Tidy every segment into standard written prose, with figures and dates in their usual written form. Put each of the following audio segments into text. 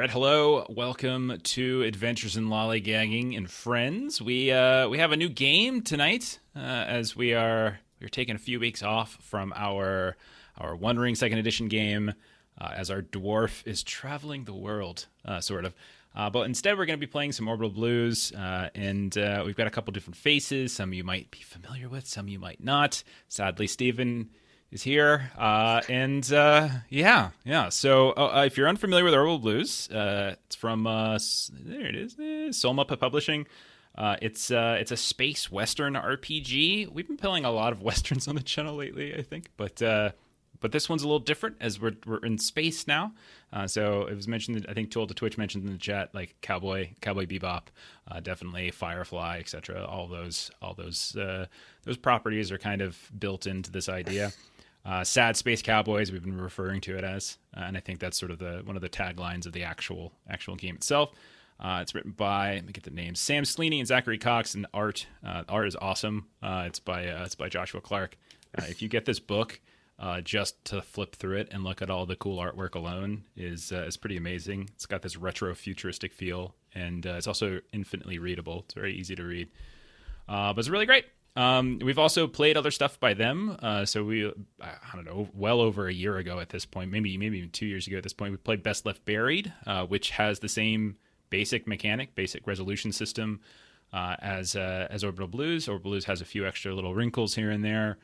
right, hello. Welcome to Adventures in Lollygagging and Friends. We have a new game tonight, as we're taking a few weeks off from our One Ring Second Edition game, as our dwarf is traveling the world, sort of. But instead, we're going to be playing some Orbital Blues, and we've got a couple different faces. Some you might be familiar with, some you might not. Sadly, Stephen is here, yeah. So if you're unfamiliar with Orbital Blues, it's from there it is, Solmuppet Publishing. It's a space western RPG. We've been playing a lot of westerns on the channel lately, I think, but this one's a little different as we're in space now. So it was mentioned, I think Tool to Twitch mentioned in the chat, like Cowboy Bebop, definitely Firefly, etc. All those properties are kind of built into this idea. Sad Space Cowboys, we've been referring to it as, and I think that's sort of one of the taglines of the actual game itself. It's written by, let me get the names, Sam Sleeney and Zachary Cox, and art is awesome. It's by Joshua Clark. If you get this book, just to flip through it and look at all the cool artwork alone is pretty amazing. It's got this retro futuristic feel, and it's also infinitely readable. It's very easy to read, but it's really great. We've also played other stuff by them. So I don't know, well over a year ago at this point, maybe even 2 years ago at this point, we played Best Left Buried, which has the same basic mechanic, basic resolution system as Orbital Blues. Orbital Blues has a few extra little wrinkles here and there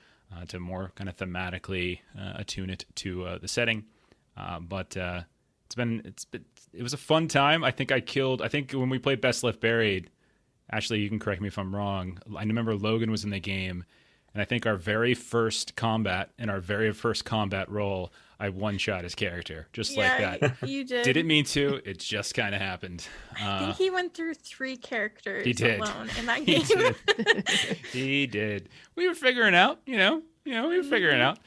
to more kind of thematically attune it to the setting. But it was a fun time. I think when we played Best Left Buried, Ashley, you can correct me if I'm wrong, I remember Logan was in the game, and I think our very first combat roll, I one-shot his character, just like that. You did. Didn't mean to, it just kind of happened. I think he went through 3 characters alone in that game. He did. We were figuring out, we were figuring out.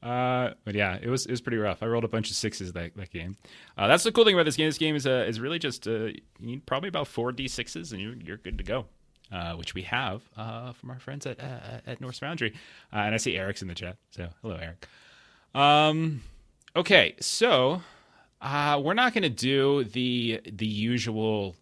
But yeah, it was pretty rough. I rolled a bunch of 6s that game. That's the cool thing about this game. This game is really just you need probably about 4d6s and you're good to go, which we have from our friends at Norse Foundry. And I see Eric's in the chat, so hello, Eric. Okay, so we're not going to do the usual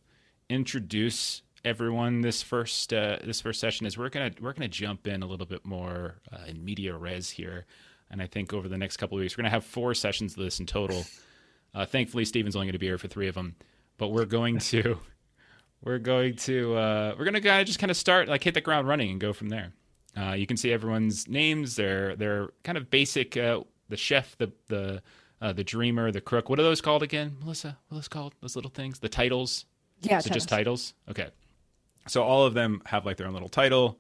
introduce everyone this first session. Is we're gonna jump in a little bit more in media res here. And I think over the next couple of weeks, we're going to have 4 sessions of this in total. Thankfully, Steven's only going to be here for 3 of them. But we're going to just kind of start, like, hit the ground running and go from there. You can see everyone's names. They're kind of basic. The chef, the dreamer, the crook. What are those called again, Melissa? What are those called? Those little things? The titles? Yeah, so just titles? Okay. So all of them have like their own little title,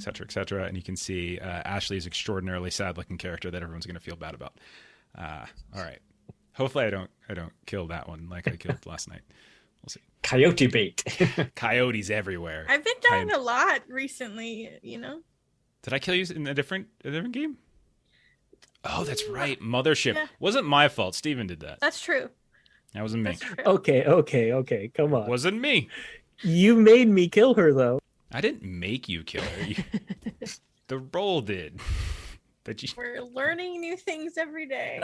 et cetera, and you can see Ashley's extraordinarily sad-looking character that everyone's going to feel bad about. All right. Hopefully I don't kill that one like I killed last night. We'll see. Coyote bait. Coyotes everywhere. I've been dying a lot recently, Did I kill you in a different game? Oh, that's right. Mothership. Yeah. Wasn't my fault. Steven did that. That's true. That wasn't me. Okay. Come on. Wasn't me. You made me kill her, though. I didn't make you kill her. The roll did. We're learning new things every day.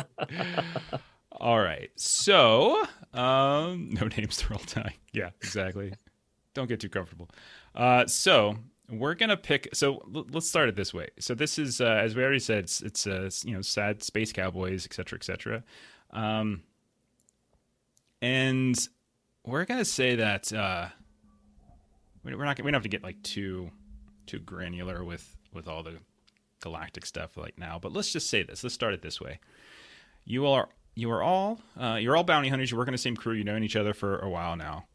All right. So, no names to roll die. Yeah, exactly. Don't get too comfortable. So we're gonna pick. So let's start it this way. So this is, as we already said, it's sad space cowboys, etc. And we're gonna say that. We don't have to get like too granular with all the galactic stuff like now, but let's just say this. Let's start it this way. You're all bounty hunters. You work on the same crew. You know each other for a while now,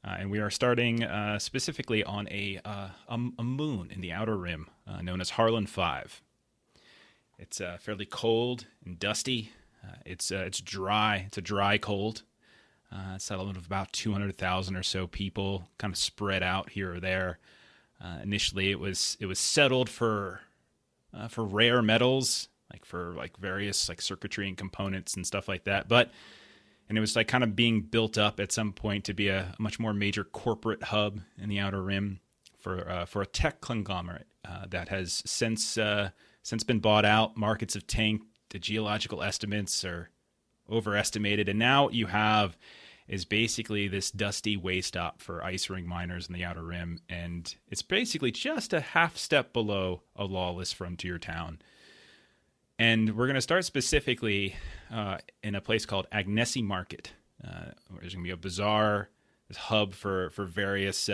and we are starting specifically on a moon in the outer rim known as Harlan 5. It's fairly cold and dusty. It's dry. It's a dry cold. Settlement of about 200,000 or so people, kind of spread out here or there. Initially, it was settled for rare metals, for various circuitry and components and stuff like that. And it was kind of being built up at some point to be a much more major corporate hub in the Outer Rim for a tech conglomerate that has since been bought out. Markets have tanked. The geological estimates are overestimated, and now you have is basically this dusty way stop for ice ring miners in the Outer Rim, and it's basically just a half step below a lawless frontier town. And we're going to start specifically in a place called Agnesi Market. There's going to be a bazaar, this hub for various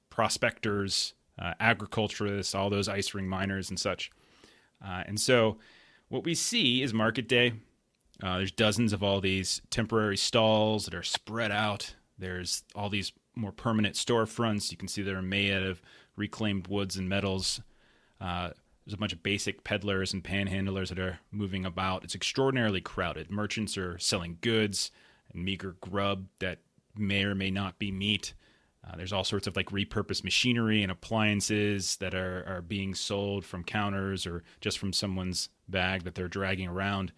prospectors, agriculturists, all those ice ring miners and such. And so what we see is market day. There's dozens of all these temporary stalls that are spread out. There's all these more permanent storefronts. You can see they're made out of reclaimed woods and metals. There's a bunch of basic peddlers and panhandlers that are moving about. It's extraordinarily crowded. Merchants are selling goods and meager grub that may or may not be meat. There's all sorts of like repurposed machinery and appliances that are being sold from counters or just from someone's bag that they're dragging around.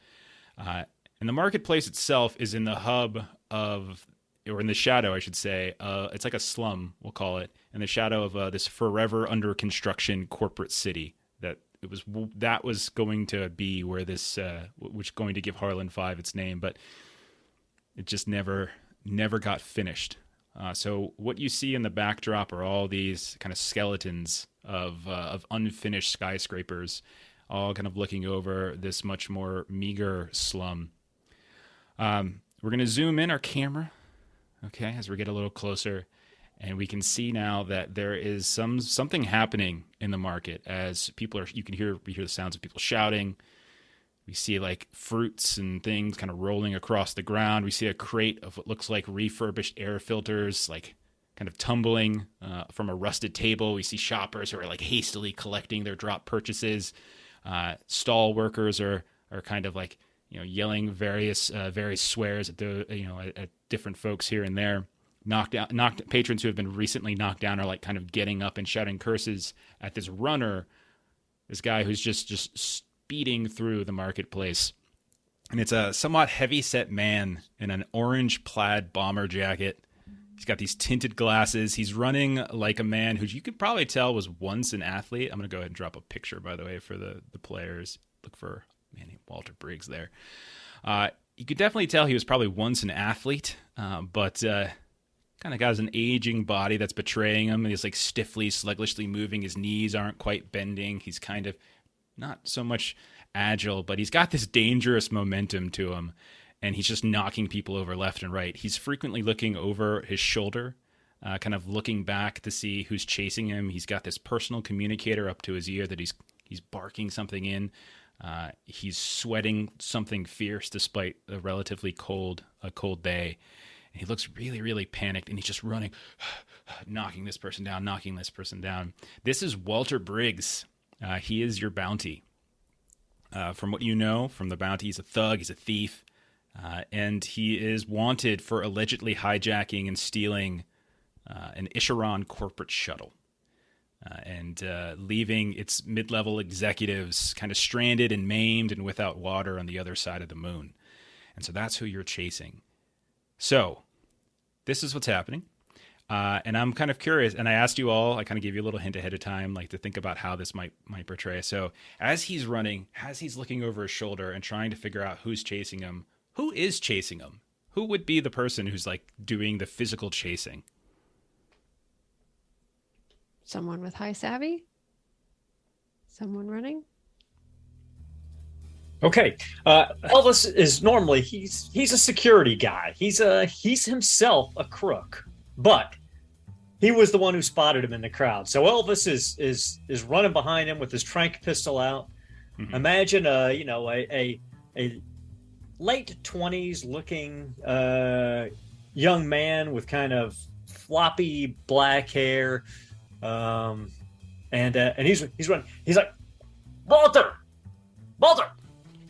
And the marketplace itself is in the hub of, or in the shadow, I should say. It's like a slum, we'll call it, in the shadow of this forever under construction corporate city that was going to be where this, which is going to give Harlan 5 its name, but it just never got finished. So what you see in the backdrop are all these kind of skeletons of unfinished skyscrapers, all kind of looking over this much more meager slum. We're going to zoom in our camera, okay, as we get a little closer, and we can see now that there is something happening in the market as we hear the sounds of people shouting. We see like fruits and things kind of rolling across the ground. We see a crate of what looks like refurbished air filters, like kind of tumbling from a rusted table. We see shoppers who are like hastily collecting their drop purchases. Stall workers are kind of like, yelling various swears at at different folks here and there. Patrons who have been recently knocked down are like kind of getting up and shouting curses at this runner, this guy who's just speeding through the marketplace. And it's a somewhat heavy-set man in an orange plaid bomber jacket. He's got these tinted glasses. He's running like a man who you could probably tell was once an athlete. I'm going to go ahead and drop a picture, by the way, for the players. Look for a man named Walter Briggs there. You could definitely tell he was probably once an athlete, but kind of got an aging body that's betraying him. And he's like stiffly, sluggishly moving. His knees aren't quite bending. He's kind of not so much agile, but he's got this dangerous momentum to him. And he's just knocking people over left and right. He's frequently looking over his shoulder, kind of looking back to see who's chasing him. He's got this personal communicator up to his ear that he's barking something in. He's sweating something fierce despite a relatively cold day. And he looks really, really panicked, and he's just running, knocking this person down. This is Walter Briggs. He is your bounty. From what you know from the bounty, he's a thug, he's a thief, and he is wanted for allegedly hijacking and stealing an Isharon corporate shuttle and leaving its mid-level executives kind of stranded and maimed and without water on the other side of the moon. And so that's who you're chasing. So this is what's happening. And I'm kind of curious, and I asked you all, I kind of gave you a little hint ahead of time, like to think about how this might portray. So as he's running, as he's looking over his shoulder and trying to figure out who's chasing him, who is chasing him? Who would be the person who's like doing the physical chasing? Someone with high savvy? Someone running? Okay, Elvis is normally he's a security guy. He's himself a crook, but he was the one who spotted him in the crowd. So Elvis is running behind him with his trank pistol out. Mm-hmm. Imagine a late 20s looking young man with kind of floppy black hair, and he's running. He's like, Walter.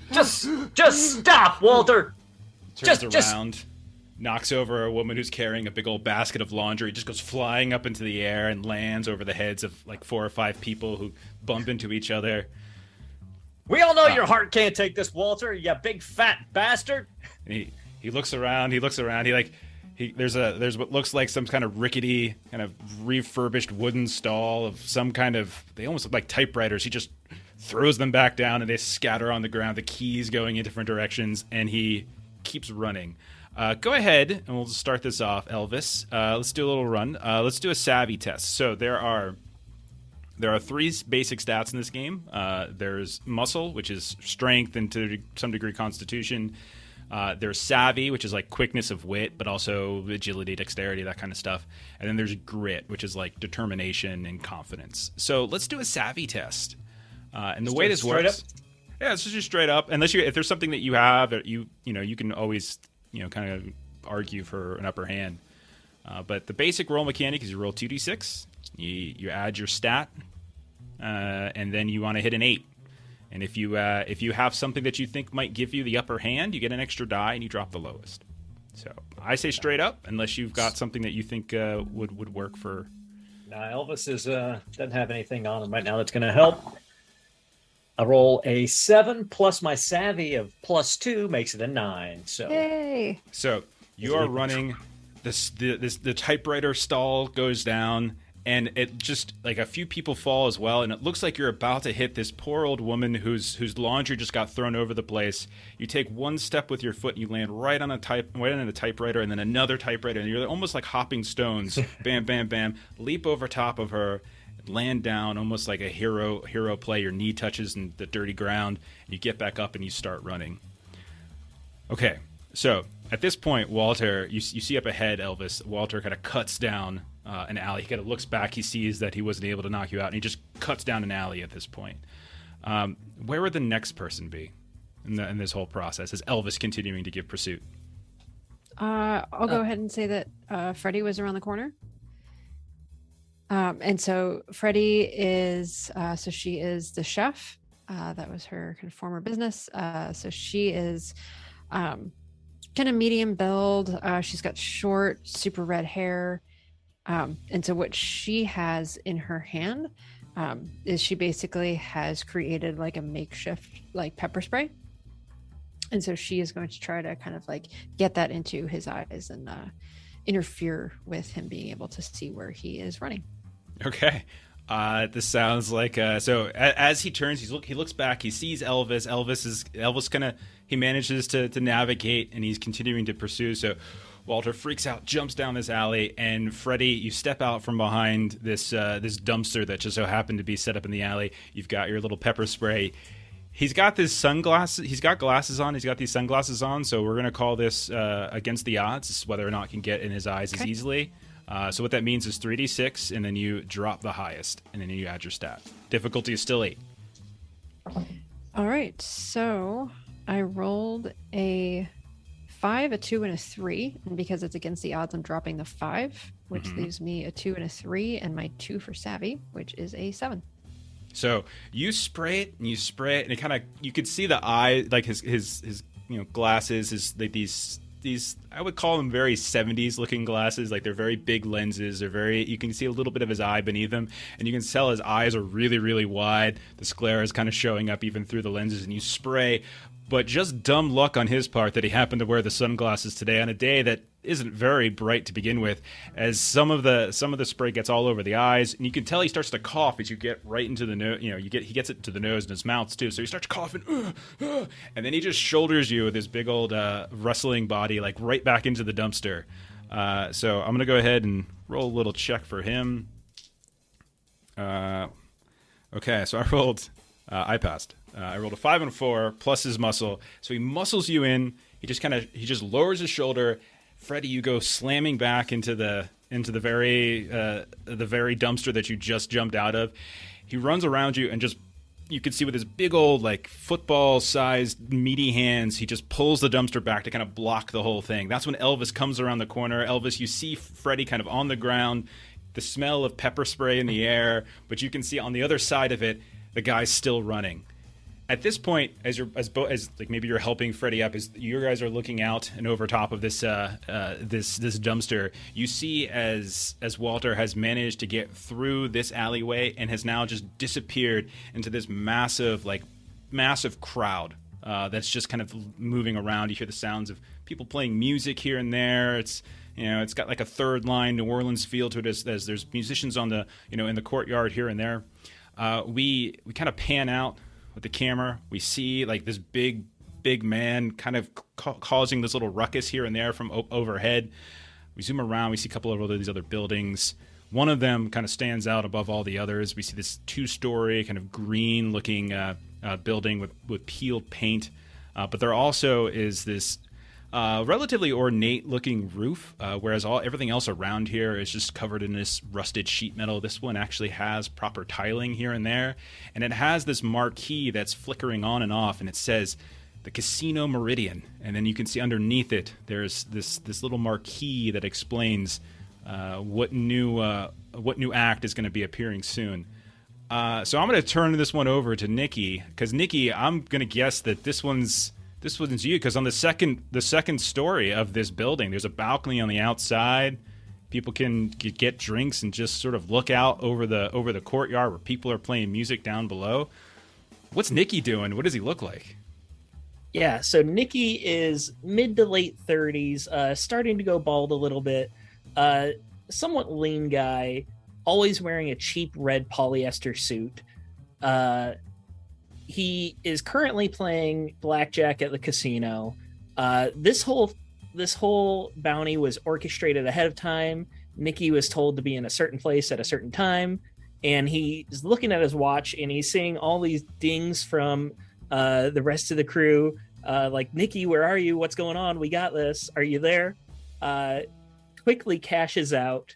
Just stop, Walter. Turns around, knocks over a woman who's carrying a big old basket of laundry, just goes flying up into the air and lands over the heads of like 4 or 5 people who bump into each other. We all know your heart can't take this, Walter, you big fat bastard. And he looks around. There's what looks like some kind of rickety, kind of refurbished wooden stall of some kind of. They almost look like typewriters. He just throws them back down and they scatter on the ground, the keys going in different directions, and he keeps running. Go ahead, and we'll just start this off, Elvis. Let's do a little run. Let's do a savvy test. So there are 3 basic stats in this game. There's muscle, which is strength and to some degree constitution. There's savvy, which is like quickness of wit, but also agility, dexterity, that kind of stuff. And then there's grit, which is like determination and confidence. So let's do a savvy test. And the way this works, yeah, it's just straight up. Unless if there's something that you have that you can always kind of argue for an upper hand. But the basic roll mechanic is you roll 2d6, you add your stat, and then you want to hit an 8. And if you have something that you think might give you the upper hand, you get an extra die and you drop the lowest. So I say straight up, unless you've got something that you think would work for. Now Elvis doesn't have anything on him right now that's going to help. I roll a 7 plus my savvy of +2 makes it a 9. So Yay! So you are running. The typewriter stall goes down. And it just, like, a few people fall as well, and it looks like you're about to hit this poor old woman whose laundry just got thrown over the place. You take one step with your foot, and you land right on a typewriter, and then another typewriter, and you're almost like hopping stones. Bam, bam, bam. Leap over top of her, land down, almost like a hero play. Your knee touches in the dirty ground, and you get back up and you start running. Okay, so at this point, Walter, you see up ahead, Elvis. Walter kind of cuts down an alley. He kind of looks back. He sees that he wasn't able to knock you out, and he just cuts down an alley at this point. Where would the next person be in this whole process? Is Elvis continuing to give pursuit? I'll go ahead and say that Freddie was around the corner. And so Freddie is, so she is the chef. That was her kind of former business. So she is kind of medium build. She's got short, super red hair. And so what she has in her hand is she basically has created like a makeshift like pepper spray. And so she is going to try to kind of like get that into his eyes and interfere with him being able to see where he is running. Okay. This sounds like so as he turns, he looks back, he sees Elvis. Elvis kind of, he manages to navigate, and he's continuing to pursue. So Walter freaks out, jumps down this alley, and Freddie, you step out from behind this dumpster that just so happened to be set up in the alley. You've got your little pepper spray. He's got this sunglasses. He's got glasses on. He's got these sunglasses on. So we're gonna call this against the odds, whether or not it can get in his eyes as easily. So what that means is 3d6, and then you drop the highest, and then you add your stat. Difficulty is still 8. All right, so I rolled a 5, a 2, and a 3, and because it's against the odds, I'm dropping the 5, which leaves me a 2 and a 3, and my 2 for savvy, which is a 7. So you spray it, and it kind of, you could see the eye, like his glasses, like these I would call them very 70s looking glasses. Like they're very big lenses. You can see a little bit of his eye beneath them, and you can tell his eyes are really, really wide. The sclera is kind of showing up even through the lenses, and you spray. But just dumb luck on his part that he happened to wear the sunglasses today on a day that isn't very bright to begin with, as some of the spray gets all over the eyes, and you can tell he starts to cough as you get right into the nose. He gets it to the nose and his mouth too. So he starts coughing, and then he just shoulders you with his big old rustling body like right back into the dumpster. So I'm gonna go ahead and roll a little check for him. Okay, so I passed. I rolled a 5 and a 4 plus his muscle. So he muscles you in. He just lowers his shoulder. Freddie, you go slamming back into the very dumpster that you just jumped out of. He runs around you and just, you can see with his big old like football-sized meaty hands, he just pulls the dumpster back to kind of block the whole thing. That's when Elvis comes around the corner. Elvis, you see Freddie kind of on the ground, the smell of pepper spray in the air, but you can see on the other side of it, the guy's still running. At this point, as like maybe you're helping Freddie up, as you guys are looking out and over top of this this dumpster, you see as Walter has managed to get through this alleyway and has now just disappeared into this massive crowd that's just kind of moving around. You hear the sounds of people playing music here and there. It's got like a third line New Orleans feel to it as there's musicians on the in the courtyard here and there. We kind of pan out with the camera. We see like this big big man kind of causing this little ruckus here and there from overhead. We zoom around, we see a couple of these other buildings. One of them kind of stands out above all the others. We see this 2-story kind of green looking building with peeled paint. But there also is this relatively ornate looking roof, whereas everything else around here is just covered in this rusted sheet metal. This one actually has proper tiling here and there, and it has this marquee that's flickering on and off, and it says the Casino Meridian. And then you can see underneath it there's this little marquee that explains what new act is going to be appearing soon. So I'm going to turn this one over to Nikki, because Nikki, I'm going to guess that this one's you, because on the second story of this building, there's a balcony on the outside. People can get drinks and just sort of look out over the courtyard where people are playing music down below. What's Nikki doing? What does he look like? Yeah, so Nikki is mid to late 30s, starting to go bald a little bit. Somewhat lean guy, always wearing a cheap red polyester suit. He is currently playing blackjack at the casino. This whole bounty was orchestrated ahead of time. Nikki was told to be in a certain place at a certain time, and he is looking at his watch and he's seeing all these dings from the rest of the crew, like, Nikki, where are you? What's going on? We got this. Are you there? Quickly cashes out,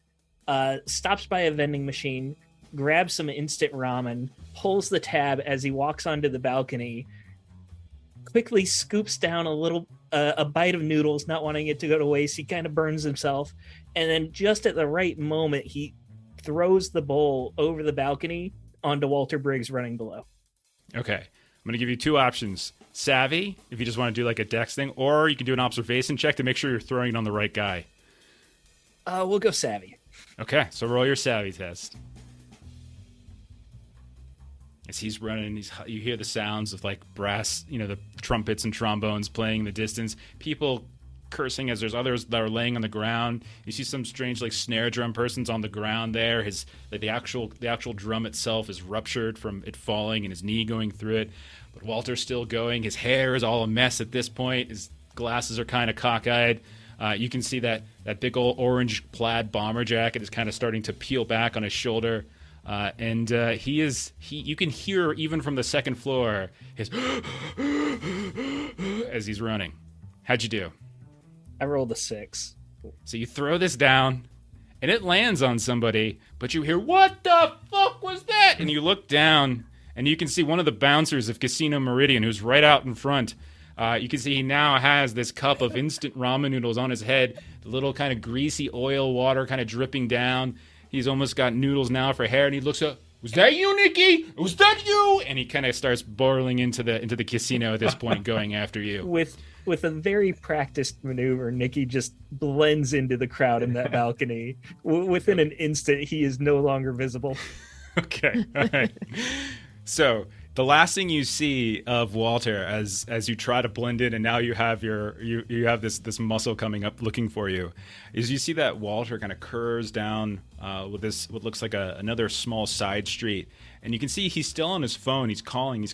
stops by a vending machine, grabs some instant ramen, pulls the tab as he walks onto the balcony, quickly scoops down a bite of noodles, not wanting it to go to waste. He kind of burns himself, and then just at the right moment, he throws the bowl over the balcony onto Walter Briggs running below. Okay, I'm going to give you 2 options. Savvy, if you just want to do like a dex thing, or you can do an observation check to make sure you're throwing it on the right guy. We'll go savvy. Okay, so roll your savvy test. As he's running, you hear the sounds of like brass, the trumpets and trombones playing in the distance. People cursing as there's others that are laying on the ground. You see some strange like snare drum person's on the ground there. The actual drum itself is ruptured from it falling and his knee going through it. But Walter's still going. His hair is all a mess at this point. His glasses are kind of cockeyed. You can see that big old orange plaid bomber jacket is kind of starting to peel back on his shoulder. And you can hear even from the second floor his as he's running. How'd you do? I rolled a 6. So you throw this down and it lands on somebody, but you hear, "What the fuck was that?" And you look down and you can see one of the bouncers of Casino Meridian, who's right out in front. You can see he now has this cup of instant ramen noodles on his head, the little kind of greasy oil water kind of dripping down. He's almost got noodles now for hair, and he looks up. "Was that you, Nikki? Was that you?" And he kind of starts burrowing into the casino at this point, going after you. With a very practiced maneuver, Nikki just blends into the crowd in that balcony. Within an instant, he is no longer visible. Okay, all right. So the last thing you see of Walter as you try to blend in, and now you have you have this muscle coming up looking for you, is you see that Walter kind of curves down with this what looks like another small side street, and you can see he's still on his phone. He's calling,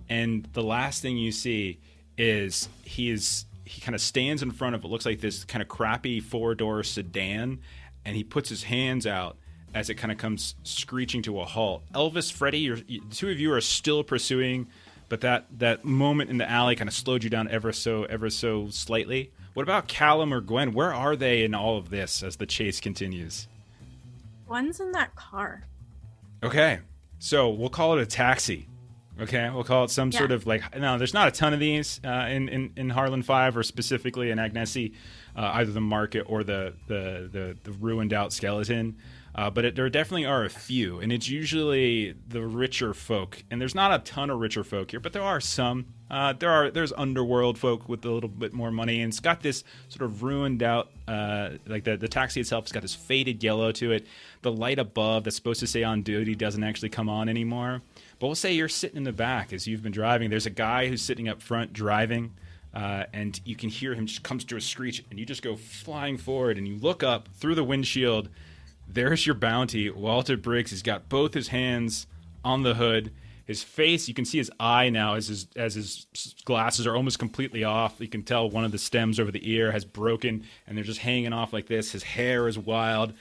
and the last thing you see is he kind of stands in front of what looks like this kind of crappy 4-door sedan, and he puts his hands out as it kind of comes screeching to a halt. Elvis, Freddie, the 2 of you are still pursuing, but that moment in the alley kind of slowed you down ever so slightly. What about Callum or Gwen? Where are they in all of this as the chase continues? One's in that car. Okay, so we'll call it a taxi. Okay, we'll call it some sort of there's not a ton of these in Harlan 5 or specifically in Agnesi, either the market or the ruined out skeleton. But there definitely are a few, and it's usually the richer folk. And there's not a ton of richer folk here, but there are some. There's underworld folk with a little bit more money, and it's got this sort of ruined out, like the taxi itself has got this faded yellow to it. The light above that's supposed to say on duty doesn't actually come on anymore. But we'll say you're sitting in the back as you've been driving. There's a guy who's sitting up front driving, and you can hear him just comes to a screech, and you just go flying forward, and you look up through the windshield. There's your bounty, Walter Briggs. He's got both his hands on the hood. His face, you can see his eye now as his glasses are almost completely off. You can tell one of the stems over the ear has broken, and they're just hanging off like this. His hair is wild.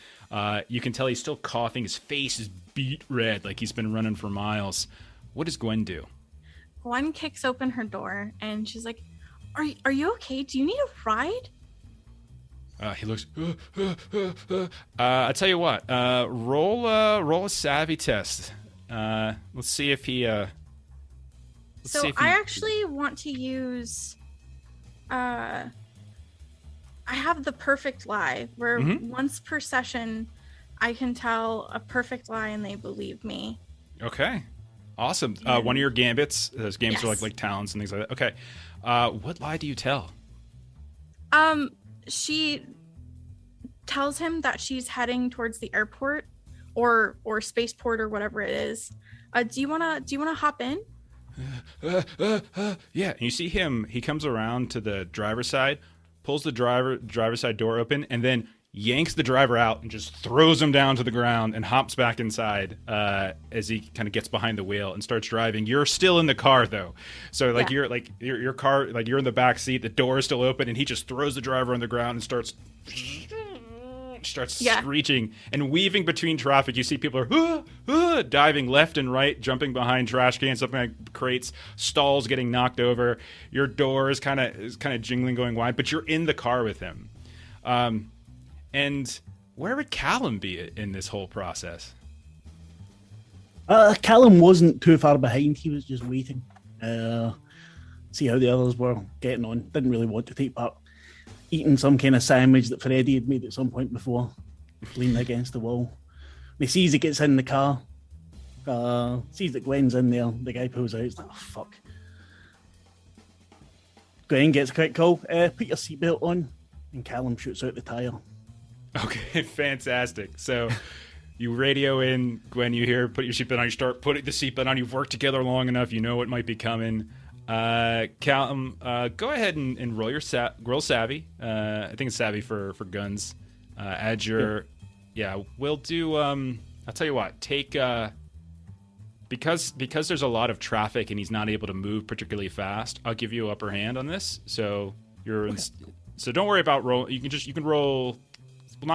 You can tell he's still coughing. His face is beet red, like he's been running for miles. What does Gwen do? Gwen kicks open her door, and she's like, Are you okay? Do you need a ride? He looks. I'll tell you what. Roll a savvy test. Let's see if he. I actually want to use. I have the perfect lie, where once per session, I can tell a perfect lie and they believe me. Okay, awesome. One of your gambits. Those gambits are like talents and things like that. Okay, what lie do you tell? She tells him that she's heading towards the airport or spaceport or whatever it is. Do you wanna hop in? Yeah, and you see him. He comes around to the driver's side, pulls the driver's side door open, and then yanks the driver out and just throws him down to the ground and hops back inside as he kind of gets behind the wheel and starts driving. You're still in the car though, so your car, like you're in the back seat, the door is still open, and he just throws the driver on the ground and starts screeching and weaving between traffic. You see people are diving left and right, jumping behind trash cans, something like crates, stalls getting knocked over. Your door is kind of jingling, going wide, but you're in the car with him. And where would Callum be in this whole process? Callum wasn't too far behind. He was just waiting. See how the others were getting on. Didn't really want to take part. Eating some kind of sandwich that Freddie had made at some point before. Leaning against the wall. He sees he gets in the car. Sees that Gwen's in there. The guy pulls out. He's like, oh, fuck. Gwen gets a quick call. Put your seatbelt on. And Callum shoots out the tyre. Okay, fantastic. So you radio in, Gwen, you hear, put your seatbelt on, you start putting the seatbelt on, you've worked together long enough, you know what might be coming. Callum, go ahead and roll your roll savvy. I think it's savvy for guns. Add your, we'll do, I'll tell you what, take, because there's a lot of traffic and he's not able to move particularly fast, I'll give you upper hand on this. So so don't worry about roll. You can roll.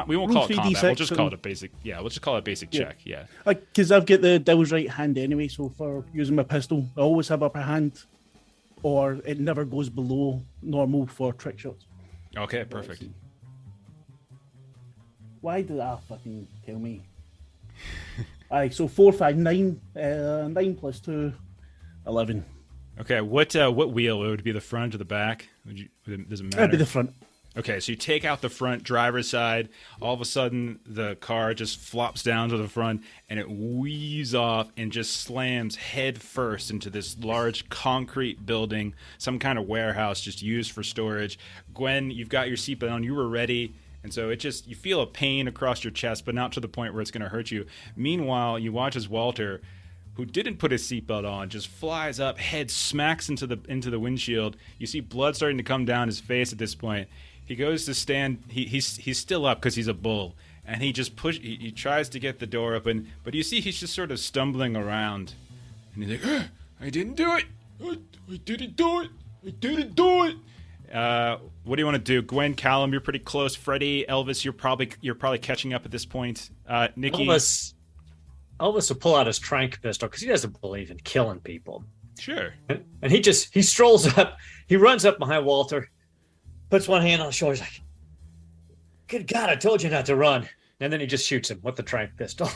We won't call it combat. We'll just call it a basic. Yeah, we'll just call it a basic check. Yeah. Because I've got the devil's right hand anyway. So for using my pistol, I always have upper hand, or it never goes below normal for trick shots. Okay, perfect. Why did that fucking tell me? So 4, 5, 9. 9 plus 2, 11. Okay, what wheel? Would it be the front or the back? Does it matter? It'd be the front. Okay, so you take out the front driver's side. All of a sudden, the car just flops down to the front, and it weaves off and just slams head first into this large concrete building, some kind of warehouse just used for storage. Gwen, you've got your seatbelt on. You were ready. And so you feel a pain across your chest, but not to the point where it's going to hurt you. Meanwhile, you watch as Walter, who didn't put his seatbelt on, just flies up, head smacks into the windshield. You see blood starting to come down his face at this point. He goes to stand. He's still up because he's a bull, and he just he tries to get the door open, but you see he's just sort of stumbling around, and he's like, "I didn't do it. I didn't do it. I didn't do it." What do you want to do, Gwen? Callum, you're pretty close. Freddie, Elvis, you're probably catching up at this point. Nikki, Elvis will pull out his trank pistol because he doesn't believe in killing people. Sure. And he strolls up. He runs up behind Walter. Puts one hand on his shoulder, he's like, good God, I told you not to run. And then he just shoots him with the trank pistol.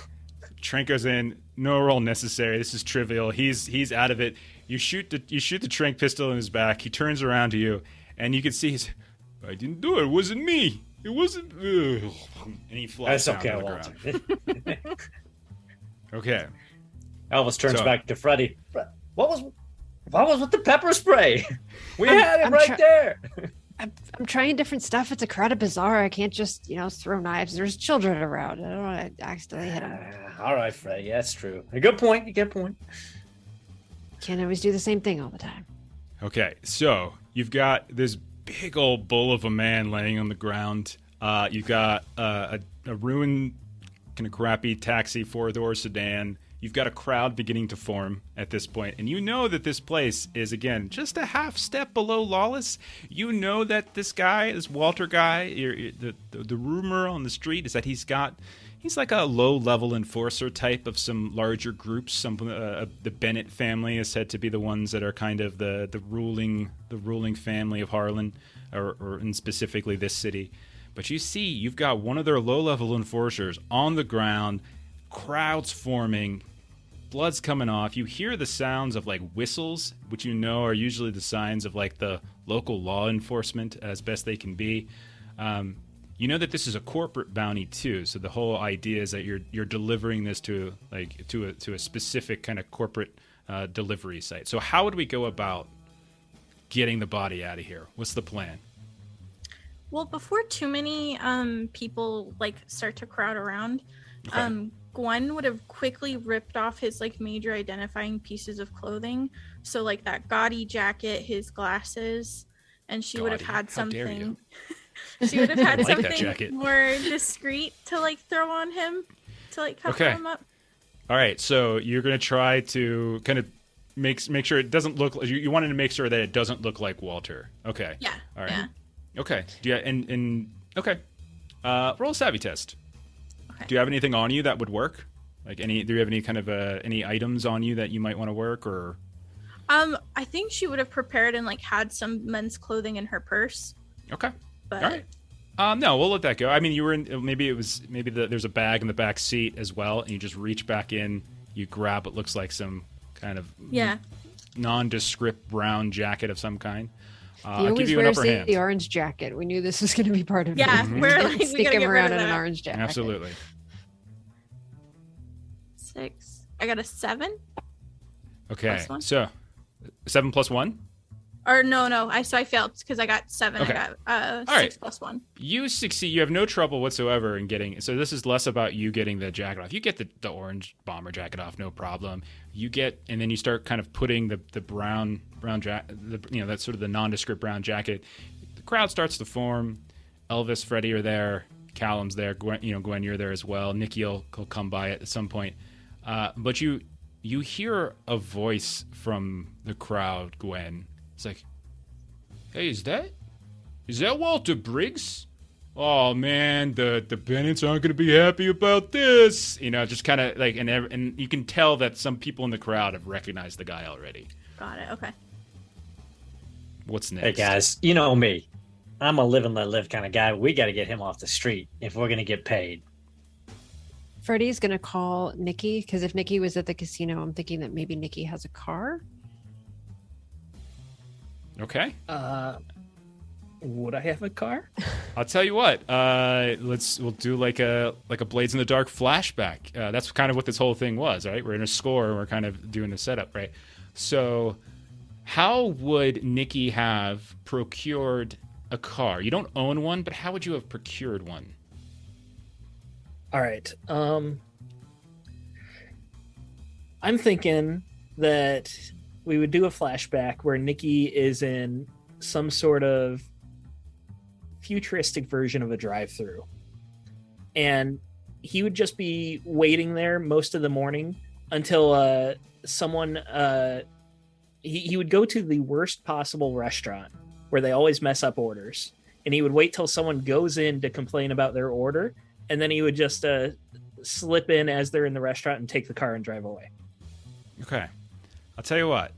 Trank goes in, no roll necessary. This is trivial. He's out of it. You shoot the trank pistol in his back. He turns around to you, and you can see I didn't do it. It wasn't me. It wasn't. And he flies down to the ground. Okay. Elvis turns back to Freddie. What was with the pepper spray? We had it right there. I'm trying different stuff. It's a crowded bazaar. I can't just, throw knives. There's children around. I don't want to accidentally hit them. All right, Freddie. That's true. A good point. You get a point. Can't always do the same thing all the time. Okay, so you've got this big old bull of a man laying on the ground. You've got a ruined, kind of crappy taxi 4-door sedan. You've got a crowd beginning to form at this point, and you know that this place is, again, just a half step below lawless. You know that this guy, this Walter guy, the rumor on the street is that he's like a low-level enforcer type of some larger groups. The Bennett family is said to be the ones that are kind of the ruling family of Harlan, or and specifically this city. But you see, you've got one of their low-level enforcers on the ground, crowds forming, blood's coming off. You hear the sounds of like whistles, which you know are usually the signs of like the local law enforcement as best they can be. You know that this is a corporate bounty too, so the whole idea is that you're delivering this to a specific kind of corporate delivery site. So how would we go about getting the body out of here? What's the plan? Well, before too many people like start to crowd around, Okay. Gwen would have quickly ripped off his like major identifying pieces of clothing. So like that gaudy jacket, his glasses, and she would have had How dare something. you. She would have had I like that something jacket. more discreet to like throw on him to like cover Okay. him up. All right, so you're going to try to kind of make sure it doesn't look. You wanted to make sure that it doesn't look like Walter. Okay. Yeah. All right. Yeah. Okay. Do you and okay? Roll a savvy test. Okay. Do you have anything on you that would work? Like do you have any kind of any items on you that you might want to work or? I think she would have prepared and like had some men's clothing in her purse. Okay. But All right. No, we'll let that go. I mean, you were in. Maybe there's a bag in the back seat as well, and you just reach back in. You grab what looks like some kind of yeah. nondescript brown jacket of some kind. He I'll give always you an wears upper hand. the orange jacket. We knew this was going to be part of Yeah, it. we're like, we Stick gotta him get rid around of in an that. orange jacket. Absolutely. 6. I got a 7. Okay. Plus one? So 7 plus 1. Or no. I failed because I got 7. Okay. I got 6 right. plus 1. You succeed. You have no trouble whatsoever in getting. So this is less about you getting the jacket off. You get the orange bomber jacket off, no problem. You get, and then you start kind of putting the brown jacket. That's sort of the nondescript brown jacket. The crowd starts to form. Elvis, Freddie are there. Callum's there. Gwen, you're there as well. Nikki will come by at some point. But you hear a voice from the crowd, Gwen. It's like, hey, is that Walter Briggs? Oh man, the Bennetts aren't gonna be happy about this. Just kind of like, and you can tell that some people in the crowd have recognized the guy already. Got it. Okay. What's next? Hey guys, you know me. I'm a live and let live kind of guy. We got to get him off the street if we're going to get paid. Freddie's going to call Nikki because if Nikki was at the casino, I'm thinking that maybe Nikki has a car. Okay. Would I have a car? I'll tell you what. We'll do like a Blades in the Dark flashback. That's kind of what this whole thing was, right? We're in a score and we're kind of doing the setup, right? So, how would Nikki have procured a car? You don't own one, but how would you have procured one? All right. I'm thinking that we would do a flashback where Nikki is in some sort of futuristic version of a drive-through. And he would just be waiting there most of the morning until someone he would go to the worst possible restaurant where they always mess up orders. And he would wait till someone goes in to complain about their order, and then he would just slip in as they're in the restaurant and take the car and drive away. Okay. I'll tell you what.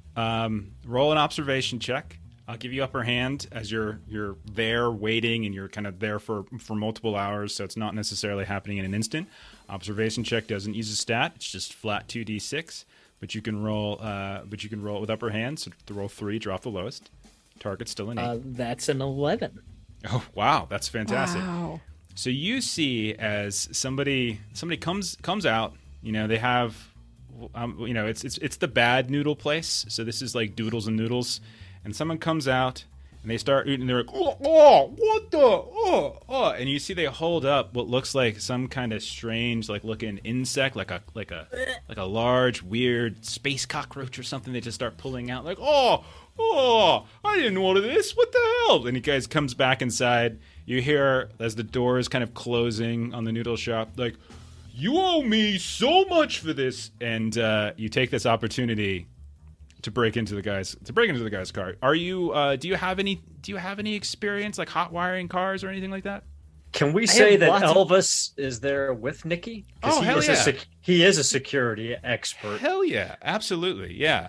Roll an observation check. I'll give you upper hand as you're there waiting and you're kind of there for multiple hours, so it's not necessarily happening in an instant. Observation check doesn't use a stat; it's just flat 2d6. But you can roll. It with upper hand. So to roll 3, drop the lowest. Target's still an 8. That's an 11. Oh wow, that's fantastic. Wow. So you see as somebody comes out. They have. It's the bad noodle place. So this is like Doodles and Noodles. And someone comes out and they start eating. And they're like, what the, and you see they hold up what looks like some kind of strange, like looking insect, like a large, weird space cockroach or something. They just start pulling out, like, I didn't order this. What the hell? And he guys comes back inside. You hear as the door is kind of closing on the noodle shop, like, you owe me so much for this. And you take this opportunity to break into the guy's car. Are you? Do you have any experience like hot wiring cars or anything like that? Can we say that Elvis is there with Nikki? Oh, hell yeah. He is a security expert. Hell yeah, absolutely, yeah.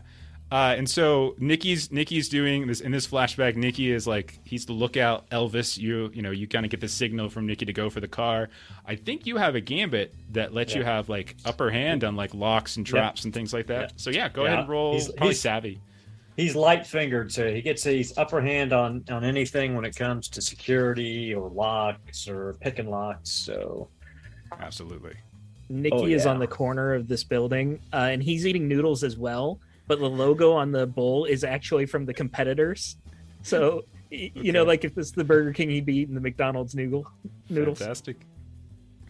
And so Nikki's doing this in this flashback. Nikki is like, he's the lookout. Elvis, you kind of get the signal from Nikki to go for the car. I think you have a gambit that lets you have like upper hand on like locks and traps and things like that. Yeah. So yeah, go ahead and roll. He's savvy. He's light fingered, so he gets his upper hand on anything when it comes to security or locks or picking locks. So absolutely. Nikki is on the corner of this building, and he's eating noodles as well. But the logo on the bowl is actually from the competitors. So, you know, like if this is the Burger King, he'd be eating the McDonald's noodles. Fantastic.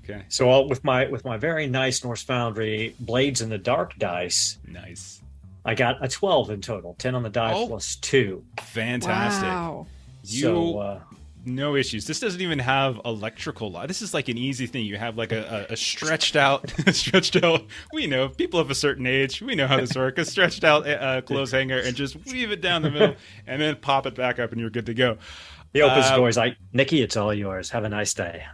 Okay. So with my very nice Norse Foundry Blades in the Dark dice. Nice. I got a 12 in total. 10 on the die plus 2. Fantastic. Wow. No issues. This doesn't even have electrical light. This is like an easy thing. You have like a stretched out, we know, people of a certain age, we know how this works. A stretched out clothes hanger and just weave it down the middle and then pop it back up and you're good to go. He opens the door. He's like, Nikki, it's all yours. Have a nice day.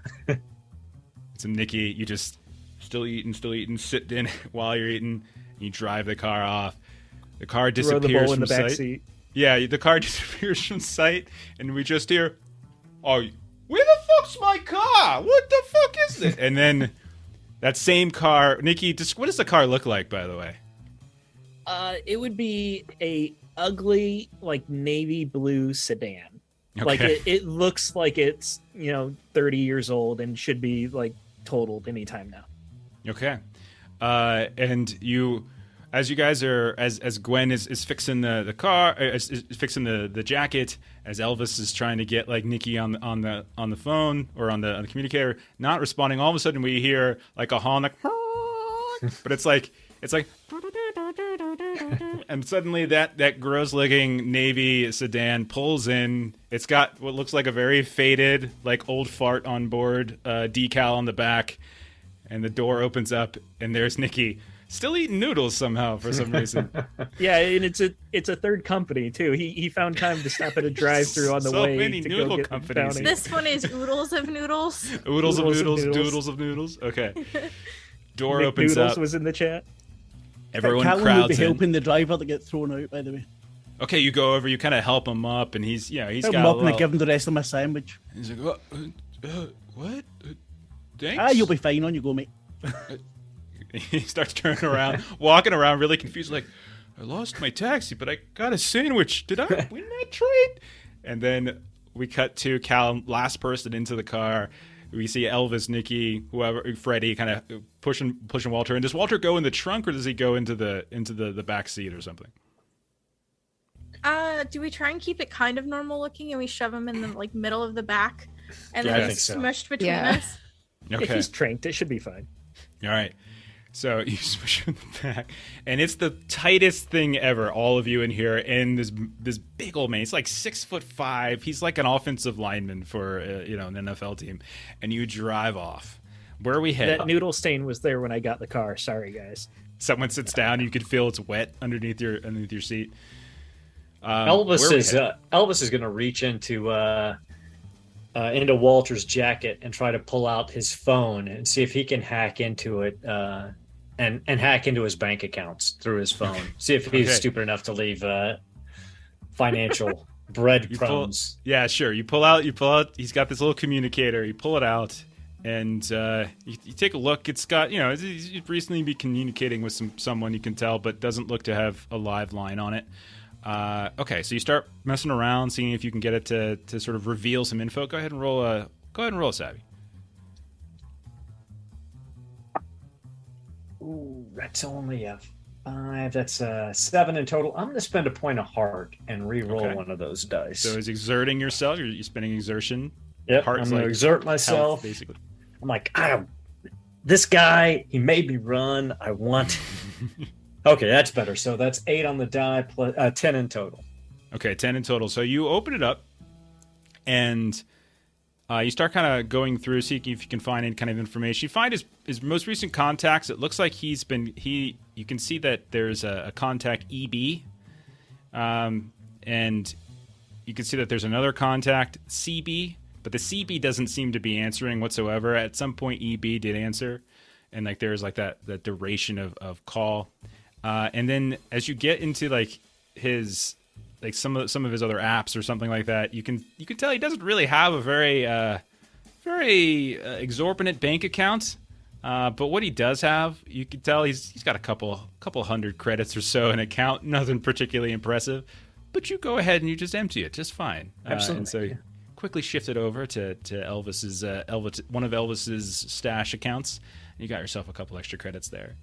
So Nikki, you just still eating, sit in while you're eating. You drive the car off. The car disappears Throw the bowl from in the back sight. seat. Yeah, the car disappears from sight, and we just hear, "Oh, where the fuck's my car? What the fuck is this?" And then that same car, Nikki. What does the car look like, by the way? It would be a ugly, like navy blue sedan. Okay. Like it looks like it's 30 years old and should be like totaled anytime now. Okay, and you. As you guys are, as Gwen is fixing the car, is fixing the jacket, as Elvis is trying to get like Nikki on the phone or on the communicator, not responding. All of a sudden, we hear like a horn, like, but it's like, and suddenly that gross-looking navy sedan pulls in. It's got what looks like a very faded, like old fart on board decal on the back, and the door opens up, and there's Nikki. Still eating noodles somehow for some reason. Yeah, and it's a third company too. He found time to stop at a drive-through on the way many to noodle go get companies. the bounty. This one is oodles of noodles. Oodles of noodles, noodles. doodles of noodles. Okay. Door Nick opens Noodles up. was in the chat. Everyone Callum would crowds be in. helping the driver to get thrown out, by the way. Okay, you go over. You kind of help him up, and he's Help got him a up and I little. give him the rest of my sandwich. He's like, what? Thanks. You'll be fine. On you go, mate. He starts turning around, walking around, really confused. Like, I lost my taxi, but I got a sandwich. Did I win that trade? And then we cut to Callum, last person into the car. We see Elvis, Nikki, whoever, Freddie, kind of pushing Walter. And does Walter go in the trunk, or does he go into the back seat or something? Do we try and keep it kind of normal looking and we shove him in the like middle of the back and Yeah, I then think it's so. smushed between us? Okay. If he's tranked, it should be fine. All right. So you smush him in the back, and it's the tightest thing ever. All of you in here, and this big old man. He's like 6'5". He's like an offensive lineman for an NFL team. And you drive off. Where are we headed? That noodle stain was there when I got the car. Sorry, guys. Someone sits down, you can feel it's wet underneath your seat. Elvis is going to reach into Walter's jacket and try to pull out his phone and see if he can hack into it and hack into his bank accounts through his phone. See if he's stupid enough to leave financial breadcrumbs. Yeah, sure. You pull out. He's got this little communicator. You pull it out, and you take a look. It's got he's recently been communicating with someone you can tell, but doesn't look to have a live line on it. Okay, so you start messing around, seeing if you can get it to sort of reveal some info. Go ahead and roll a savvy. Ooh, that's only a 5. That's a 7 in total. I'm going to spend a point of heart and re-roll one of those dice. So is exerting yourself? You're spending exertion. Yep, Heart's I'm going to like exert myself. health, basically. I'm like, this guy, he made me run. I want. Okay, that's better. So that's 8 on the die, plus 10 in total. Okay, 10 in total. So you open it up, and You start kind of going through, seeking if you can find any kind of information. You find his most recent contacts. It looks like you can see that there's a contact EB, and you can see that there's another contact CB, but the CB doesn't seem to be answering whatsoever. At some point, EB did answer, and like there's like that duration of call, and then as you get into like his like some of his other apps or something like that, you can tell he doesn't really have a very exorbitant bank account. But what he does have, you can tell he's got a couple hundred credits or so in account. Nothing particularly impressive, but you go ahead and you just empty it just fine. Absolutely. And so you quickly shift it over to Elvis's one of Elvis's stash accounts. And you got yourself a couple extra credits there.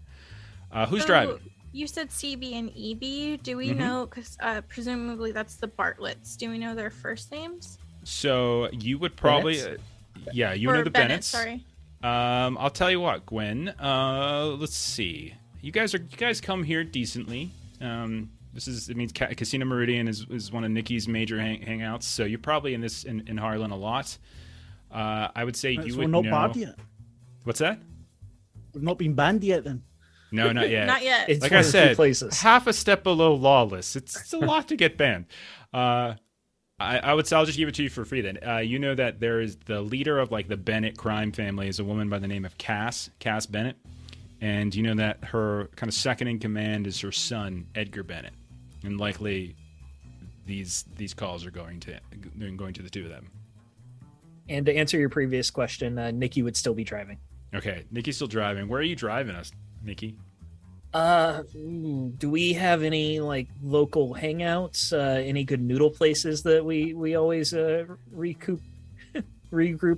Who's driving? You said CB and EB. Do we know? Because presumably that's the Bartletts. Do we know their first names? So you would probably, you know the Bennett, Bennetts. sorry. I'll tell you what, Gwen. Let's see. You guys come here decently. It means Casino Meridian is one of Nikki's major hangouts. So you're probably in Harlan a lot. I would say you would know. We're not banned yet. What's that? We've not been banned yet then. No, not yet. Not yet. It's like one I of the said, few places. half a step below lawless. It's a lot to get banned. I'll just give it to you for free then. You know that there is the leader of like the Bennett crime family is a woman by the name of Cass Bennett, and you know that her kind of second in command is her son Edgar Bennett, and likely these calls are going to the two of them. And to answer your previous question, Nikki would still be driving. Okay, Nikki's still driving. Where are you driving us, Nikki? Do we have any like local hangouts? Any good noodle places that we always regroup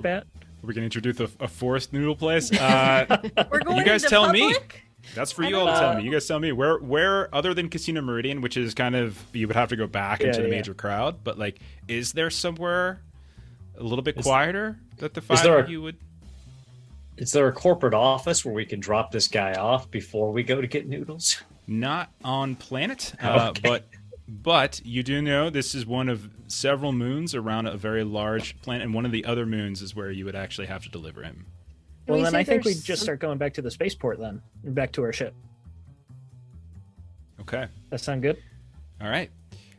at? We're gonna introduce a fourth noodle place. We're going you guys to tell public? me. That's for you all to tell me. You guys tell me where other than Casino Meridian, which is kind of you would have to go back into the major crowd, but like, is there somewhere a little bit quieter that the five of you would? Is there a corporate office where we can drop this guy off before we go to get noodles? Not on planet, Okay. but you do know this is one of several moons around a very large planet, and one of the other moons is where you would actually have to deliver him. Well, then I think we'd just start going back to the spaceport then, and back to our ship. Okay. That sound good? All right.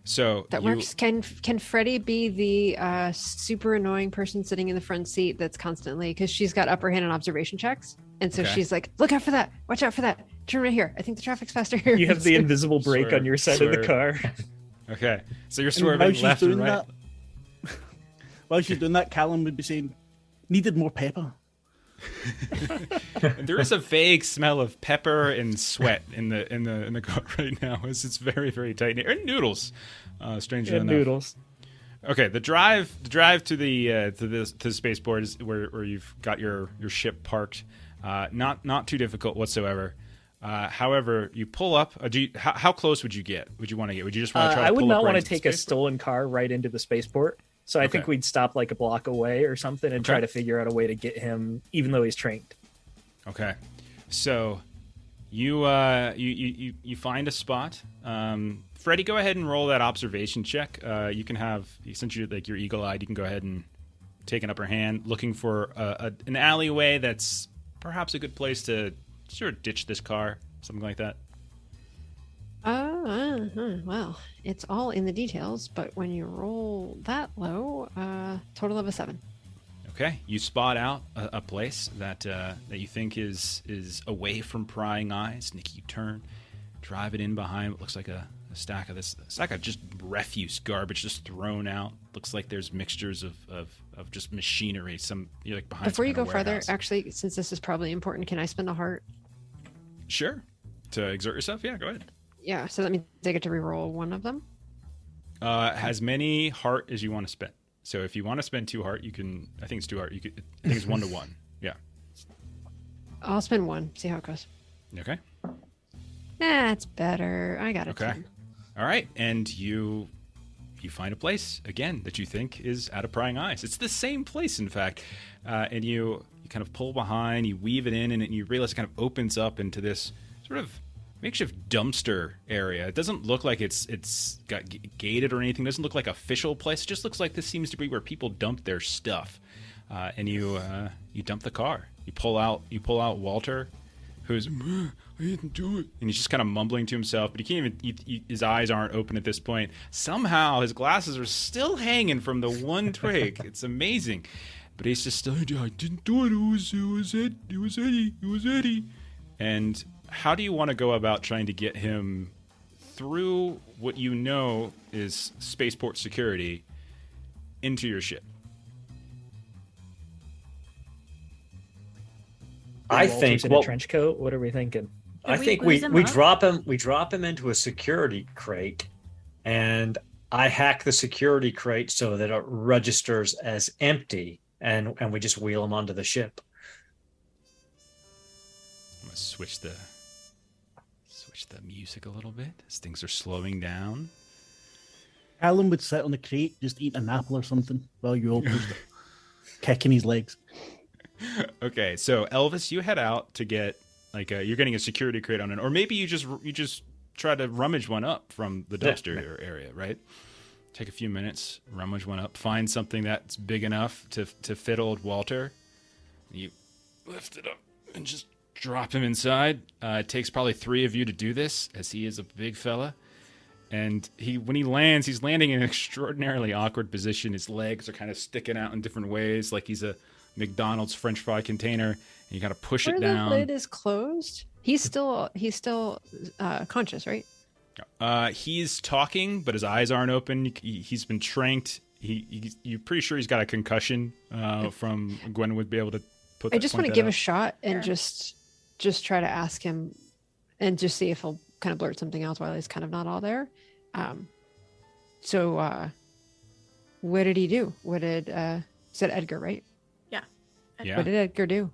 So that works. Can Freddie be the super annoying person sitting in the front seat that's constantly, because she's got upper hand on observation checks, and so she's like, look out for that, watch out for that, turn right here, I think the traffic's faster here. You have the invisible brake on your side of the car. Okay, so you're swerving left and right. While she's doing that, Callum would be saying, needed more pepper. There is a vague smell of pepper and sweat in the car right now. It's very, very tight. And noodles, strangely enough. Noodles. Okay, the drive to the spaceport is where you've got your ship parked. Not too difficult whatsoever. However, you pull up. How close would you get? Would you want to get? Would you just want to try? I to would pull not up want right to take a stolen car right into the spaceport. So I think we'd stop like a block away or something and try to figure out a way to get him, even though he's trained. Okay, so you find a spot. Freddie, go ahead and roll that observation check. You can have, since you're like you're eagle-eyed, you can go ahead and take an upper hand, looking for an alleyway that's perhaps a good place to sort of ditch this car, something like that. Well, it's all in the details, but when you roll that low, total of a 7. Okay, you spot out a place that you think is away from prying eyes. Nikki, you turn, drive it in behind what looks like a stack of this. It's like a just refuse garbage just thrown out. Looks like there's mixtures of just machinery. You're like behind. Before you go further, actually, since this is probably important, can I spend a heart? Sure. To exert yourself? Yeah, go ahead. Yeah, so that means I get to reroll one of them? As many heart as you want to spend. So if you want to spend 2 heart, you can. I think it's 2 heart. I think it's 1 to 1. Yeah. I'll spend 1. See how it goes. Okay. That's better. I got it. Okay. All right, and you find a place again that you think is out of prying eyes. It's the same place, in fact, and you kind of pull behind, you weave it in, and you realize it kind of opens up into this sort of makeshift dumpster area. It doesn't look like it's got gated or anything. It doesn't look like an official place. It just looks like this seems to be where people dump their stuff. and you dump the car. You pull out Walter, who's I didn't do it, and he's just kind of mumbling to himself, but he can't even. His eyes aren't open at this point. Somehow his glasses are still hanging from the one trig. It's amazing, but he's just still. I didn't do it. It was Eddie. And how do you want to go about trying to get him through what you know is spaceport security into your ship? I Walter's think in a trench coat. What are we thinking? I we think booze we him up? drop him into a security crate, and I hack the security crate so that it registers as empty, and we just wheel him onto the ship. I'm gonna switch the music a little bit as things are slowing down. Alan would sit on the crate, just eat an apple or something while you all pushed it, kicking his legs. Okay, so Elvis, you head out to get you're getting a security crate on it, or maybe you just try to rummage one up from the dumpster area, right? Take a few minutes, rummage one up, find something that's big enough to fit old Walter. You lift it up and just drop him inside. It takes probably 3 of you to do this, as he is a big fella. And when he lands, he's landing in an extraordinarily awkward position. His legs are kind of sticking out in different ways, like he's a McDonald's French fry container. And you got to push it down. The lid is closed. He's still conscious, right? He's talking, but his eyes aren't open. He's been tranked. You're pretty sure he's got a concussion from Gwen would be able to put. I just want to give out. a shot and just try to ask him and just see if he'll kind of blurt something else while he's kind of not all there. So what did he do? What did said Edgar, right? Yeah. What did Edgar do?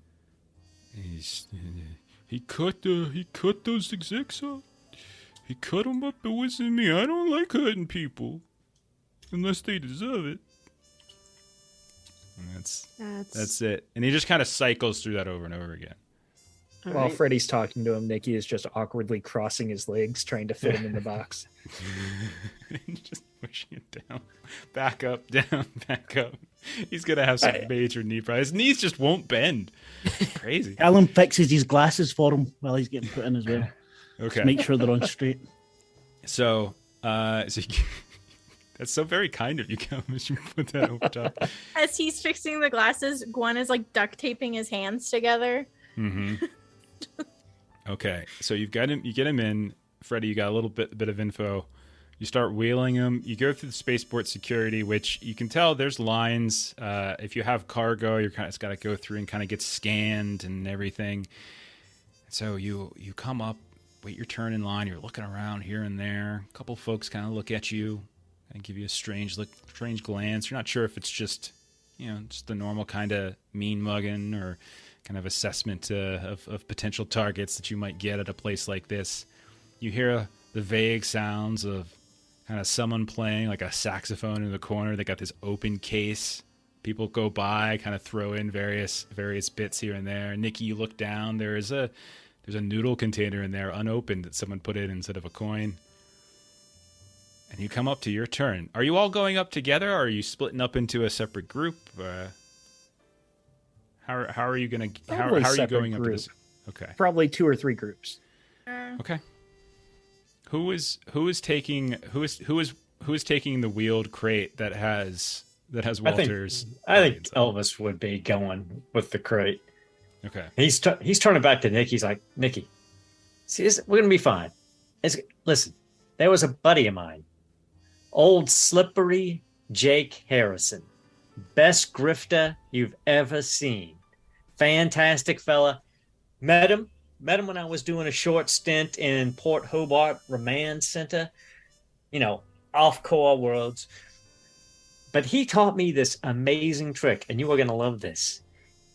He cut those execs up. He cut them up. It wasn't me. I don't like hurting people unless they deserve it. And that's it. And he just kind of cycles through that over and over again. All While right. Freddy's talking to him, Nikki is just awkwardly crossing his legs, trying to fit him in the box. Just pushing it down, back up, down, back up. He's gonna have some major knee problems. His knees just won't bend. It's crazy. Alan fixes his glasses for him while he's getting put in as well. Okay. Make sure they're on straight. So that's so very kind of you, Callum, as you put that over top. As he's fixing the glasses, Gwen is like duct taping his hands together. Mm-hmm. Okay, so you get him in. Freddy, you got a little bit of info. You start wheeling him. You go through the spaceport security, which you can tell there's lines. If you have cargo, it's got to go through and kind of get scanned and everything. So you come up, wait your turn in line. You're looking around here and there. A couple folks kind of look at you and give you a strange glance. You're not sure if it's just the normal kind of mean mugging or kind of assessment of potential targets that you might get at a place like this. You hear the vague sounds of kind of someone playing like a saxophone in the corner. They got this open case. People go by, kind of throw in various bits here and there. Nikki, you look down. There's a noodle container in there, unopened, that someone put in instead of a coin. And you come up to your turn. Are you all going up together, or are you splitting up into a separate group? How are you going to? How are you going up to this? Okay. Probably 2 or 3 groups. Okay. Who is taking the wheeled crate that has Walter's? I think Elvis would be going with the crate. Okay. He's turning back to Nick. He's like, Nikki, see, we're gonna be fine. Listen, there was a buddy of mine, old slippery Jake Harrison, best grifter you've ever seen. Fantastic fella. Met him when I was doing a short stint in Port Hobart Remand Center, off-core worlds. But he taught me this amazing trick, and you are going to love this.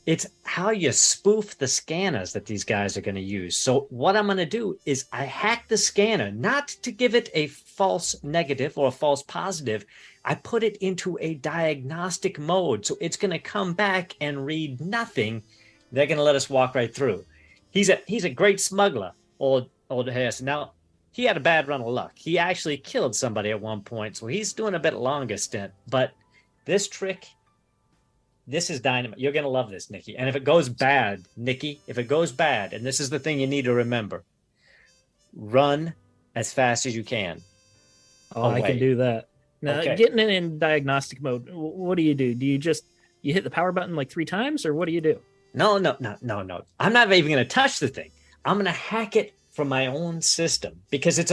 It's how you spoof the scanners that these guys are going to use. So what I'm going to do is I hack the scanner, not to give it a false negative or a false positive. I put it into a diagnostic mode. So it's going to come back and read nothing. They're going to let us walk right through. He's a great smuggler, old Harrison. Now, he had a bad run of luck. He actually killed somebody at one point, so he's doing a bit longer stint. But this trick, This is dynamite. You're going to love this, Nikki. And if it goes bad, Nikki, if it goes bad, and this is the thing you need to remember, run as fast as you can. Oh, I can do that. Now, Okay. getting it in diagnostic mode, what do? Do you just you hit the power button like 3 times, or what do you do? No. I'm not even going to touch the thing. I'm going to hack it from my own system because it's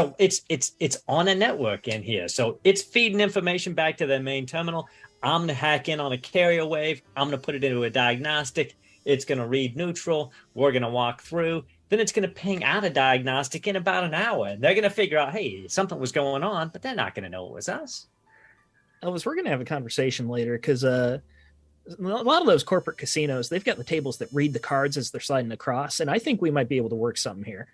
on a network in here. So it's feeding information back to their main terminal. I'm going to hack in on a carrier wave. I'm going to put it into a diagnostic. It's going to read neutral. We're going to walk through. Then it's going to ping out a diagnostic in about an hour. And they're going to figure out, hey, something was going on, but they're not going to know it was us. Elvis, we're going to have a conversation later because a lot of those corporate casinos, they've got the tables that read the cards as they're sliding across. And I think we might be able to work something here.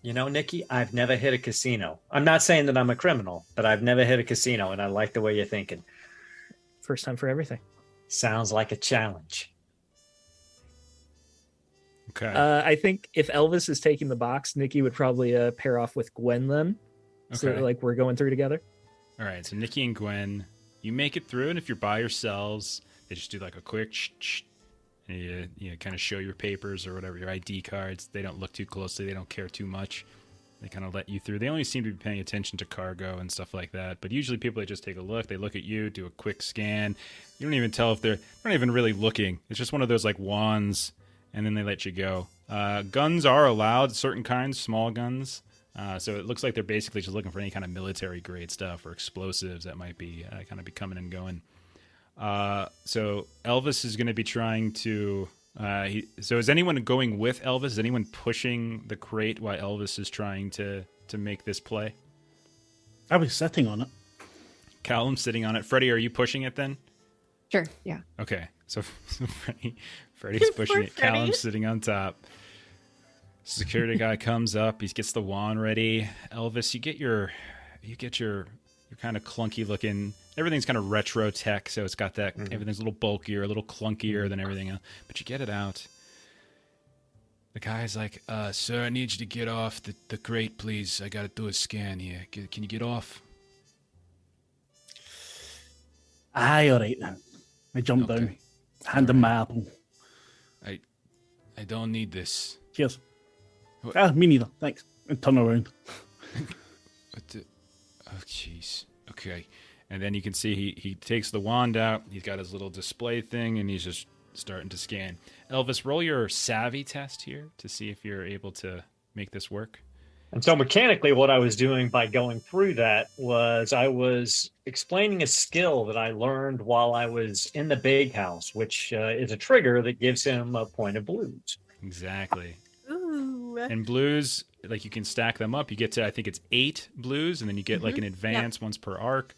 You know, Nikki, I've never hit a casino. I'm not saying that I'm a criminal, but I've never hit a casino. And I like the way you're thinking. First time for everything. Sounds like a challenge. Okay. I think if Elvis is taking the box, Nikki would probably pair off with Gwen then. So Okay. like we're going through together. All right. So Nikki and Gwen, you make it through, and if you're by yourselves, they just do like a quick shh, and you kind of show your papers or whatever, your ID cards. They don't look too closely. They don't care too much. They kind of let you through. They only seem to be paying attention to cargo and stuff like that. But usually people, they just take a look. They look at you, do a quick scan. You don't even tell if they're not even really looking. It's just one of those like wands, and then they let you go. Guns are allowed, certain kinds, small guns. So it looks like they're basically just looking for any kind of military grade stuff or explosives that might be kind of be coming and going. So Elvis is going to be trying to. So is anyone going with Elvis? Is anyone pushing the crate while Elvis is trying to make this play? I was sitting on it. Callum's sitting on it. Freddie, are you pushing it then? Sure. Yeah. Okay, so Freddie's pushing it. Freddie. Callum's sitting on top. Security guy comes up. He gets the wand ready. Elvis, you get your kind of clunky looking. Everything's kind of retro tech, so it's got that. Everything's a little bulkier, a little clunkier than everything else. But you get it out. The guy's like, "Sir, I need you to get off the crate, please. I got to do a scan here. Can you get off?" Aye, all right then. I jumped down, hand him my apple. I don't need this. Cheers. What? Me neither. Thanks. And turn around. Oh, jeez. Okay. And then you can see he takes the wand out. He's got his little display thing, and he's just starting to scan. Elvis, roll your savvy test here to see if you're able to make this work. And so mechanically, what I was doing by going through that was I was explaining a skill that I learned while I was in the big house, which is a trigger that gives him a point of blues. Exactly. Ooh. And blues, like you can stack them up. You get to, I think it's 8 blues, and then you get like an advance once per arc.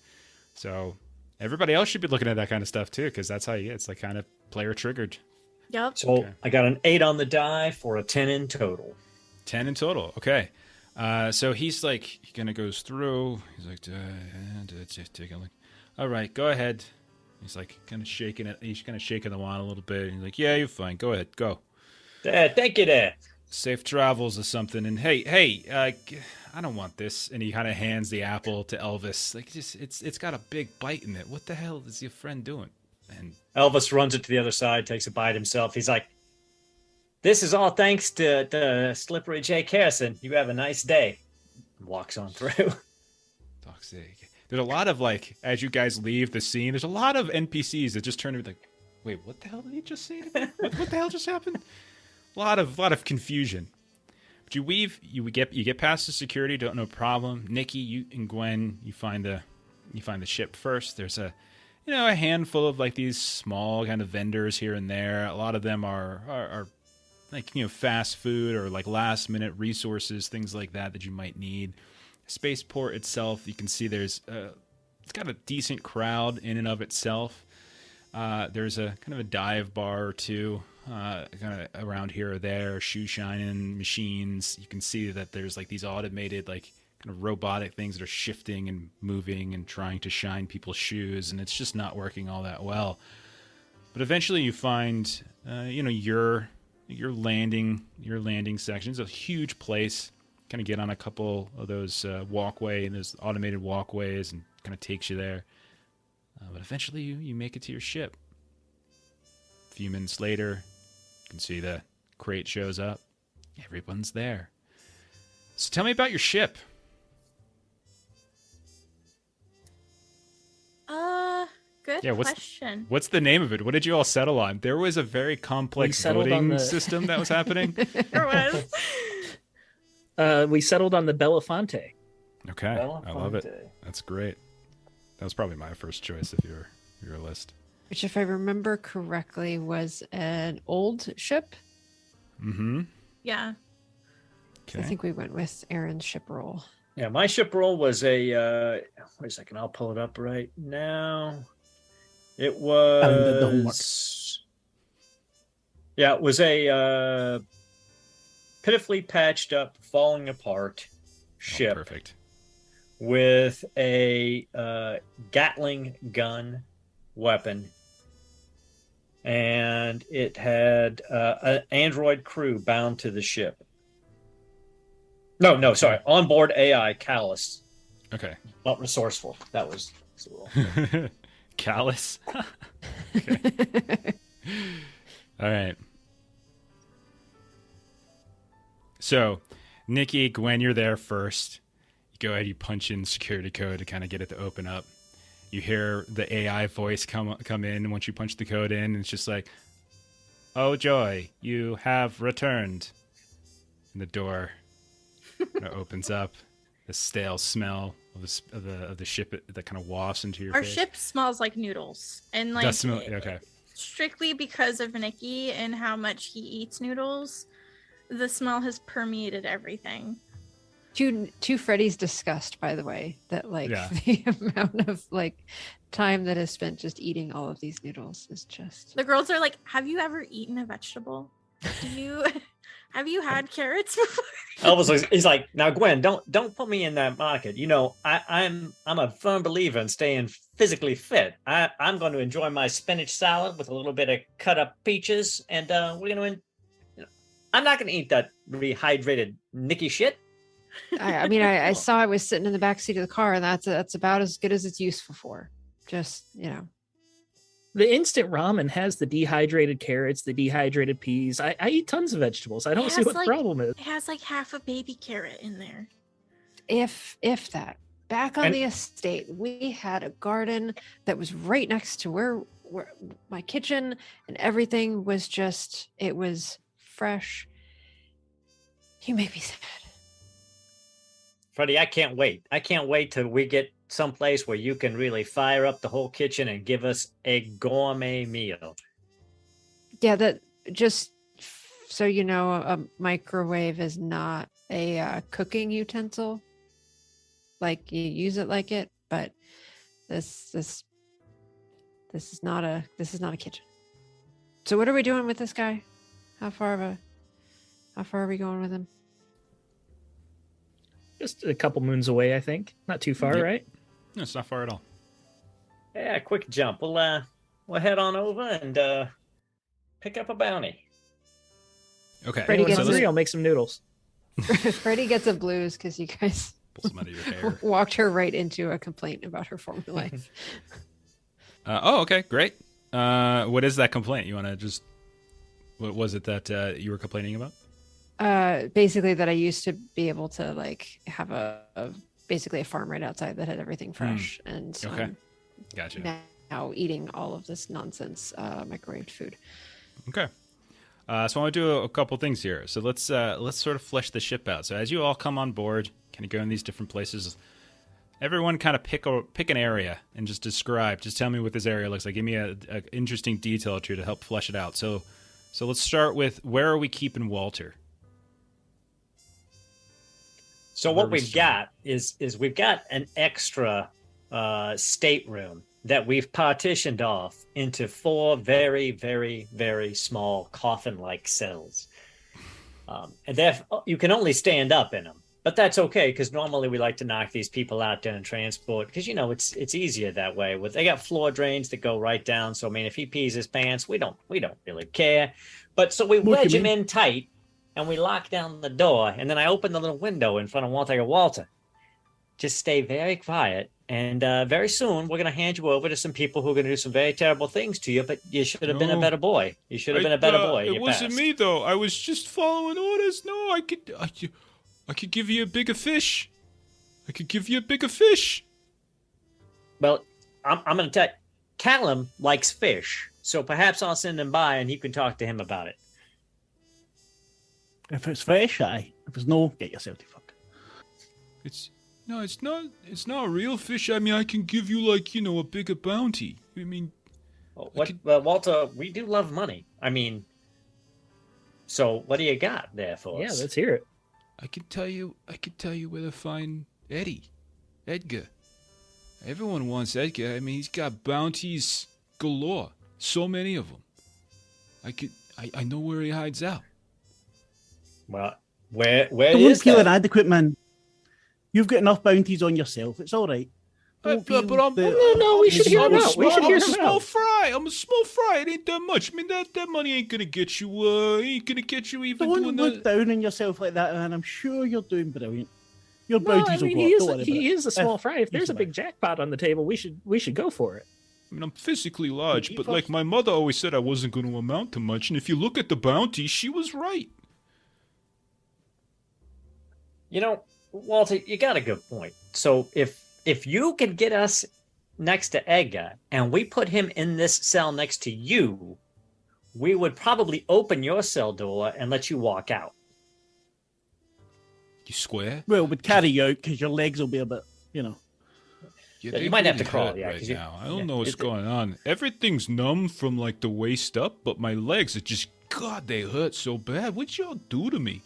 So everybody else should be looking at that kind of stuff too, because that's how you get. It's like kind of player triggered. Yep. So Okay. I got an 8 on the die for a 10 in total. 10 in total. Okay. So he's like, he kind of goes through. He's like, just take a look. All right, go ahead. He's like kind of shaking it. He's kind of shaking the wand a little bit. He's like, yeah, you're fine. Go ahead. Go. Thank you, Dad. Safe travels or something. And hey, I don't want this. And he kind of hands the apple to Elvis. Like, it's got a big bite in it. What the hell is your friend doing? And Elvis runs it to the other side, takes a bite himself. He's like, this is all thanks to Slippery Jake Harrison. You have a nice day. Walks on through. fuck's sake. There's a lot of like, as you guys leave the scene, there's a lot of NPCs that just turn to be like, wait, what the hell did he just say to me? What the hell just happened? A lot of confusion. But you get past the security, don't no problem. Nikki, you and Gwen, you find the ship first. There's a handful of like these small kind of vendors here and there. A lot of them are like, fast food or like last minute resources, things like that you might need. Spaceport itself, you can see it's got a decent crowd in and of itself. There's a kind of a dive bar or two kind of around here or there, shoe shining machines. You can see that there's like these automated like kind of robotic things that are shifting and moving and trying to shine people's shoes, and it's just not working all that well. But eventually you find your landing section. It's a huge place. Kind of get on a couple of those those automated walkways, and kind of takes you there. But eventually you make it to your ship. few minutes later, you can see the crate shows up. Everyone's there. So tell me about your ship. Good question. What's the name of it? What did you all settle on? There was a very complex voting system that was happening. There was. We settled on the Belafonte. Okay, I love it. That's great. That was probably my first choice of your list. Which, if I remember correctly, was an old ship. Mm-hmm. Yeah. Okay. So I think we went with Aaron's ship roll. Yeah, my ship roll was a. Wait a second, I'll pull it up right now. It was. Yeah, it was a pitifully patched up, falling apart ship. Oh, perfect. With a Gatling gun weapon, and it had an android crew bound to the ship. No, sorry. Onboard AI, callous. Okay. But resourceful. That was the rule. Callous? Okay. All right. So, Nikki, Gwen, you're there first. You go ahead, you punch in security code to kind of get it to open up. You hear the AI voice come in once you punch the code in, and it's just like, "Oh joy, you have returned." And the door opens up. The stale smell of the ship that kind of wafts into your Our face. ship smells like noodles, and like okay. Strictly because of Nikki and how much he eats noodles, the smell has permeated everything. To Freddie's disgust, by the way, that the amount of time that is spent just eating all of these noodles is just. The girls are like, "Have you ever eaten a vegetable? Have you had carrots before?" Elvis, he's like, "Now, Gwen, don't put me in that market. You know, I'm a firm believer in staying physically fit. I'm going to enjoy my spinach salad with a little bit of cut up peaches, and we're going to. I'm not going to eat that rehydrated Nikki shit." I saw I was sitting in the back seat of the car, and that's about as good as it's useful for. Just The instant ramen has the dehydrated carrots, the dehydrated peas. I eat tons of vegetables. I don't see what the problem is. It has half a baby carrot in there. If that. Back on the estate, we had a garden that was right next to where my kitchen, and everything was it was fresh. You make me sad. Freddie, I can't wait. I can't wait till we get someplace where you can really fire up the whole kitchen and give us a gourmet meal. Yeah, that just so you know, a microwave is not a cooking utensil. Like, you use it like it, but this is not a kitchen. So what are we doing with this guy? How far are we going with him? Just a couple moons away, I think. Not too far, right? No, it's not far at all. Yeah, quick jump. We'll head on over and pick up a bounty. Okay. Freddie gets I'll make some noodles. Freddie gets a blues because you guys pull some out of your hair. Walked her right into a complaint about her former life. Okay, great. What is that complaint? You want to just? What was it that you were complaining about? Basically that I used to be able to have basically a farm right outside that had everything fresh, and okay, gotcha. Now eating all of this nonsense microwaved food. Okay, so I want to do a couple things here. So let's sort of flesh the ship out. So as you all come on board, kind of go in these different places. Everyone kind of pick an area and just describe. Just tell me what this area looks like. Give me a interesting detail or two to help flesh it out. So let's start with, where are we keeping Walter? So what we've got is we've got an extra stateroom that we've partitioned off into 4 very, very, very small coffin-like cells. And you can only stand up in them. But that's okay, because normally we like to knock these people out during transport, because it's easier that way. They got floor drains that go right down. So I mean, if he pees his pants, we don't really care. But so we wedge him in tight, and we lock down the door, and then I open the little window in front of Walter. I go, "Walter, just stay very quiet And very soon, we're going to hand you over to some people who are going to do some very terrible things to you, but you should have been a No. better boy. You should have been a better boy. in It your wasn't past. me though. I was just following orders. No, I could give you a bigger fish. I could give you a bigger fish. Well, I'm going to tell you, Callum likes fish, so perhaps I'll send him by and you can talk to him about it. If it's fresh, aye. If it's no, get yourself to fuck. It's not a real fish. I mean, I can give you like, a bigger bounty. I mean, Well, Walter, we do love money. I mean, so what do you got there for Yeah, us? let's hear it. I could tell you where to find Edgar. Everyone wants Edgar. I mean, he's got bounties galore. So many of them. I know where he hides out. Well, where I is wouldn't feel that? inadequate, man. You've got enough bounties on yourself. It's all right. But Don't feel I'm that- No, we should hear him out. We should hear I'm a him small out. fry. I'm a small fry. It ain't that much. I mean, that money ain't gonna get you. Even Don't doing look that. down on yourself like that, man. I'm sure you're doing brilliant. Your No, bounties I mean, will he go is up. Don't worry he about is it. a small fry. If there's a he's big jackpot on the table, we should go for it. I mean, I'm physically large, You but first. like my mother always said, I wasn't going to amount to much. And if you look at the bounty, she was right. Walter, you got a good point. So if you can get us next to Edgar and we put him in this cell next to you, we would probably open your cell door and let you walk out. You square? Well, we'd carry you out because your legs will be a bit, Yeah, Yeah, they you might have really to crawl, hurt yeah, right 'cause you- now. I don't yeah, know what's it- going on. Everything's numb from like the waist up, but my legs are just, God, they hurt so bad. What'd y'all do to me?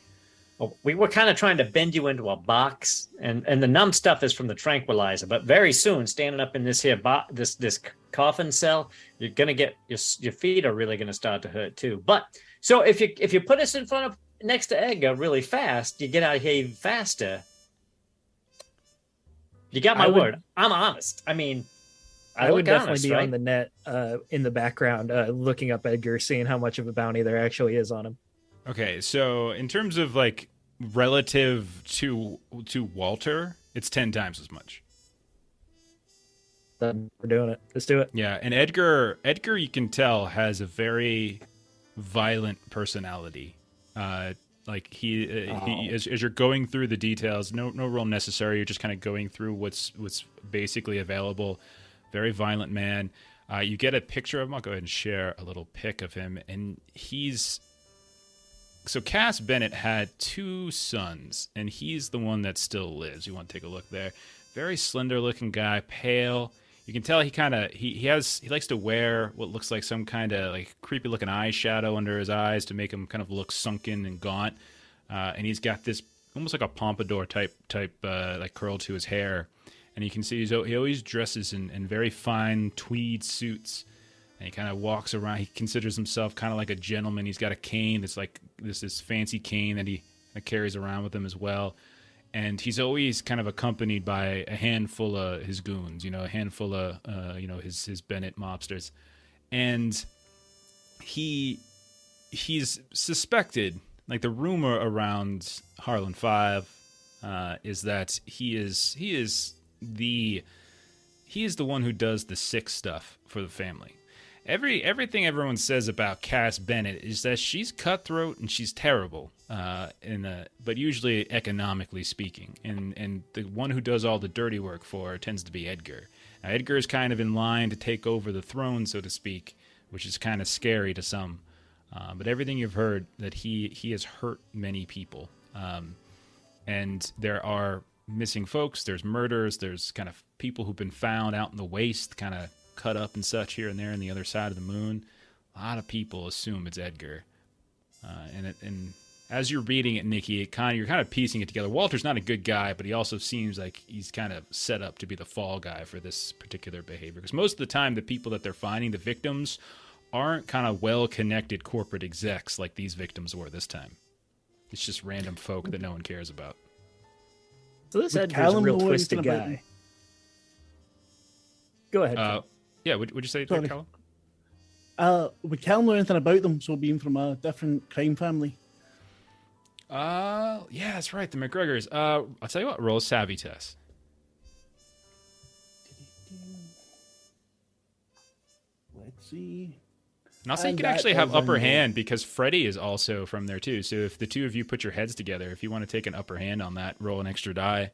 Oh, we were kind of trying to bend you into a box, and the numb stuff is from the tranquilizer. But very soon, standing up in this here this coffin cell, you're gonna get your feet are really gonna start to hurt too. But so if you put us in front of next to Edgar really fast, you get out of here even faster. You got my I would- word. I'm honest. I mean, I would look definitely honest, be right? on the net in the background looking up Edgar, seeing how much of a bounty there actually is on him. Okay, so in terms of like relative to Walter, it's 10 times as much. Then we're doing it. Let's do it. Yeah, and Edgar, you can tell, has a very violent personality. Like he as you're going through the details, no role necessary. You're just kind of going through what's basically available. Very violent man. You get a picture of him. I'll go ahead and share a little pic of him, and so Cass Bennett had 2 sons, and he's the one that still lives. You want to take a look there. Very slender looking guy, pale. You can tell he likes to wear what looks like some kind of like creepy looking eyeshadow under his eyes to make him kind of look sunken and gaunt. And he's got this almost like a pompadour type like curl to his hair. And you can see he always dresses in very fine tweed suits. And he kind of walks around. He considers himself kind of like a gentleman. He's got a cane that's like this fancy cane that he carries around with him as well. And he's always kind of accompanied by a handful of his goons, a handful of, his Bennett mobsters. And he's suspected, like the rumor around Harlan 5 is that he is the one who does the sick stuff for the family. Everything everyone says about Cass Bennett is that she's cutthroat and she's terrible, but usually economically speaking. And the one who does all the dirty work for her tends to be Edgar. Now, Edgar is kind of in line to take over the throne, so to speak, which is kind of scary to some. But everything you've heard, that he has hurt many people. And there are missing folks, there's murders, there's kind of people who've been found out in the waste, kind of cut up and such here and there on the other side of the moon. A lot of people assume it's Edgar. And as you're reading it, Nikki, you're kind of piecing it together. Walter's not a good guy, but he also seems like he's kind of set up to be the fall guy for this particular behavior. Because most of the time, the people that they're finding, the victims, aren't kind of well-connected corporate execs like these victims were this time. It's just random folk that no one cares about. So this Would Edgar's a Callum real know twisted anything about guy. him? Go ahead. Callum. Yeah, would you say, Sorry. Callum? We can't know anything about them, so being from a different crime family. Yeah, that's right, the McGregors. I'll tell you what, roll a savvy test. Let's see. And also, you And can that actually have is upper in the- hand because Freddy is also from there too. So if the two of you put your heads together, if you want to take an upper hand on that, roll an extra die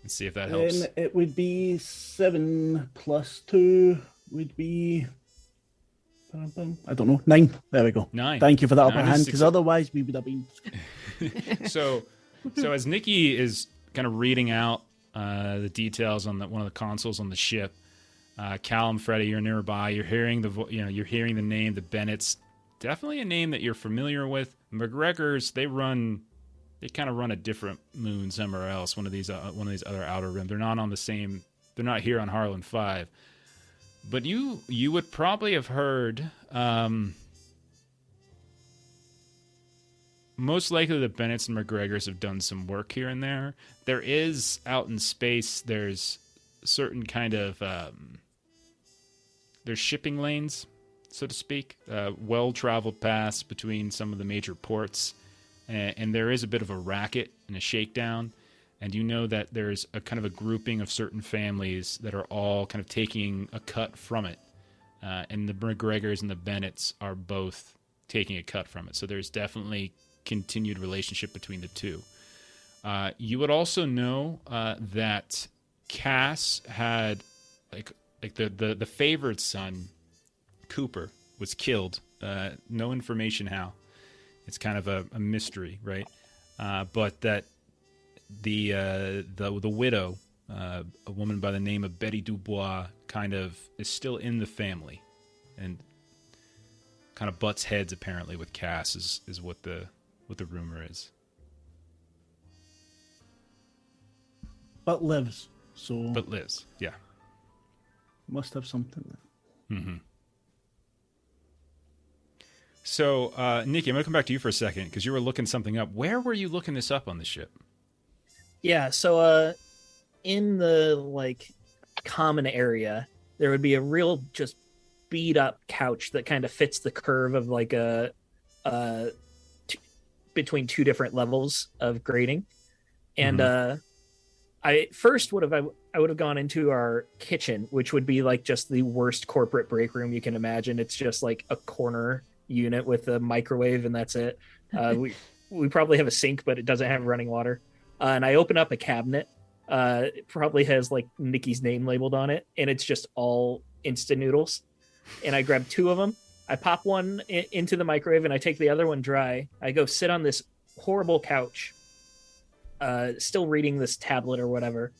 and see if that helps. Then it would be 7 plus 2 would be. I don't know. 9. There we go. 9. Thank you for that upper 9 is hand, because success. otherwise we would have been. So as Nikki is kind of reading out the details on one of the consoles on the ship, Callum, Freddy, you're nearby. You're hearing you're hearing the name, the Bennett's. Definitely a name that you're familiar with. McGregor's. They kind of run a different moon somewhere else. One of these other outer rim. They're not on the same. They're not here on Harlan 5. But you would probably have heard. Most likely the Bennetts and McGregors have done some work here and there. There is, out in space, there's certain kind of there's shipping lanes, so to speak, well-traveled paths between some of the major ports, and there is a bit of a racket and a shakedown, and you know that there's a kind of a grouping of certain families that are all kind of taking a cut from it, and the McGregors and the Bennetts are both taking a cut from it. So there's definitely continued relationship between the two. You would also know that Cass had like the favored son, Cooper, was killed. No information how. It's kind of a mystery, right? But that the widow, a woman by the name of Betty Dubois, kind of is still in the family, and kind of butts heads apparently with Cass is what the rumor is. But lives. So. But lives, yeah. Must have something. Mm-hmm. So, Nikki, I'm going to come back to you for a second because you were looking something up. Where were you looking this up on the ship? Yeah, so in the common area, there would be a real just beat up couch that kind of fits the curve of between two different levels of grading. And I first would have gone into our kitchen, which would be just the worst corporate break room you can imagine. It's just like a corner unit with a microwave, and that's it. We probably have a sink, but it doesn't have running water. And I open up a cabinet. It probably has Nikki's name labeled on it, and it's just all instant noodles. And I grab 2 of them. I pop one into the microwave, and I take the other one dry. I go sit on this horrible couch, still reading this tablet or whatever.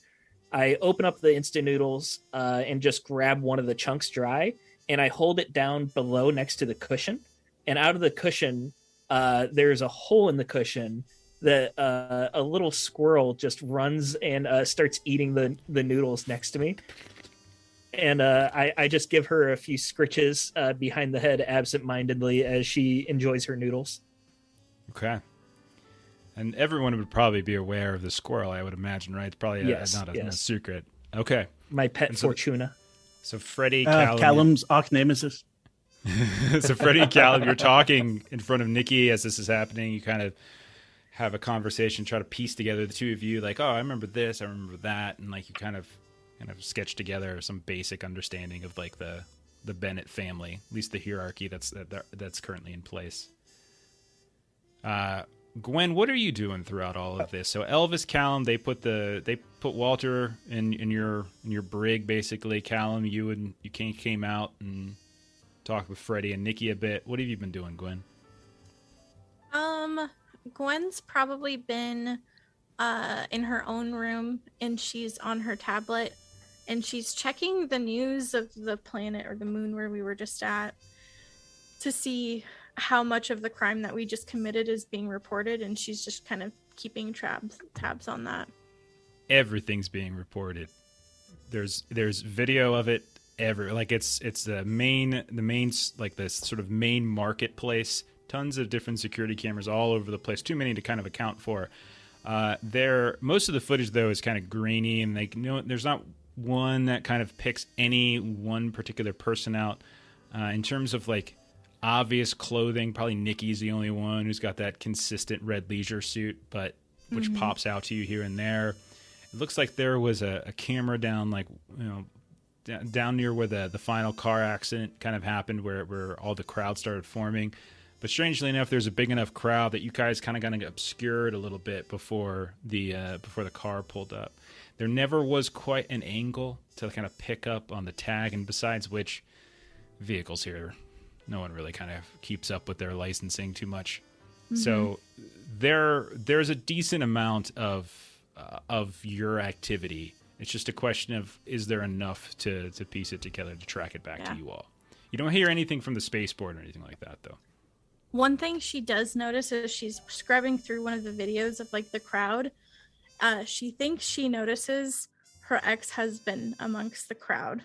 I open up the instant noodles and just grab one of the chunks dry, and I hold it down below next to the cushion. And out of the cushion, there's a hole in the cushion that a little squirrel just runs and starts eating the noodles next to me. And I just give her a few scritches behind the head absentmindedly as she enjoys her noodles. Okay. And everyone would probably be aware of the squirrel, I would imagine, right? It's probably not a secret. Okay. My pet so, Fortuna. So Freddy, Callum... Callum's arch nemesis. So Freddy and Callum, you're talking in front of Nikki as this is happening. You kind of have a conversation, try to piece together the two of you, oh, I remember this, I remember that, and you kind of sketch together some basic understanding of the Bennett family, at least the hierarchy that's currently in place. Gwen, what are you doing throughout all of this? So Elvis, Callum, they put Walter in your brig basically. Callum, you came out and talked with Freddy and Nikki a bit. What have you been doing, Gwen? Gwen's probably been in her own room, and she's on her tablet, and she's checking the news of the planet or the moon where we were just at to see how much of the crime that we just committed is being reported, and she's just kind of keeping tabs on that. Everything's being reported. There's video of it it's the main this sort of main marketplace. Tons of different security cameras all over the place. Too many to kind of account for. Most of the footage though is kind of grainy, and there's not one that kind of picks any one particular person out. In terms of obvious clothing, probably Nikki's the only one who's got that consistent red leisure suit, but which pops out to you here and there. It looks like there was a camera down down near where the final car accident kind of happened, where all the crowd started forming. But strangely enough, there's a big enough crowd that you guys kind of got obscured a little bit before the car pulled up. There never was quite an angle to kind of pick up on the tag, and besides which, vehicles here, no one really kind of keeps up with their licensing too much. Mm-hmm. So there's a decent amount of your activity. It's just a question of, is there enough to piece it together to track it back to you all? You don't hear anything from the spaceport or anything like that, though. One thing she does notice is she's scrubbing through one of the videos of like the crowd. She thinks she notices her ex-husband amongst the crowd,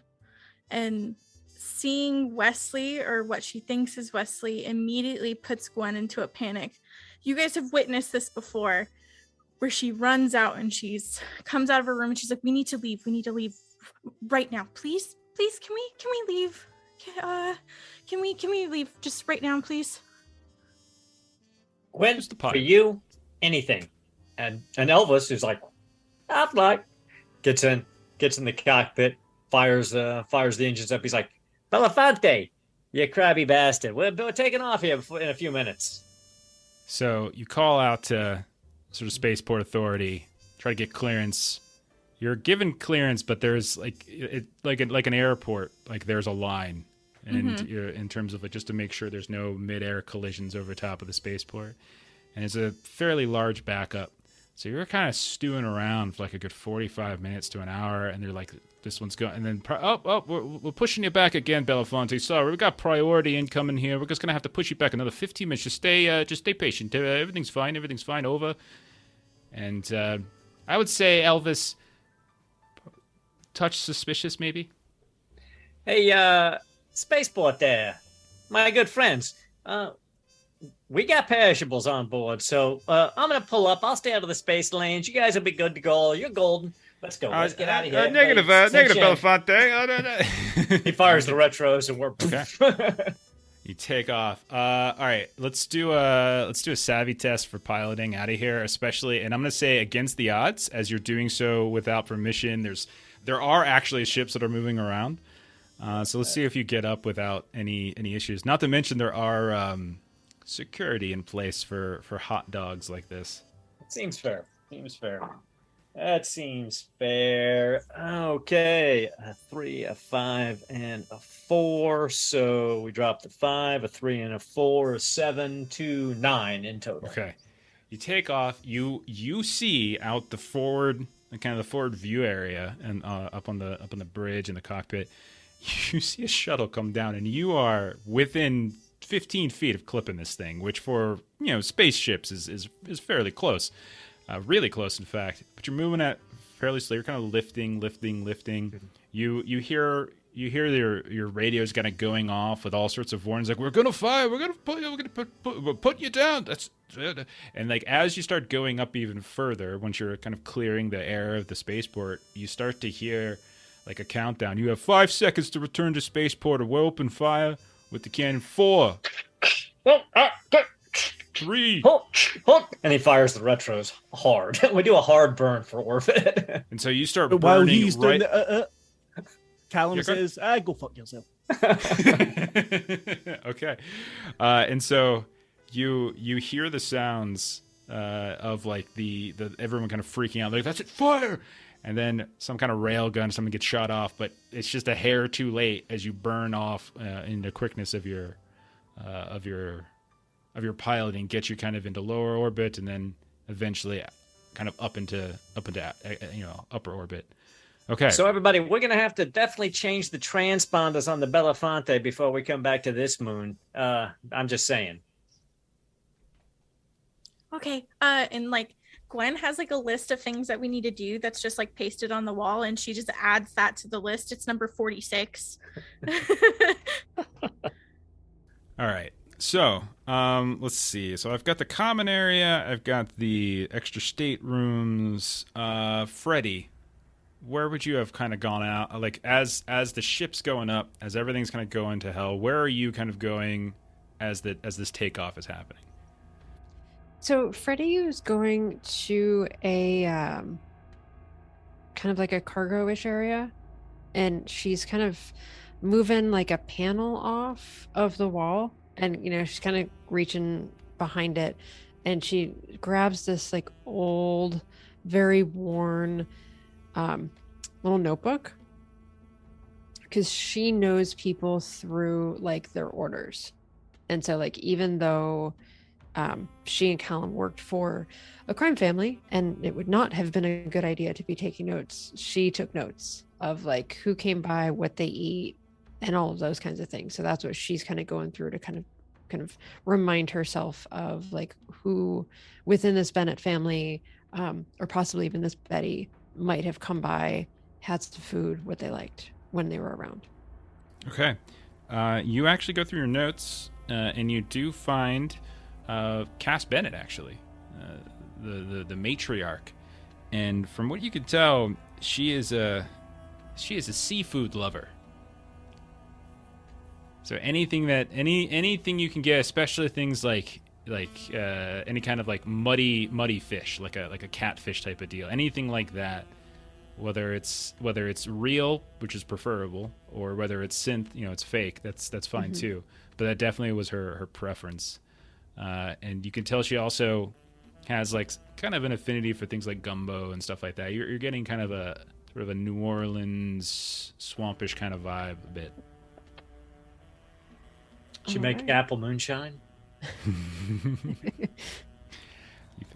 and seeing Wesley, or what she thinks is Wesley, immediately puts Gwen into a panic. You guys have witnessed this before, where she runs out and comes out of her room and she's like, we need to leave right now, please, can we leave, can we leave just right now, please? Gwen, for you, anything. And Elvis is like, I'd like, gets in the cockpit, fires the engines up. He's like, Belafonte, you crabby bastard, we're taking off here in a few minutes. So you call out to sort of Spaceport Authority, try to get clearance. You're given clearance, but there's like an airport, like there's a line, and in terms of just to make sure there's no mid-air collisions over top of the spaceport, and it's a fairly large backup. So you're kind of stewing around for like a good 45 minutes to an hour, and they're like, this one's going, and then we're pushing you back again, Belafonte. Sorry, we've got priority incoming here. We're just gonna have to push you back another 15 minutes. Just stay patient. Everything's fine. Over. And I would say Elvis, touch suspicious, maybe. Hey, Spaceport there, my good friends. We got perishables on board, so I'm gonna pull up. I'll stay out of the space lanes. You guys will be good to go. You're golden. Let's go. Let's get out of here. Negative, Belafonte. He fires the retros, and we're okay. You take off. All right, let's do a savvy test for piloting out of here, especially. And I'm gonna say against the odds, as you're doing so without permission. There are actually ships that are moving around. So let's see if you get up without any issues. Not to mention there are security in place for hot dogs like this. Seems fair. That seems fair. Okay, a 3, a 5, and a 4. So we dropped a 5, a 3, and a 4, a 7, 2, 9 in total. Okay, you take off. You see out the forward, kind of the forward view area, and up on the bridge in the cockpit, you see a shuttle come down, and you are within 15 feet of clipping this thing, which for spaceships is fairly close. Really close, in fact. But you're moving at fairly slow. You're kind of lifting. You hear your radios kind of going off with all sorts of warnings, like we're gonna fire, we're gonna put you down. And like as you start going up even further, once you're kind of clearing the air of the spaceport, you start to hear like a countdown. You have 5 seconds to return to spaceport, or we'll open fire with the cannon. 4. 3. And he fires the retros hard. We do a hard burn for Orbit. And so you start burning. While he's right... doing Callum says, go fuck yourself. Okay. And so you hear the sounds of like the everyone kind of freaking out. Like, that's it, fire! And then some kind of rail gun, something gets shot off, but it's just a hair too late as you burn off in the quickness of your piloting, get you kind of into lower orbit, and then eventually kind of up into upper orbit. Okay. So everybody, we're gonna have to definitely change the transponders on the Belafonte before we come back to this moon. I'm just saying. Okay. And like Gwen has like a list of things that we need to do that's just like pasted on the wall, and she just adds that to the list. It's number 46. All right. So, let's see. So I've got the common area. I've got the extra staterooms. Freddie, where would you have kind of gone out? Like as the ship's going up, as everything's kind of going to hell, where are you kind of going as this takeoff is happening? So Freddie was going to a kind of like a cargo-ish area. and she's kind of moving like a panel off of the wall, and she's kind of reaching behind it, and she grabs this like old, very worn little notebook, because she knows people through like their orders. And so like even though she and Callum worked for a crime family, and it would not have been a good idea to be taking notes, she took notes of like who came by, what they eat, and all of those kinds of things. So that's what she's kind of going through to kind of remind herself of like who within this Bennett family, or possibly even this Betty, might have come by, had some food, what they liked when they were around. Okay. You actually go through your notes, and you do find Cass Bennett, actually, the matriarch. And from what you can tell, she is a seafood lover. So anything you can get, especially things like any kind of like muddy fish, like a catfish type of deal, anything like that. Whether it's real, which is preferable, or whether it's synth, it's fake, that's fine too. But that definitely was her preference. And you can tell she also has like kind of an affinity for things like gumbo and stuff like that. You're getting kind of a sort of a New Orleans swampish kind of vibe a bit. She make apple moonshine.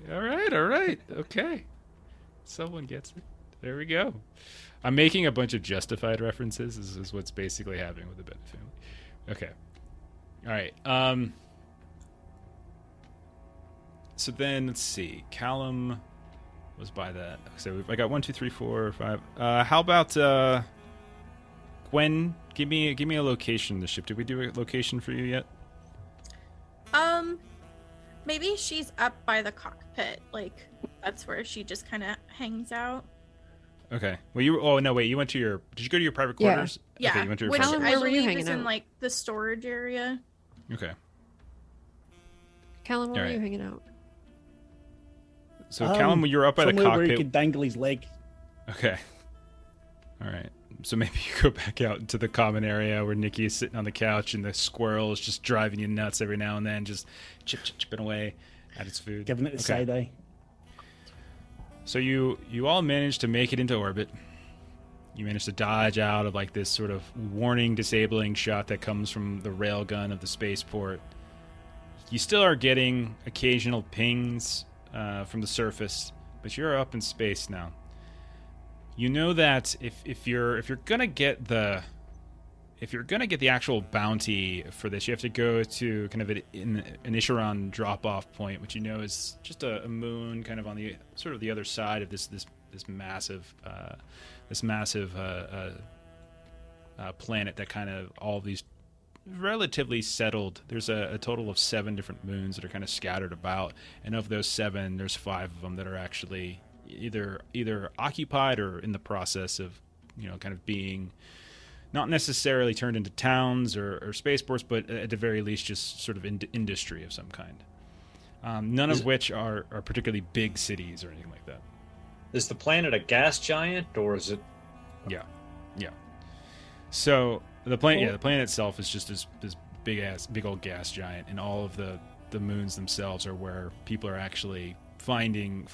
All right, okay. Someone gets it. There we go. I'm making a bunch of Justified references. This is what's basically happening with the Bennett family. Okay. All right. So then let's see. Callum was by that. So I got 1, 2, 3, 4, 5. How about Gwen? Give me a location of the ship. Did we do a location for you yet? Maybe she's up by the cockpit. Like that's where she just kind of hangs out. Okay. Well, you went to your. Did you go to your private quarters? Yeah. Okay, you went to your Which private I where were you believe hanging is in out? like the storage area. Okay. Callum, where All are you right. hanging out? So Callum, when you're up by the somewhere where he cockpit. could dangle his leg. Okay. All right. So maybe you go back out into the common area where Nikki is sitting on the couch and the squirrel is just driving you nuts every now and then, just chipping away at its food. Giving it a side eye. So you all managed to make it into orbit. You managed to dodge out of like this sort of warning disabling shot that comes from the railgun of the spaceport. You still are getting occasional pings from the surface, but you're up in space now. You know that if you're gonna get the actual bounty for this, you have to go to kind of an Inisheron drop-off point, which you know is just a moon, kind of on the sort of the other side of this massive planet that kind of all these relatively settled. There's a total of 7 different moons that are kind of scattered about, and of those 7, there's 5 of them that are actually either occupied or in the process of, kind of being not necessarily turned into towns or spaceports, but at the very least just sort of industry of some kind. None of which are particularly big cities or anything like that. Is the planet a gas giant, or is it? Yeah. So the planet itself is just this big old gas giant, and all of the moons themselves are where people are actually finding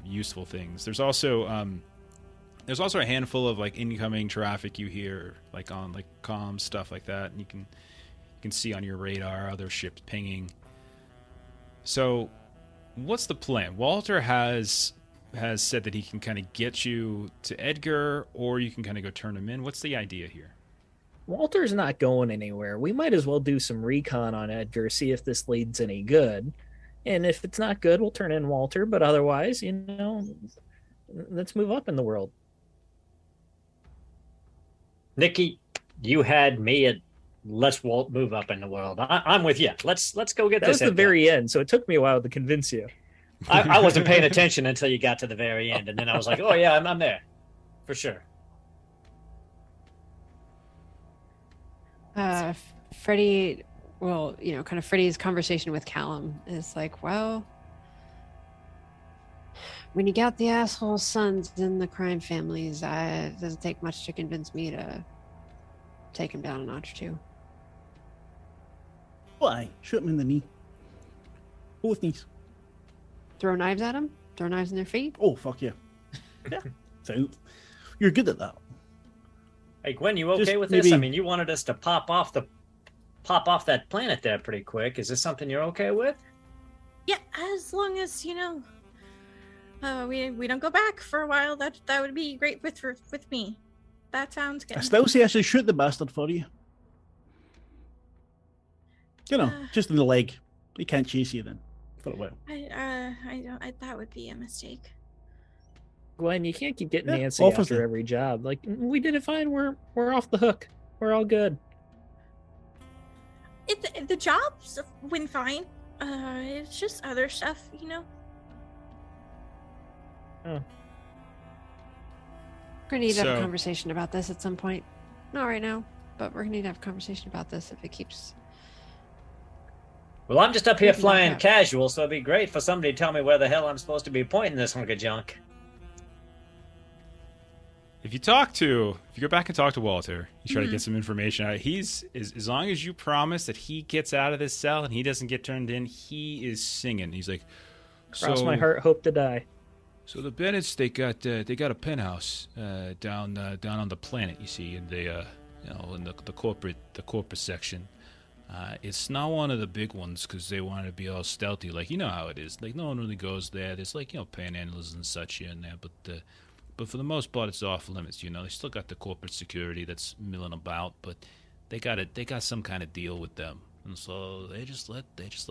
useful things. There's also a handful of like incoming traffic you hear like on like comms, stuff like that, and you can see on your radar other ships pinging. So what's the plan? Walter has said that he can kind of get you to Edgar, or you can kind of go turn him in. What's the idea here? Walter's not going anywhere. We might as well do some recon on Edgar, see if this leads any good. And if it's not good, we'll turn in Walter. But otherwise, let's move up in the world. Nikki, you had me at let's move up in the world. I'm with you. Let's go get That this. was the very end, so it took me a while to convince you. I wasn't paying attention until you got to the very end, and then I was like, oh yeah, I'm there for sure. Freddie, well, kind of Freddie's conversation with Callum is like, well, when you got the asshole sons in the crime families, it doesn't take much to convince me to take him down a notch or two. Why? Shoot him in the knee. Both knees. Throw knives at him? Throw knives in their feet? Oh, fuck yeah. Yeah. So, you're good at that. Hey, Gwen, you okay Just with maybe- this? I mean, you wanted us to pop off that planet there pretty quick. Is this something you're okay with? Yeah, as long as we don't go back for a while. That would be great with me. That sounds good. I still say I should shoot the bastard for you. Just in the leg. He can't chase you then for a while. That would be a mistake. Gwen, you can't keep getting Yeah, Nancy offer after them. every job. Like, we did it fine. We're off the hook. We're all good. The jobs went fine. It's just other stuff, Oh. We're gonna need to have a So- conversation about this at some point. Not right now, but we're gonna need to have a conversation about this if it keeps. Well, I'm just up here Maybe not flying that. casual, so it'd be great for somebody to tell me where the hell I'm supposed to be pointing this hunk of junk. If you go back and talk to Walter, you try to get some information out. As long as you promise that he gets out of this cell and he doesn't get turned in, he is singing. He's like, Cross my heart, hope to die. So the Bennetts, they got a penthouse down on the planet. You see, in the in the corporate section. It's not one of the big ones because they want to be all stealthy. Like, you know how it is. Like, no one really goes there. There's like panhandlers and such here and there, but for the most part, it's off limits. They still got the corporate security that's milling about, but they got some kind of deal with them, and so they just let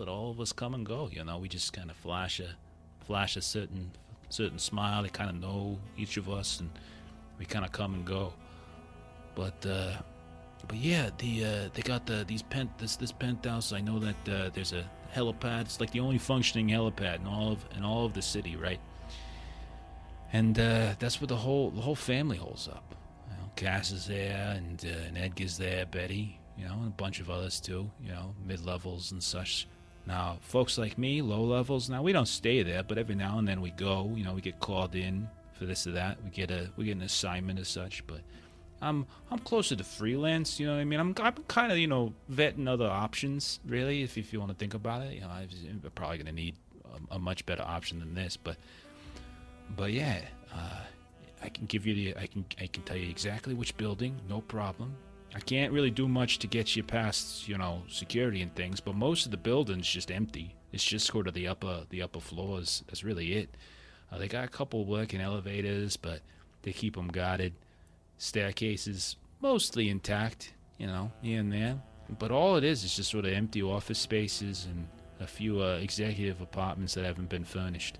all of us come and go. We just kind of flash a certain smile. They kind of know each of us, and we kind of come and go. But yeah, they got this penthouse. I know that there's a helipad. It's like the only functioning helipad in all of the city, right? And that's where the whole family holds up. Cass is there, and Edgar's there, Betty, and a bunch of others too. Mid-levels and such. Now, folks like me, low levels. Now we don't stay there, but every now and then we go. We get called in for this or that. We get an assignment as such. But I'm closer to freelance. You know what I mean? I'm kind of vetting other options. Really, if you want to think about it, I'm probably gonna need a much better option than this, but yeah, I can give you I can tell you exactly which building, no problem. I can't really do much to get you past, security and things, but most of the building's just empty. It's just sort of the upper floors. That's really it. They got a couple working elevators, but they keep them guarded. Staircases mostly intact, here and there. But all it is just sort of empty office spaces and a few executive apartments that haven't been furnished.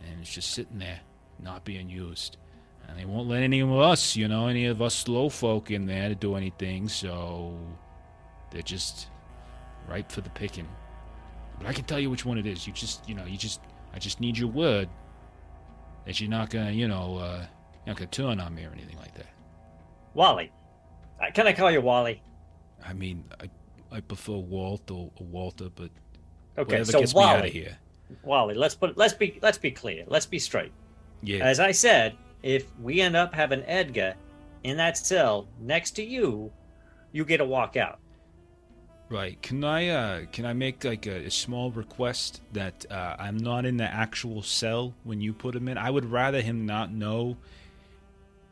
And it's just sitting there, not being used. And they won't let any of us, any of us slow folk in there to do anything, so they're just ripe for the picking. But I can tell you which one it is. I just need your word that you're not gonna, not gonna turn on me or anything like that. Wally. Can I call you Wally? I mean, I prefer Walt or Walter, but Okay, whatever so gets me out of here. Wally, let's be clear. Let's be straight. Yeah. As I said, if we end up having Edgar in that cell next to you, you get to walk out. Right. Can I make like a small request that I'm not in the actual cell when you put him in? I would rather him not know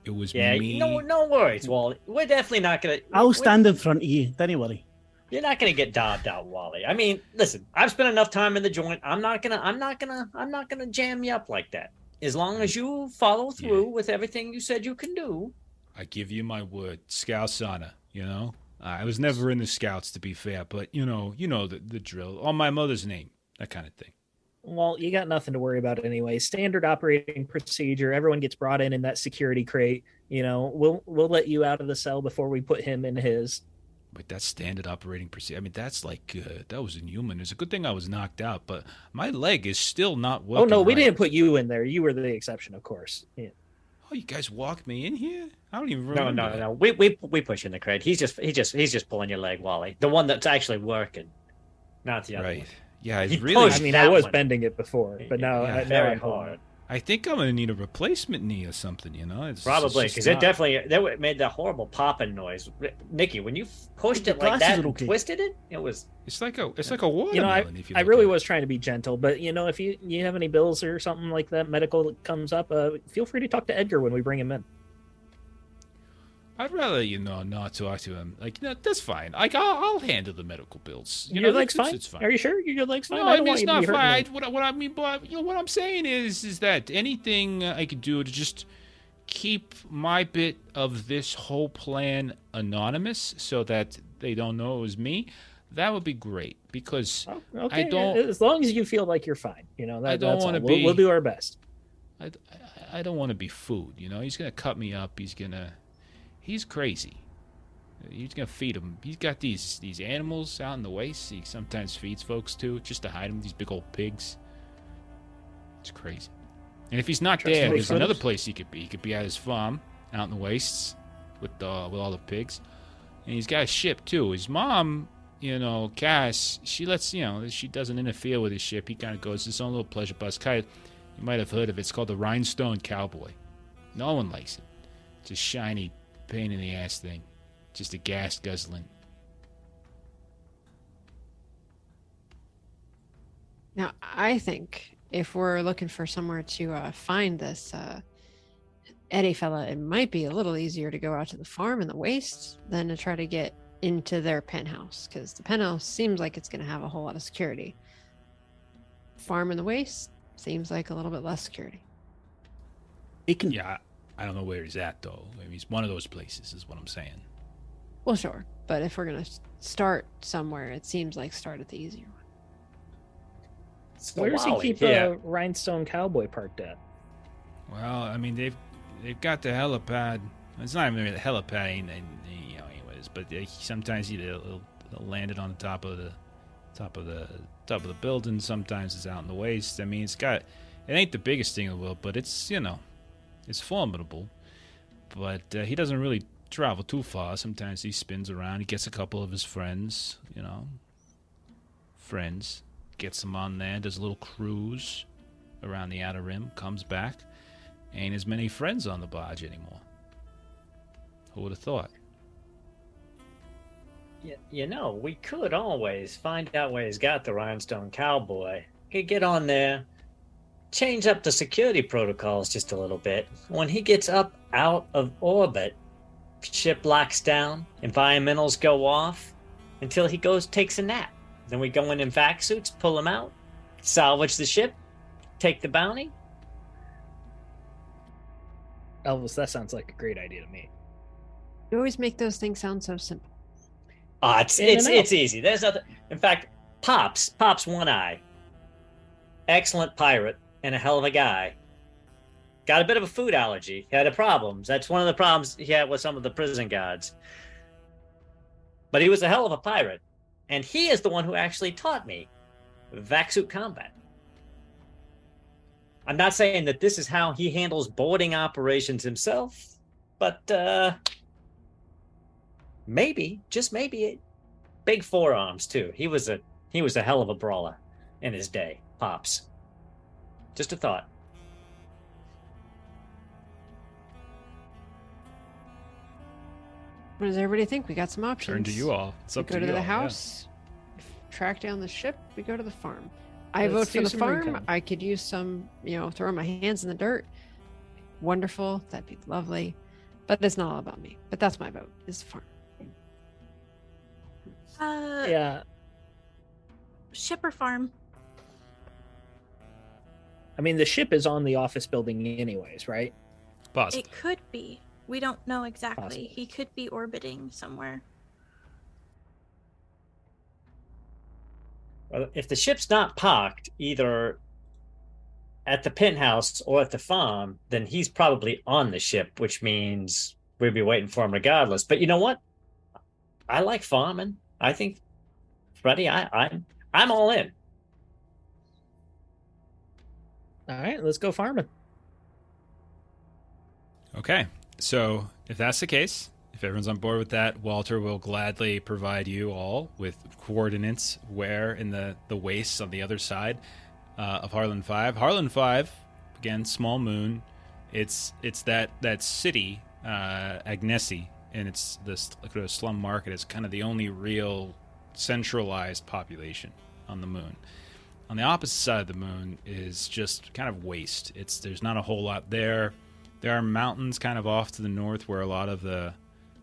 it was me. No worries, Wally. We're definitely not gonna. I'll stand in front of you. Don't worry. You're not gonna get dobbed out, Wally. I mean, listen. I've spent enough time in the joint. I'm not gonna jam you up like that. As long as you follow through with everything you said you can do. I give you my word, Scouts honor. I was never in the Scouts, to be fair, but you know the drill. On my mother's name, that kind of thing. Well, you got nothing to worry about anyway. Standard operating procedure. Everyone gets brought in that security crate. We'll let you out of the cell before we put him in his. But that's standard operating procedure. I mean, that's like that was inhuman. It's a good thing I was knocked out, but my leg is still not working. Oh no, we right. didn't put you in there. You were the exception, of course. Yeah. Oh, you guys walked me in here? I don't even remember. No. We push you in the crate. He's just pulling your leg, Wally. The one that's actually working, not the other Right. one. Yeah, He really. pushed I mean, that I was one. bending it before, but now, Yeah, now Very I'm pulling hard. it. I think I'm gonna need a replacement knee or something. It's Probably, just because it not- definitely made that horrible popping noise. Nikki, when you pushed The it like glasses that are and okay. twisted it, it was. It's like a watermelon. You know, if you I look really at it. was trying to be gentle, but if you have any bills or something like that medical that comes up, feel free to talk to Edgar when we bring him in. I'd rather not talk to him. That's fine. I'll handle the medical bills. Your leg's fine? It's fine. Are you sure your leg's fine? No, I I don't mean want it's you to not be hurting fine. me. What I mean, but what I'm saying is that anything I could do to just keep my bit of this whole plan anonymous, so that they don't know it was me, that would be great. Because Oh, okay, I don't. as long as you feel like you're fine, I don't that's wanna all. be- We'll do our best. I don't want to be food. He's gonna cut me up. He's crazy. He's gonna feed him. He's got these animals out in the waste. He sometimes feeds folks too, just to hide them. These big old pigs. It's crazy. And if he's not Trust there, me, there's friends. another place he could be. He could be at his farm out in the wastes with all the pigs. And he's got a ship too. His mom, Cass, she lets she doesn't interfere with his ship. He kind of goes his own little pleasure bus. You might have heard of it. It's called the Rhinestone Cowboy. No one likes it. It's a shiny, pain in the ass thing. Just a gas guzzling. Now, I think if we're looking for somewhere to find this Eddie fella, it might be a little easier to go out to the farm in the waste than to try to get into their penthouse, because the penthouse seems like it's going to have a whole lot of security. Farm in the waste seems like a little bit less security. He can. Yeah, I don't know where he's at though. I mean, he's one of those places, is what I'm saying. Well, sure, but if we're going to start somewhere, it seems like start at the easier one. So Where does he wowie, keep yeah. a Rhinestone Cowboy parked at? Well, I mean, they've got the helipad. It's not even really the helipad, anyways. But sometimes they'll land it on the top of the building. Sometimes it's out in the waste. I mean, it ain't the biggest thing in the world, but it's it's formidable. But he doesn't really travel too far. Sometimes he spins around. He gets a couple of his friends, gets them on there, does a little cruise around the outer rim, comes back. Ain't as many friends on the barge anymore. Who would have thought? We could always find out where he's got the Rhinestone Cowboy. Could get on there, change up the security protocols just a little bit. When he gets up out of orbit, ship locks down, environmentals go off until he takes a nap. Then we go in vac suits, pull him out, salvage the ship, take the bounty. Elvis, that sounds like a great idea to me. You always make those things sound so simple. It's easy. There's nothing. In fact, Pop's one eye. Excellent pirate and a hell of a guy. Got a bit of a food allergy. He had problems. That's one of the problems he had with some of the prison guards. But he was a hell of a pirate. And he is the one who actually taught me vac suit combat. I'm not saying that this is how he handles boarding operations himself, but maybe, just maybe, big forearms too. He was a hell of a brawler in his day, Pops. Just a thought. What does everybody think? We got some options. Turn to you all. It's We up go to you the all, house, track down the ship, we go to the farm. I vote Let's for do the some farm. recon. I could use some, throw my hands in the dirt. Wonderful. That'd be lovely. But it's not all about me. But that's my vote, is the farm. Yeah, Ship or farm? I mean the ship is on the office building anyways, right? Pause. It could be. We don't know exactly. Possible. He could be orbiting somewhere. Well, if the ship's not parked either at the penthouse or at the farm, then he's probably on the ship, which means we'd be waiting for him regardless. But you know what? I like farming. I think, Freddie, I'm all in. All right, let's go farming. Okay, so if that's the case, if everyone's on board with that, Walter will gladly provide you all with coordinates where in the wastes on the other side of Harlan 5. Harlan 5 again, small moon. It's that city, Agnesi, and it's this slum market is kind of the only real centralized population on the moon. On the opposite side of the moon is just kind of waste. There's not a whole lot there. There are mountains kind of off to the north where a lot of the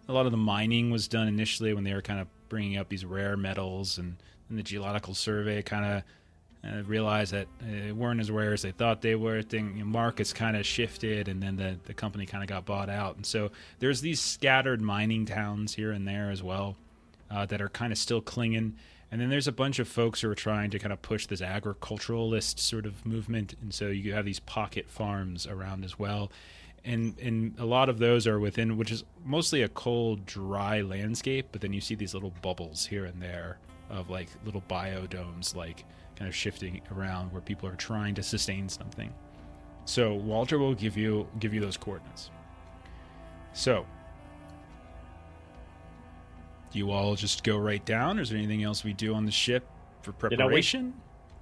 mining was done initially when they were kind of bringing up these rare metals, and the geological survey kind of realized that they weren't as rare as they thought they were. Markets kind of shifted, and then the company kind of got bought out. And so there's these scattered mining towns here and there as well that are kind of still clinging. And then there's a bunch of folks who are trying to kind of push this agriculturalist sort of movement. And so you have these pocket farms around as well. And a lot of those are within, which is mostly a cold, dry landscape. But then you see these little bubbles here and there of like little biodomes, like kind of shifting around where people are trying to sustain something. So Walter will give you those coordinates. So do you all just go right down, or is there anything else we do on the ship for preparation?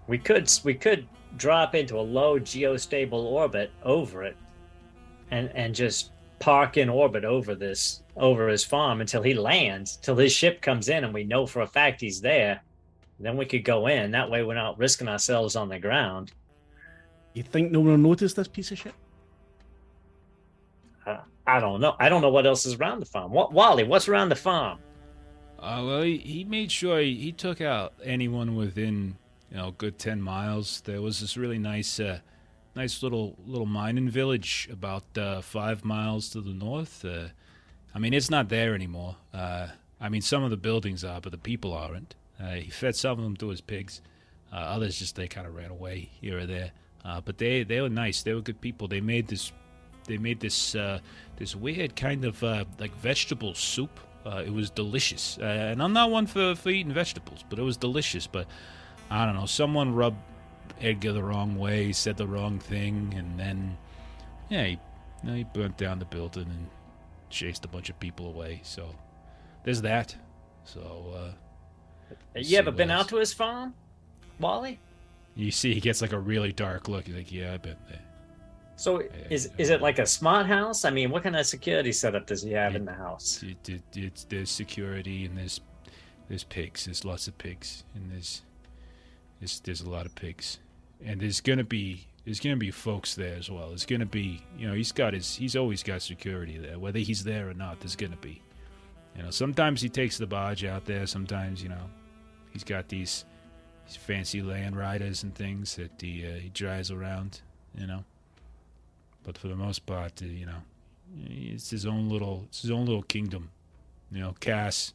We could drop into a low geostable orbit over it, and just park in orbit over his farm until he lands, till his ship comes in, and we know for a fact he's there. Then we could go in. That way, we're not risking ourselves on the ground. You think no one will notice this piece of shit? I don't know. I don't know what else is around the farm. Wally, what's around the farm? Well, he made sure he took out anyone within, a good 10 miles. There was this really nice little mining village about 5 miles to the north. It's not there anymore. Some of the buildings are, but the people aren't. He fed some of them to his pigs. Others just, they kind of ran away here or there. But they were nice. They were good people. They made this weird kind of like vegetable soup. It was delicious. And I'm not one for eating vegetables, but it was delicious. But I don't know, someone rubbed Edgar the wrong way, said the wrong thing, and then he burnt down the building and chased a bunch of people away. So there's that. So you ever been out to his farm, Wally? You see, he gets like a really dark look. He's like, "Yeah, I've been there." So is it like a smart house? What kind of security setup does he have in the house? There's security, and there's pigs. There's lots of pigs, and there's a lot of pigs, and there's gonna be folks there as well. There's gonna be, he's always got security there, whether he's there or not. There's gonna be, sometimes he takes the barge out there. Sometimes, he's got these fancy land riders and things that he drives around, But for the most part, it's his own little kingdom. Cass,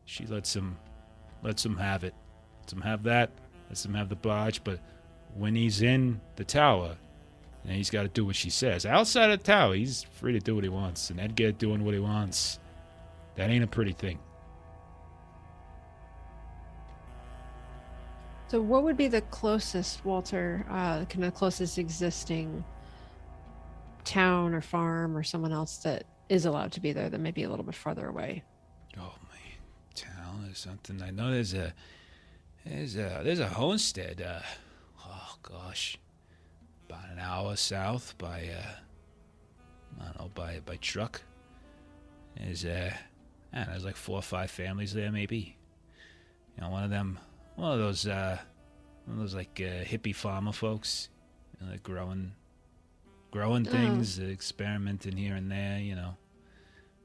she lets him have it. Lets him have that. Lets him have the barge. But when he's in the tower, he's got to do what she says. Outside of the tower, he's free to do what he wants. And Edgar doing what he wants, that ain't a pretty thing. So what would be the closest, Walter, kind of closest existing town or farm or someone else that is allowed to be there that may be a little bit farther away? Oh, my town or something. I know there's a homestead. Oh gosh, about an hour south by by truck. There's like 4 or 5 families there maybe. One of those like hippie farmer folks, like growing things, experimenting here and there.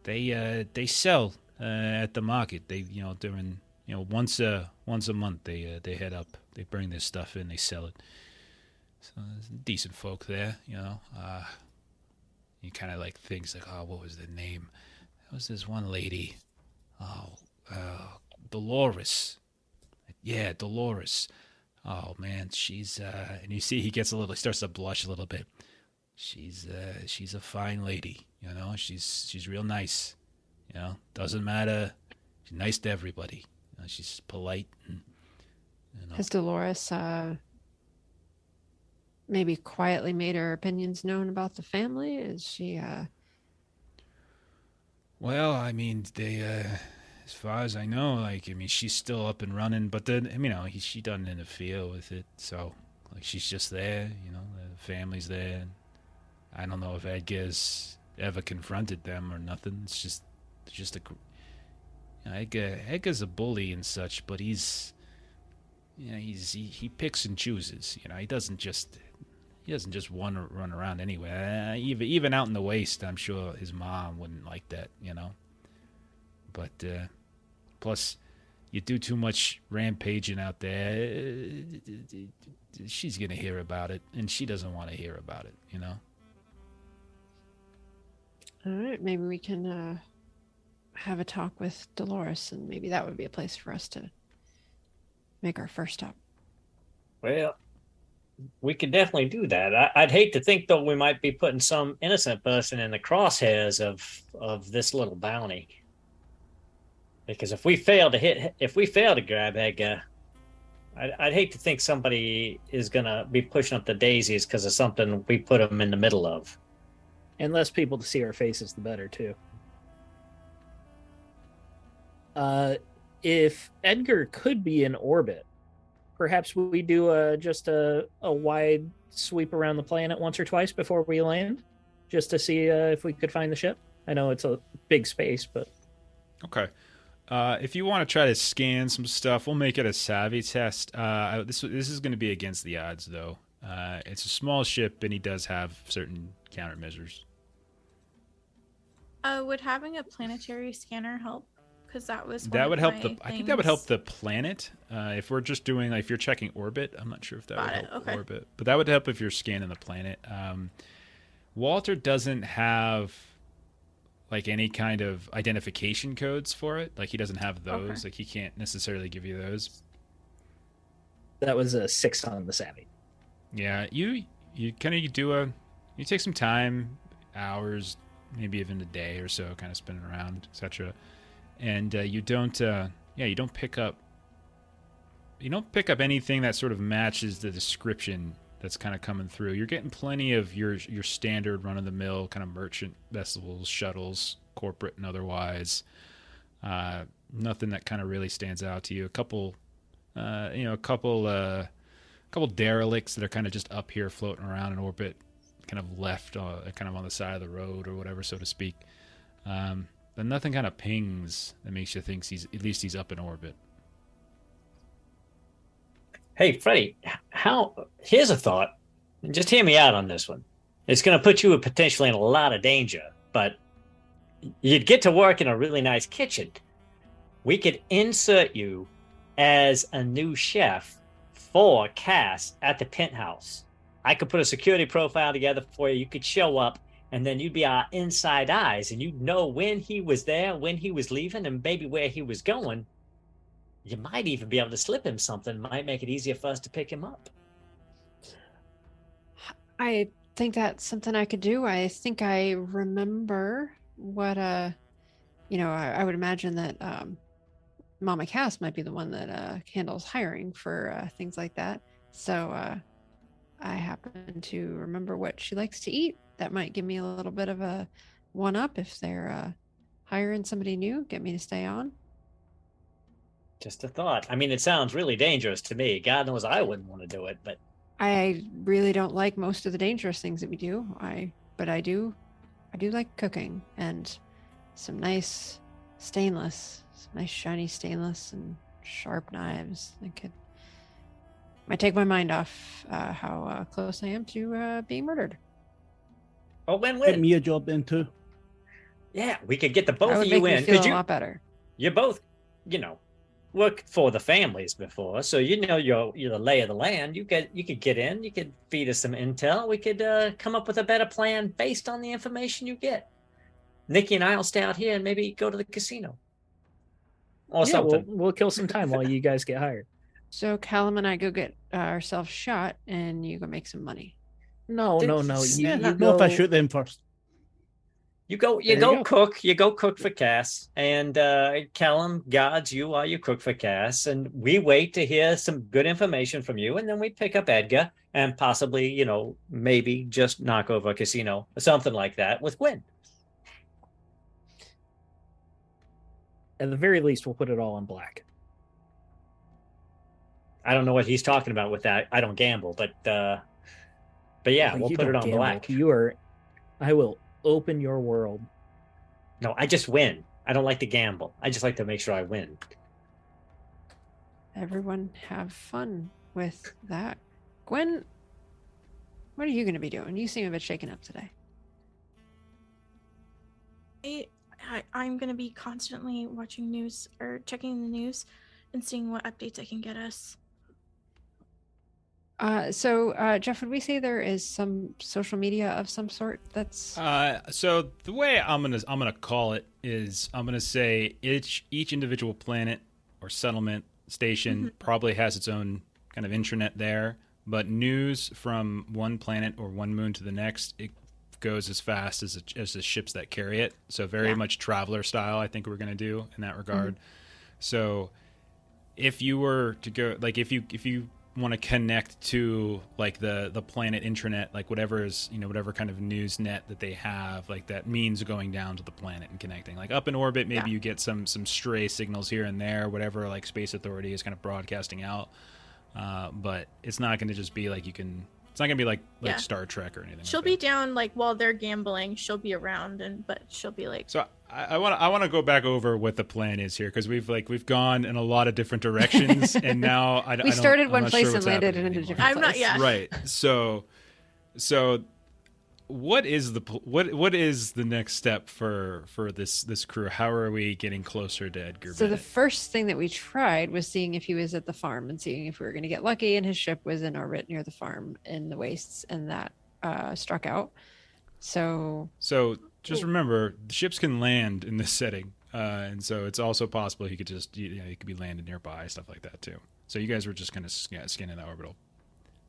They sell at the market. They during once a month they head up. They bring their stuff in. They sell it. So there's decent folk there. You kind of like things like, oh, what was the name? There was this one lady. Dolores. Yeah, Dolores. Oh man, she's and you see he starts to blush a little bit. She's a fine lady, She's real nice, Doesn't matter. She's nice to everybody. She's polite. And, Has Dolores maybe quietly made her opinions known about the family? Is she? Well, they, as far as I know, she's still up and running, but then, she doesn't interfere with it. So, she's just there, families there. I don't know if Edgar's ever confronted them or nothing. It's just Edgar's a bully and such, but he picks and chooses. He doesn't just run around anywhere. Even out in the waste, I'm sure his mom wouldn't like that. But plus, you do too much rampaging out there, she's gonna hear about it, and she doesn't want to hear about it. All right, maybe we can have a talk with Dolores, and maybe that would be a place for us to make our first stop. Well, we could definitely do that. I'd hate to think, though, we might be putting some innocent person in the crosshairs of this little bounty. Because if we fail to grab Edgar, I'd hate to think somebody is gonna be pushing up the daisies because of something we put them in the middle of. And less people to see our faces, the better, too. If Edgar could be in orbit, perhaps we do just a wide sweep around the planet once or twice before we land, just to see if we could find the ship. I know it's a big space, but... Okay. If you want to try to scan some stuff, we'll make it a savvy test. This is going to be against the odds, though. It's a small ship, and he does have certain countermeasures. Would having a planetary scanner help? Because that was that would help. I think that would help things. the planet. If we're just doing, if you're checking orbit, I'm not sure if that would help Okay. orbit, but that would help if you're scanning the planet. Walter doesn't have any kind of identification codes for it. He doesn't have those. Okay. He can't necessarily give you those. That was a 6 on the savvy. Yeah, you kind of you take some time, hours, maybe even a day or so, kind of spinning around, etc. And you don't pick up anything that sort of matches the description that's kind of coming through. You're getting plenty of your standard run of the mill kind of merchant vessels, shuttles, corporate and otherwise. Nothing that kind of really stands out to you. A couple derelicts that are kind of just up here floating around in orbit, kind of left, kind of on the side of the road or whatever, so to speak. But nothing kind of pings that makes you think he's up in orbit. Hey, Freddie, here's a thought. Just hear me out on this one. It's going to put you potentially in a lot of danger, but you'd get to work in a really nice kitchen. We could insert you as a new chef for Cass at the penthouse. I could put a security profile together for you. You could show up, and then you'd be our inside eyes, and you'd know when he was there, when he was leaving, and maybe where he was going. You might even be able to slip him something. Might make it easier for us to pick him up. I think that's something I could do. I think I remember what I would imagine that Mama Cass might be the one that handles hiring for things like that. So I happen to remember what she likes to eat. That might give me a little bit of a one-up if they're hiring somebody new, get me to stay on. Just a thought. I mean, it sounds really dangerous to me. God knows I wouldn't want to do it, but I really don't like most of the dangerous things that we do. But I do like cooking and some nice stainless, some nice shiny stainless and sharp knives. Might take my mind off how close I am to being murdered. oh, win-win. Get me a job then too. Yeah, we could get the both That of would you make in. me feel a 'cause lot better. you both, worked for the families before, so you're the lay of the land. You could get in. You could feed us some intel. We could come up with a better plan based on the information you get. Nikki and I'll stay out here and maybe go to the casino or something. We'll kill some time while you guys get hired. So Callum and I go get ourselves shot, and you go make some money. No. You No, go, if I shoot them first. You go cook. You go cook for Cass, and Callum guards you while you cook for Cass, and we wait to hear some good information from you, and then we pick up Edgar and possibly, maybe just knock over a casino or something like that with Gwen. At the very least, we'll put it all in black. I don't know what he's talking about with that. I don't gamble, but But yeah, Oh, we'll you put it don't on gamble. black. I will open your world. No, I just win. I don't like to gamble. I just like to make sure I win. Everyone have fun with that. Gwen, what are you going to be doing? You seem a bit shaken up today. I'm going to be constantly watching news or checking the news and seeing what updates I can get us. So Jeff, would we say there is some social media of some sort that's So the way I'm gonna call it is I'm gonna say each individual planet or settlement station probably has its own kind of intranet there, but news from one planet or one moon to the next, it goes as fast as the ships that carry it. So very much traveler style, I think we're gonna do in that regard. So if you were to go, like if you want to connect to like the planet intranet, like whatever is, whatever kind of news net that they have, like that means going down to the planet and connecting. Like up in orbit, maybe you get some stray signals here and there, whatever like Space Authority is kind of broadcasting out. But it's not going to just be like it's not going to be like Star Trek or anything. She'll like be that. down like while they're gambling. She'll be around, but she'll be like. So I want to go back over what the plan is here, because we've gone in a lot of different directions, and now we started I'm one not place sure and what's landed happening in a anymore. different I'm place. not. Yeah. Right. So what is the next step for this crew? How are we getting closer to Edgar So the Bennett? first thing that we tried was seeing if he was at the farm and seeing if we were going to get lucky, and his ship was in orbit near the farm in the wastes, and that struck out. So just remember, the ships can land in this setting, and so it's also possible he could just he could be landed nearby, stuff like that too. So you guys were just kind of scanning that orbital.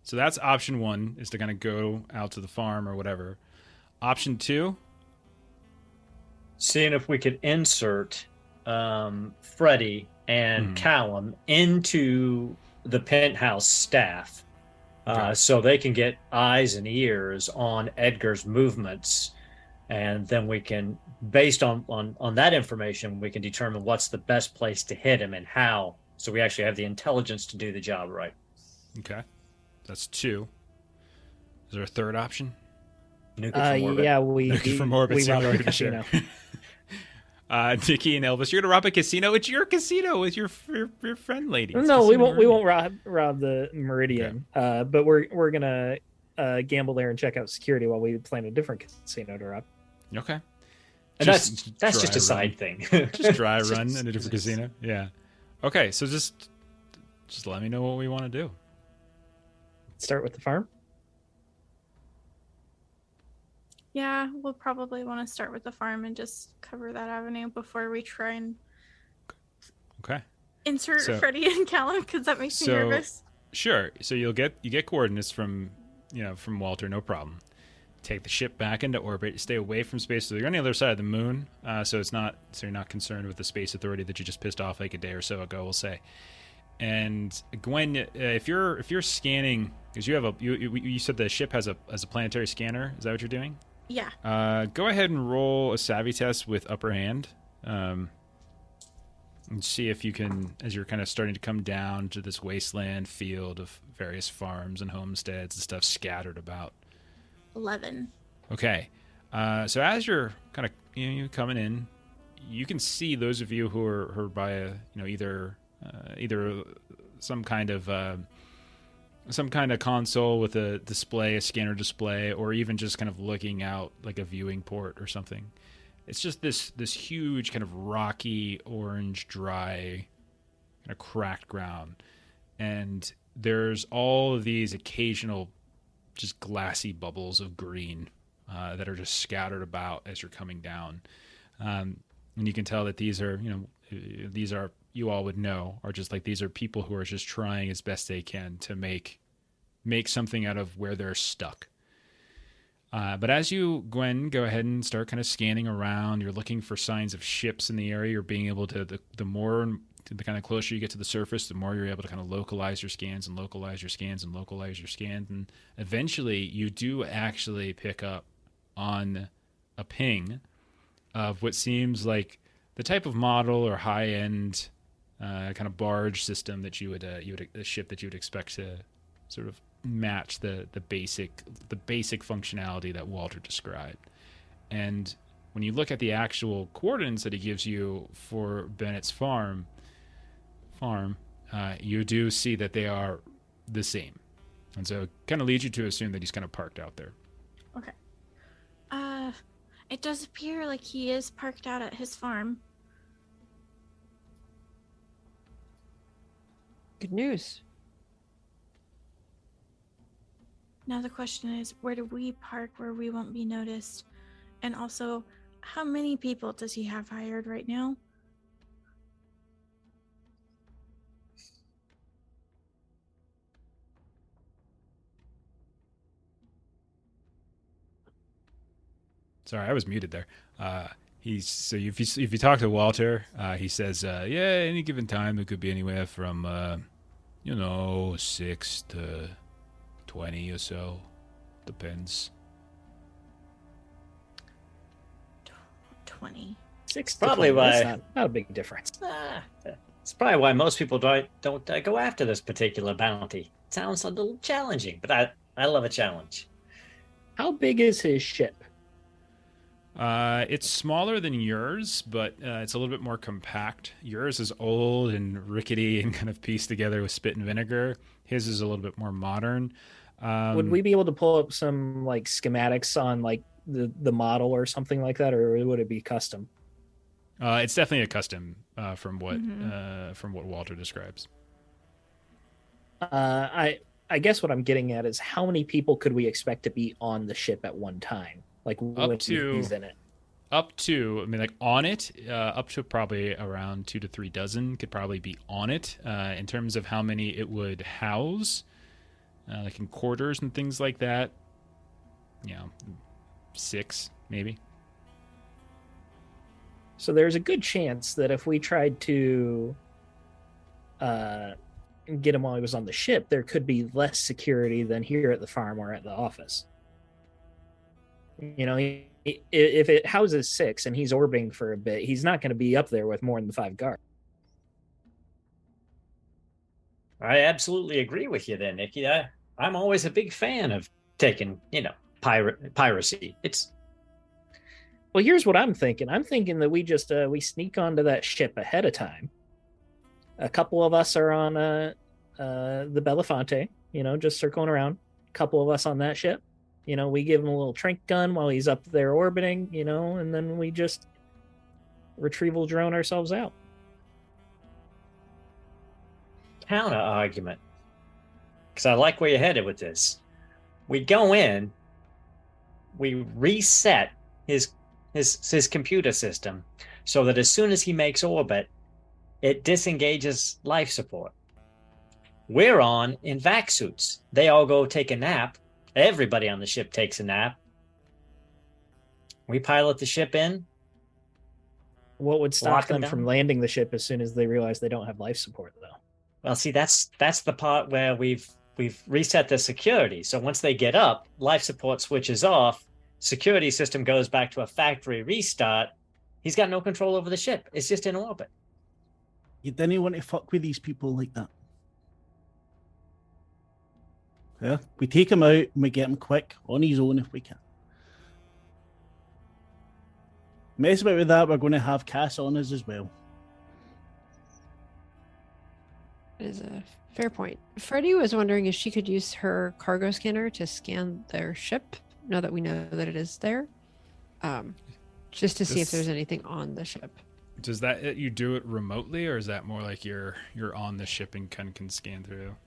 So that's option one, is to kind of go out to the farm or whatever. Option two, Seeing if we could insert Freddie and Callum into the penthouse staff, so they can get eyes and ears on Edgar's movements, and then we can, based on that information, we can determine what's the best place to hit him and how. So we actually have the intelligence to do the job right. okay, that's two. Is there a third option? Nuke it from orbit. Yeah, we From orbit, we so robbed you're the already casino. Nikki and Elvis, you're gonna rob a casino. It's your casino with your friend lady. It's No, we Casino won't. We Meridian. won't rob the Meridian. But we're gonna gamble there and check out security while we plan a different casino to rob. Okay. And that's just a side thing. Just dry run in a different casino. Yeah. Okay, so just let me know what we want to do. Start with the farm. Yeah, we'll probably want to start with the farm and just cover that avenue before we try and Okay. insert So- Freddie and Callum, because that makes me nervous. Sure. So you get coordinates from Walter, no problem. Take the ship back into orbit. Stay away from space. So you're on the other side of the moon. So you're not concerned with the Space Authority that you just pissed off like a day or so ago, we'll say. And Gwen, if you're scanning, because you said the ship has a planetary scanner. Is that what you're doing? Yeah. Go ahead and roll a savvy test with upper hand, and see if you can, as you're kind of starting to come down to this wasteland field of various farms and homesteads and stuff scattered about. 11. Okay, so as you're kind of you coming in, you can see those of you who are by a either some kind of console with a scanner display, or even just kind of looking out like a viewing port or something. It's just this huge kind of rocky, orange, dry, kind of cracked ground. And there's all of these occasional just glassy bubbles of green that are just scattered about as you're coming down. And you can tell that these are, you all would know, are just like, these are people who are just trying as best they can to make something out of where they're stuck. But as you, Gwen, go ahead and start kind of scanning around, you're looking for signs of ships in the area. You're being able to, the kind of closer you get to the surface, the more you're able to kind of localize your scans and localize your scans and localize your scans. And eventually you do actually pick up on a ping of what seems like the type of model or high-end kind of barge system that a ship that you would expect to sort of match the basic functionality that Walter described. And when you look at the actual coordinates that he gives you for Bennett's farm, you do see that they are the same. And so it kind of leads you to assume that he's kind of parked out there. Okay. It does appear like he is parked out at his farm. Good news. Now the question is, where do we park where we won't be noticed? And also, how many people does he have hired right now? Sorry, I was muted there. If you talk to Walter, he says, any given time it could be anywhere from 6 to 20 or so, depends. 20. 6 to Probably 20, that's why- not a big difference. It's probably why most people don't go after this particular bounty. It sounds a little challenging, but I love a challenge. How big is his ship? It's smaller than yours, but it's a little bit more compact. Yours is old and rickety and kind of pieced together with spit and vinegar. His is a little bit more modern. Would we be able to pull up some like schematics on like the model or something like that, or would it be custom? It's definitely a custom from what Walter describes. I guess what I'm getting at is how many people could we expect to be on the ship at one time? Like when he's in it. Up to probably around 2 to 3 dozen could probably be on it. In terms of how many it would house, like in quarters and things like that, 6 maybe. So there's a good chance that if we tried to get him while he was on the ship, there could be less security than here at the farm or at the office. If it houses 6 and he's orbiting for a bit, he's not going to be up there with more than 5 guards. I absolutely agree with you there, Nikki. I'm always a big fan of taking, piracy. Well, here's what I'm thinking. I'm thinking that we just we sneak onto that ship ahead of time. A couple of us are on the Belafonte, just circling around. A couple of us on that ship. We give him a little trank gun while he's up there orbiting, and then we just retrieval drone ourselves out. Counter argument, because I like where you're headed with this. We go in, we reset his computer system so that as soon as he makes orbit, it disengages life support. We're on in vac suits. They all go take a nap. Everybody on the ship takes a nap. We pilot the ship in. What would stop Lock them them from down? landing the ship as soon as they realize they don't have life support, though? Well, see, that's the part where we've reset the security. So once they get up, life support switches off. Security system goes back to a factory restart. He's got no control over the ship. It's just in orbit. You didn't want to fuck with these people like that. Yeah, we take him out and we get him quick on his own if we can. Mess about with that, we're going to have Cass on us as well. It is a fair point. Freddie was wondering if she could use her cargo scanner to scan their ship, now that we know that it is there, just to see if there's anything on the ship. Does that you do it remotely, or is that more like you're on the ship and can scan through?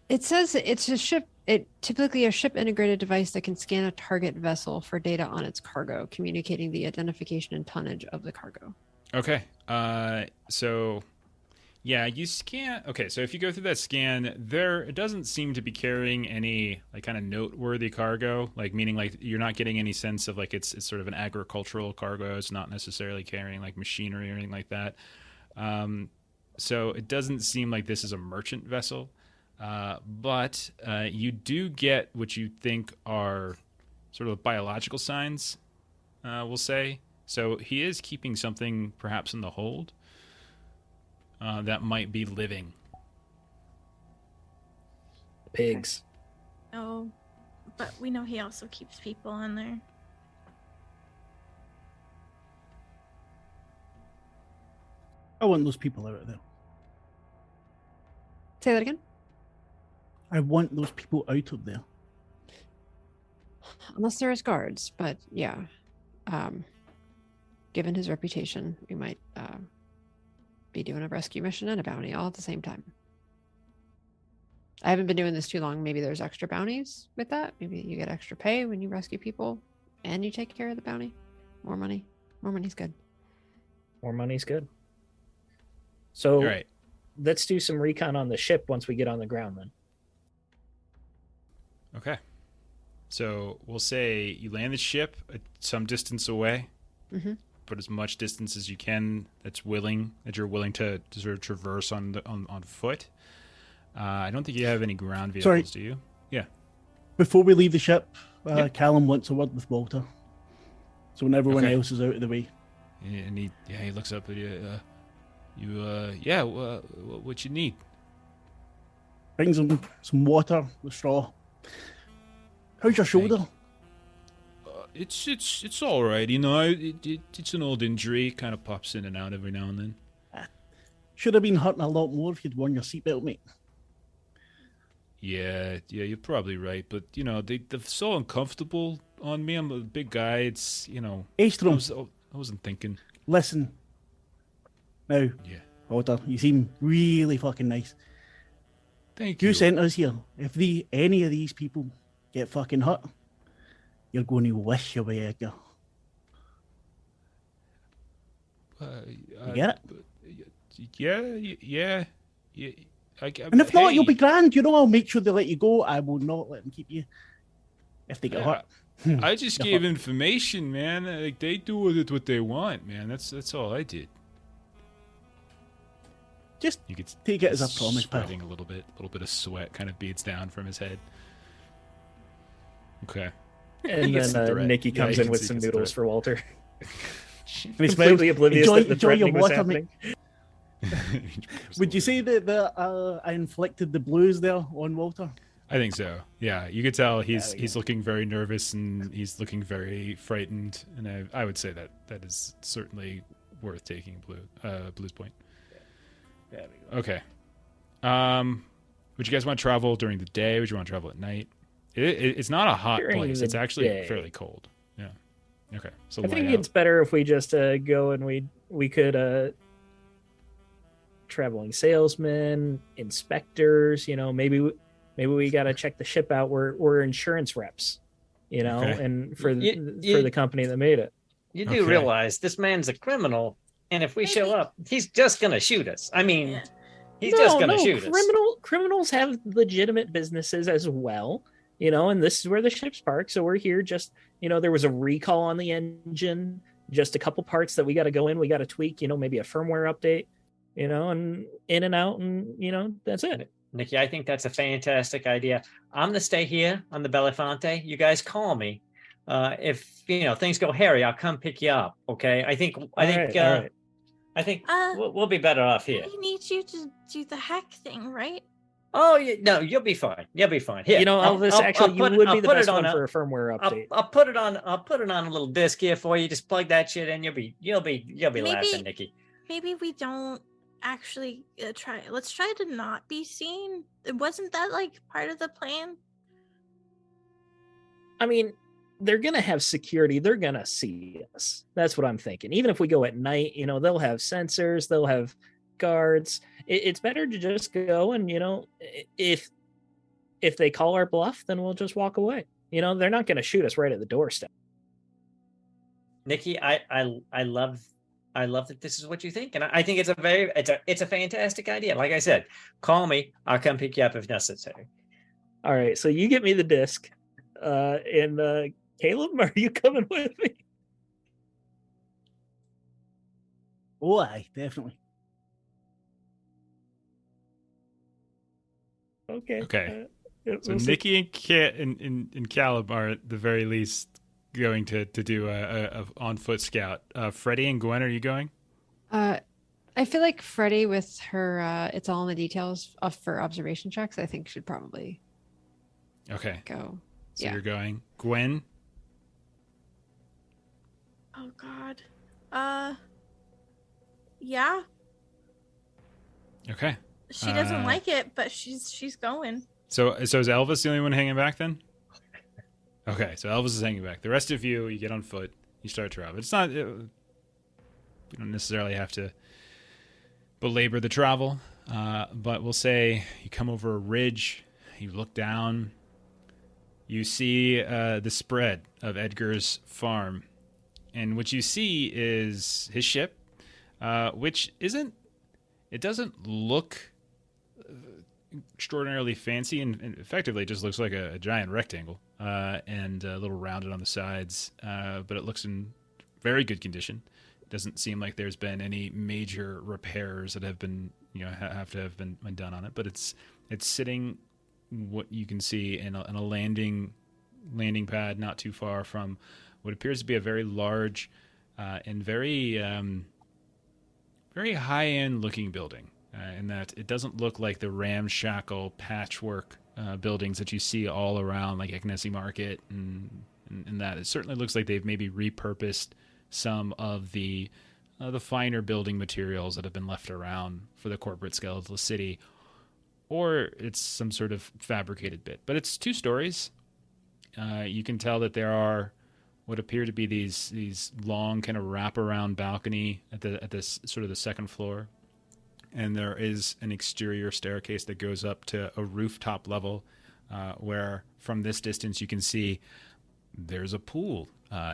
It says it's a ship. Typically a ship integrated device that can scan a target vessel for data on its cargo, communicating the identification and tonnage of the cargo. Okay. So yeah, you scan. Okay, so if you go through that scan, it doesn't seem to be carrying any like kind of noteworthy cargo, like meaning like you're not getting any sense of like it's sort of an agricultural cargo. It's not necessarily carrying like machinery or anything like that. So it doesn't seem like this is a merchant vessel. But you do get what you think are sort of biological signs, we'll say. So he is keeping something perhaps in the hold that might be living. Pigs. know, but we know he also keeps people in there. I want those people out of there. Say that again. I want those people out of there. Unless there is guards, but yeah. Given his reputation, we might be doing a rescue mission and a bounty all at the same time. I haven't been doing this too long. Maybe there's extra bounties with that. Maybe you get extra pay when you rescue people and you take care of the bounty. More money. More money's good. More money's good. So All right. let's do some recon on the ship once we get on the ground then. Okay. So we'll say you land the ship at some distance away, but as much distance as you can you're willing to sort of traverse on foot. I don't think you have any ground vehicles, do you? Yeah. Before we leave the ship, Yep. Callum wants a word with Walter. So when everyone Okay. else is out of the way. And he looks up at you. What you need? Brings him some water with straw. How's your shoulder? It's all right. You know, it's an old injury. Kind of pops in and out every now and then. Should have been hurting a lot more if you'd worn your seatbelt, mate. Yeah, you're probably right. But you know, they're so uncomfortable on me. I'm a big guy. It's Aestrom, I wasn't thinking. listen. Now, Yeah. Walter, you seem really fucking nice. Thank You you. sent us here. If any of these people get fucking hurt, you're going to wish you were Edgar. You get it? Yeah. And if not, you'll be grand. You know, I'll make sure they let you go. I will not let them keep you if they get hurt. I just You're gave hurt. information, man. Like they do with it what they want, man. That's all I did. Just You could take it as a promise, pal. sweating a little bit of sweat kind of beads down from his head. Okay. And gets the then threat. Nikki Yeah, comes you in can with see some he gets the noodles threat. for Walter. And he smiles. Completely oblivious that the Enjoy your threatening was water, mate. happening. Would you say that I inflicted the blues there on Walter? I think so. Yeah, you could tell he's we he's looking very nervous and he's looking very frightened, and I would say that is certainly worth taking blues point. There we go. Okay. Would you guys want to travel during the day? Would you want to travel at night? It's not a hot During place. the It's actually day. fairly cold. Yeah. Okay. So I think layout. it's better if we just go and we could traveling salesmen, inspectors. You know, maybe we got to check the ship out. We're insurance reps, you know, Okay. and for You- the company that made it. You do Okay. realize this man's a criminal, and if we show Maybe. up, he's just gonna shoot us. I mean, Yeah. he's just gonna shoot us. Criminals have legitimate businesses as well, you know, and this is where the ship's parked. So we're here just, you know, there was a recall on the engine, just a couple parts that we got to go in, we got to tweak, you know, maybe a firmware update, you know, and in and out, and you know, that's it. Nikki, I think that's a fantastic idea. I'm gonna stay here on the Belafonte. You guys call me. If you know things go hairy, I'll come pick you up. Okay. I think All right. we'll be better off here. We need you to do the hack thing, right? Oh, no, you'll be fine. You'll be fine. Here, You know, I'll- Elvis, I'll- actually, I'll put- you would I'll be the put best it on one a- for a firmware update. I'll put it on. I'll put it on a little disc here for you. Just plug that shit in. You'll be Maybe- laughing, Nikki. Maybe we don't actually try. Let's try to not be seen. Wasn't that like part of the plan? I mean, they're gonna have security. They're gonna see us. That's what I'm thinking. Even if we go at night, you know, they'll have sensors. They'll have guards. It's better to just go and, you know, if they call our bluff, then we'll just walk away. You know, they're not gonna shoot us right at the doorstep. Nikki, I love that this is what you think, and I think it's a fantastic idea. Like I said, call me. I'll come pick you up if necessary. All right, so you get me the disc, and Caleb, are you coming with me? Oh, aye, definitely. Okay. Okay. So we'll see. Nikki and Caleb are at the very least going to do a on foot scout. Freddie and Gwen, are you going? I feel like Freddie with her it's all in the details for observation checks, I think should probably Okay. go. So Yeah. you're going. Gwen? Oh God. Yeah. Okay. She doesn't like it, but she's going. So is Elvis the only one hanging back then? Okay, so Elvis is hanging back. The rest of you get on foot. You start to travel. It's not... we don't necessarily have to belabor the travel, but we'll say you come over a ridge, you look down, you see the spread of Edgar's farm, and what you see is his ship, which isn't... It doesn't look extraordinarily fancy, and effectively it just looks like a giant rectangle and a little rounded on the sides, but it looks in very good condition. It doesn't seem like there's been any major repairs that have been, have to have been done on it, but it's sitting, what you can see, in a landing pad not too far from what appears to be a very large and very high-end looking building, in that it doesn't look like the ramshackle patchwork buildings that you see all around, like Ignacy Market, and that. It certainly looks like they've maybe repurposed some of the finer building materials that have been left around for the corporate skeletal city, or it's some sort of fabricated bit. But it's 2 stories. You can tell that there are what appear to be these long kind of wraparound balcony at this sort of the second floor, and there is an exterior staircase that goes up to a rooftop level, where from this distance you can see there's a pool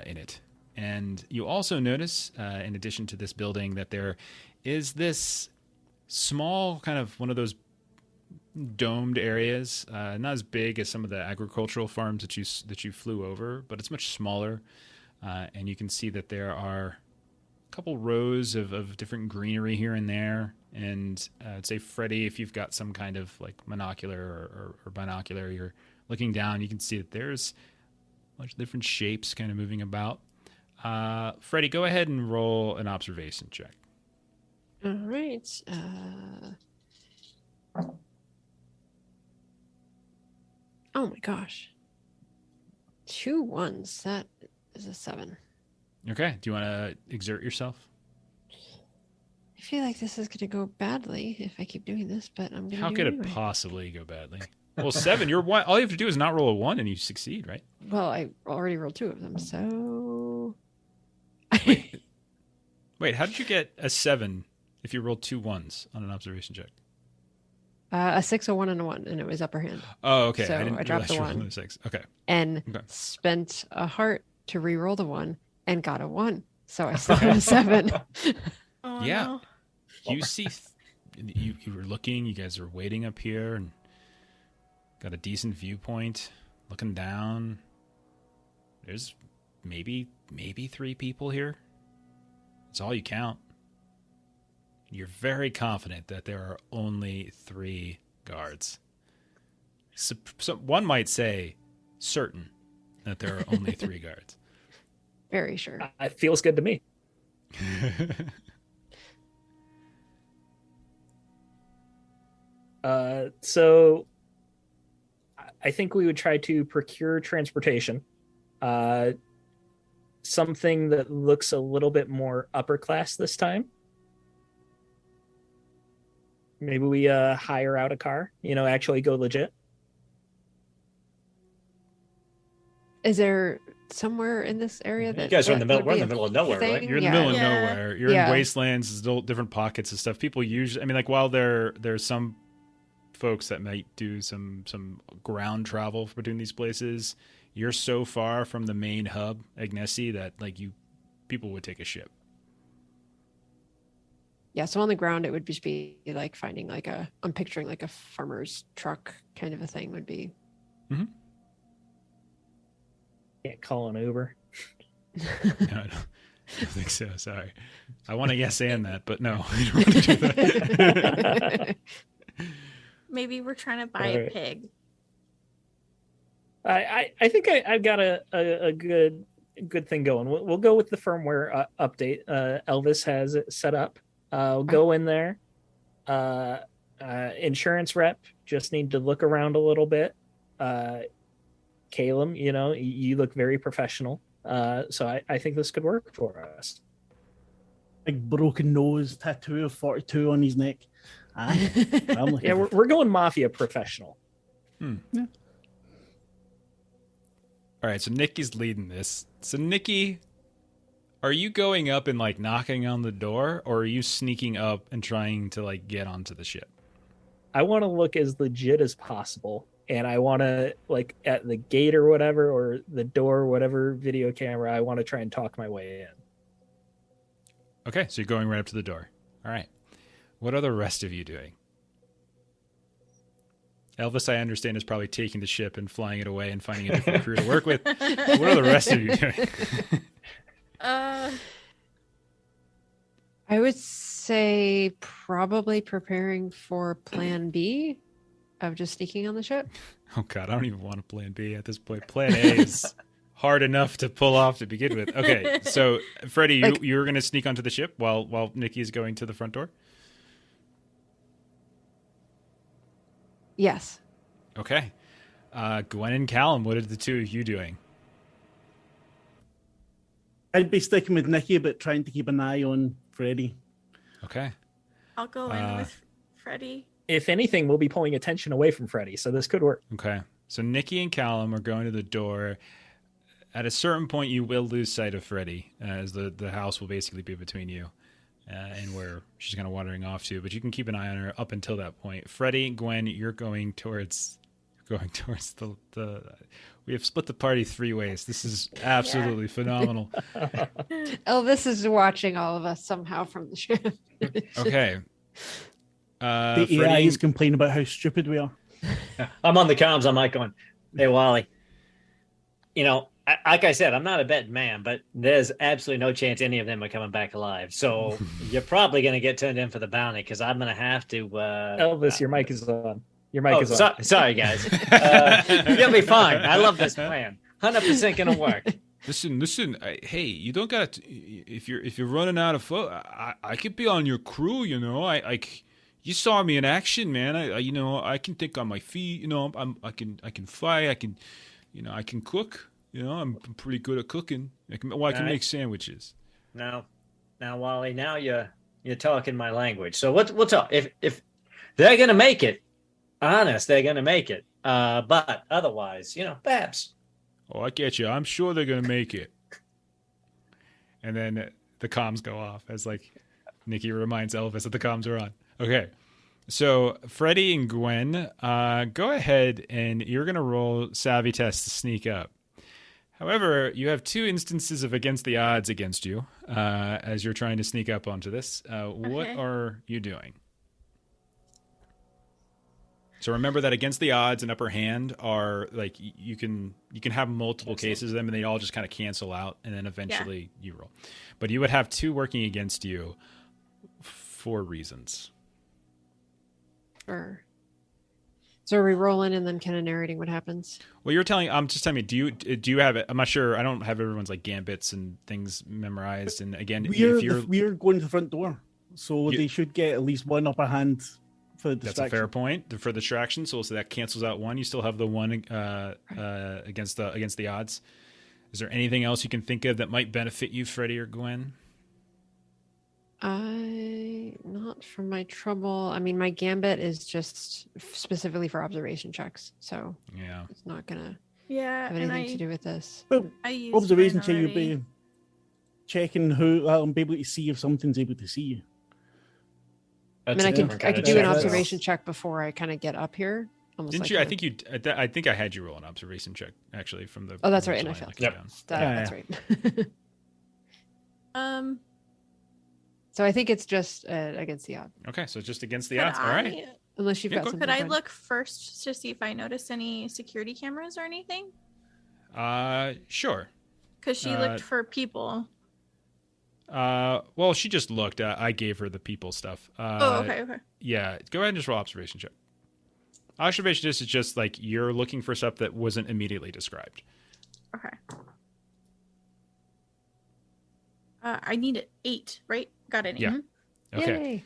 in it. And you also notice, in addition to this building, that there is this small kind of one of those domed areas, not as big as some of the agricultural farms that you flew over, but it's much smaller, and you can see that there are a couple rows of different greenery here and there. And I'd say, Freddie, if you've got some kind of like monocular or binocular, you're looking down, you can see that there's a bunch of different shapes kind of moving about. Freddie, go ahead and roll an observation check. All right. Oh my gosh. 2 1s. That is a 7. Okay. Do you want to exert yourself? I feel like this is going to go badly if I keep doing this, but I'm going to How do could it it anyway. possibly go badly? Well, 7. You're one. All you have to do is not roll a 1 and you succeed, right? Well, I already rolled 2 of them, so... Wait, how did you get a 7 if you rolled 2 1s on an observation check? A 6, a 1, and a 1, and it was upper hand. Oh, okay. So didn't I dropped realize the you rolled 1. a 6. Okay. And Okay. spent a heart to re-roll the 1 and got a 1. So I still got a 7. Oh, Yeah. no. You see, you were looking, you guys are waiting up here and got a decent viewpoint, looking down. There's maybe 3 people here. That's all you count. You're very confident that there are only 3 guards. So one might say certain that there are only 3 guards. Very sure. It feels good to me. So I think we would try to procure transportation. Something that looks a little bit more upper class this time. Maybe we hire out a car, actually go legit. Is there somewhere in this area that You guys are in the middle. would We're in be the a middle of nowhere, right? thing? You're in the middle of Yeah. nowhere. You're Yeah. in wastelands. There's little different pockets of stuff. People usually, I mean, like, while there's some folks that might do some ground travel between these places, you're so far from the main hub, Ignacy, that like people would take a ship. Yeah, so on the ground it would just be like finding I'm picturing like a farmer's truck kind of a thing would be. Can't call an Uber. No, I don't think so. Sorry. I want to yes and that, but no, I don't want to do that. Maybe we're trying to buy All a right. pig. I think I've got a good thing going. We'll go with the firmware update. Elvis has it set up. I'll go in there. Insurance rep just need to look around a little bit. Calum, you look very professional. So I think this could work for us. Big broken nose, tattoo of 42 on his neck. Aye. Yeah, we're going mafia professional. Yeah. All right, so Nikki's leading this. So Nikki, are you going up and like knocking on the door, or are you sneaking up and trying to like get onto the ship? I want to look as legit as possible, and I want to like at the gate or whatever, or the door, whatever video camera. I want to try and talk my way in. Okay, so you're going right up to the door. All right. What are the rest of you doing? Elvis, I understand, is probably taking the ship and flying it away and finding a different crew to work with. What are the rest of you doing? I would say probably preparing for plan B of just sneaking on the ship. Oh, God, I don't even want a plan B at this point. Plan A is hard enough to pull off to begin with. Okay, so, Freddie, you're going to sneak onto the ship while Nikki is going to the front door? Yes. Okay. Gwen and Callum, what are the two of you doing? I'd be sticking with Nikki, but trying to keep an eye on Freddie. Okay. I'll go in with Freddie. If anything, we'll be pulling attention away from Freddie, so this could work. Okay. So Nikki and Callum are going to the door. At a certain point, you will lose sight of Freddie, as the house will basically be between you and where she's kind of wandering off to. But you can keep an eye on her up until that point. Freddie, Gwen, you're going towards the. We have split the party 3 ways. This is absolutely phenomenal. Elvis is watching all of us somehow from the ship. Okay. The Freddie, AI is complaining about how stupid we are. I'm on the comms. I'm like going, hey, Wally, like I said, I'm not a betting man, but there's absolutely no chance any of them are coming back alive. So you're probably going to get turned in for the bounty because I'm going to have to. Elvis, your mic is on. Your mic is on. Sorry, guys. You'll be fine. I love this plan. 100% going to work. Listen. Hey, you don't got to. If you're running out of food, I could be on your crew. You saw me in action, man. I can think on my feet. I can fly. I can cook. I'm pretty good at cooking. I can make sandwiches. Now, Wally, now you're talking my language. So we'll talk. If they're gonna make it, honest, they're gonna make it. But otherwise, Babs. Oh, I get you. I'm sure they're gonna make it. And then the comms go off as Nikki reminds Elvis that the comms are on. Okay. So Freddie and Gwen, go ahead and you're gonna roll savvy test to sneak up. However, you have 2 instances of against the odds against you as you're trying to sneak up onto this. What are you doing? So remember that against the odds and upper hand are you can have multiple cases of them and they all just kind of cancel out and then eventually you roll. But you would have 2 working against you for reasons. Sure. So are we rolling and then kind of narrating what happens? Well, I'm just telling me, do you have it? I'm not sure. I don't have everyone's gambits and things memorized. And again, we're going to the front door, so they should get at least 1 upper hand for the distraction. That's a fair point for distraction. So that cancels out 1. You still have the 1 against the odds. Is there anything else you can think of that might benefit you, Freddie or Gwen? Not from my trouble. I mean, my gambit is just specifically for observation checks, so it's not gonna have anything to do with this. Well, observation check, you'll be checking who be able to see if something's able to see you. I mean, I could do an observation check before I kind of get up here. Didn't you? I think I had you roll an observation check actually from the. Oh, that's right, and I failed. That's right. So I think it's just against the odds. Okay, so just against the odds. All right. Unless you've got something. Could I look first to see if I noticed any security cameras or anything? Sure. Because she looked for people. Well, she just looked. I gave her the people stuff. Okay. Yeah, go ahead and just roll observation check. Observation is just you're looking for stuff that wasn't immediately described. Okay. I need 8, right? Got it. Yeah. Okay.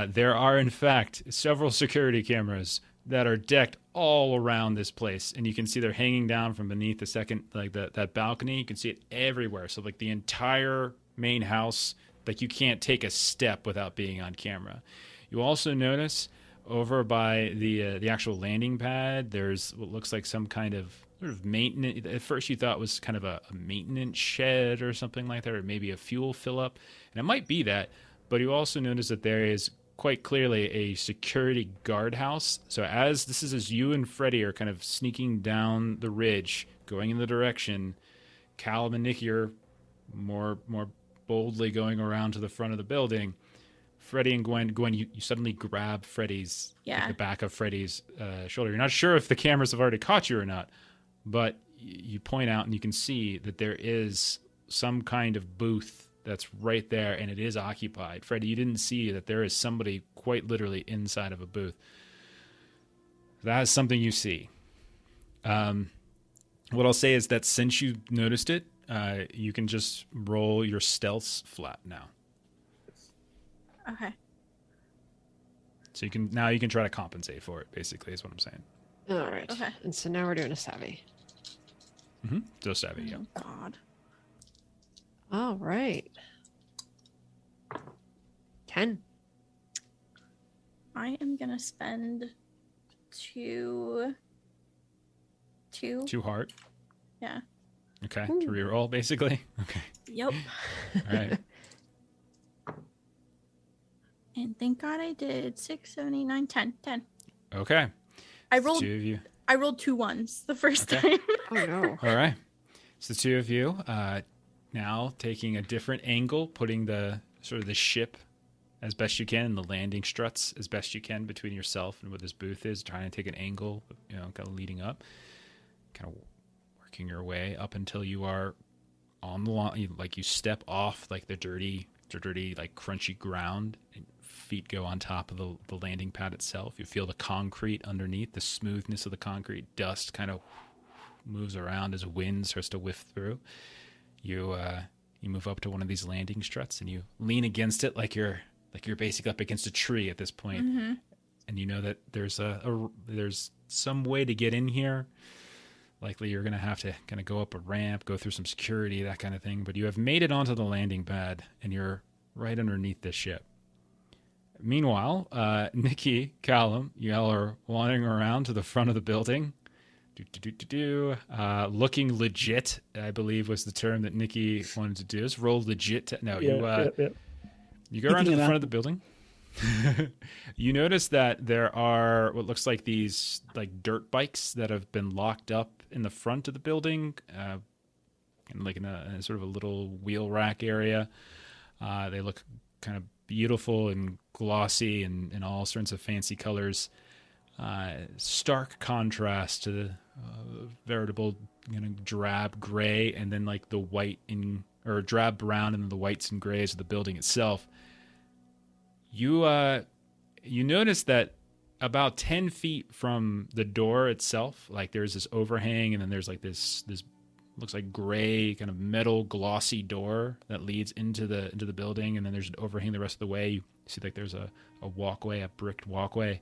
There are, in fact, several security cameras that are decked all around this place, and you can see they're hanging down from beneath the second, like that balcony. You can see it everywhere. So like the entire main house, like you can't take a step without being on camera. You also notice over by the actual landing pad, there's what looks like some kind of sort of maintenance. At first you thought it was kind of a maintenance shed or something like that, or maybe a fuel fill up, and it might be that. But you also notice that there is quite clearly a security guardhouse. So as you and Freddy are kind of sneaking down the ridge, going in the direction, Callum and Nikki are more boldly going around to the front of the building. Freddy and Gwen, you suddenly grab Freddy's, like the back of Freddy's shoulder. You're not sure if the cameras have already caught you or not, but you point out and you can see that there is some kind of booth that's right there, and it is occupied. Freddy, you didn't see that there is somebody quite literally inside of a booth. That is something you see. What I'll say is that since you noticed it, you can just roll your stealths flat now. Okay. So you can try to compensate for it, basically, is what I'm saying. All right. Okay. And so now we're doing a savvy. Mm-hmm. Still savvy, yeah. Oh, God. All right. 10. I am gonna spend two. Two heart. Yeah. Okay. Ooh. To reroll, basically. Okay. Yep. All right. And thank God I did 6, 7, 8, 9, 10. 10. Okay. I It's rolled the two of you. I rolled 2 1s the first Okay. time. Oh, no. All right. So the two of you now taking a different angle, putting the sort of the ship as best you can, and the landing struts as best you can between yourself and what this booth is, trying to take an angle, kind of leading up, kind of working your way up until you are on the line, like you step off like the dirty, like crunchy ground, and feet go on top of the landing pad itself. You feel the concrete underneath, the smoothness of the concrete. Dust kind of moves around as wind starts to whiff through. You move up to one of these landing struts and you lean against it like you're basically up against a tree at this point. Mm-hmm. And you know that there's there's some way to get in here. Likely you're going to have to kind of go up a ramp, go through some security, that kind of thing. But you have made it onto the landing pad, and you're right underneath the ship. Meanwhile, Nikki, Callum, you all are wandering around to the front of the building. Looking legit, I believe was the term that Nikki wanted to do. Just roll legit. You go around to the front of the building. You notice that there are what looks like these like dirt bikes that have been locked up in the front of the building, like in a sort of a little wheel rack area. They look kind of beautiful and glossy and in all sorts of fancy colors. Stark contrast to the veritable drab gray, and then like the white or drab brown, and then the whites and grays of the building itself. You notice that about 10 feet from the door itself, like there's this overhang, and then there's like this looks like gray kind of metal glossy door that leads into the building, and then there's an overhang the rest of the way. You see like there's a walkway, a bricked walkway.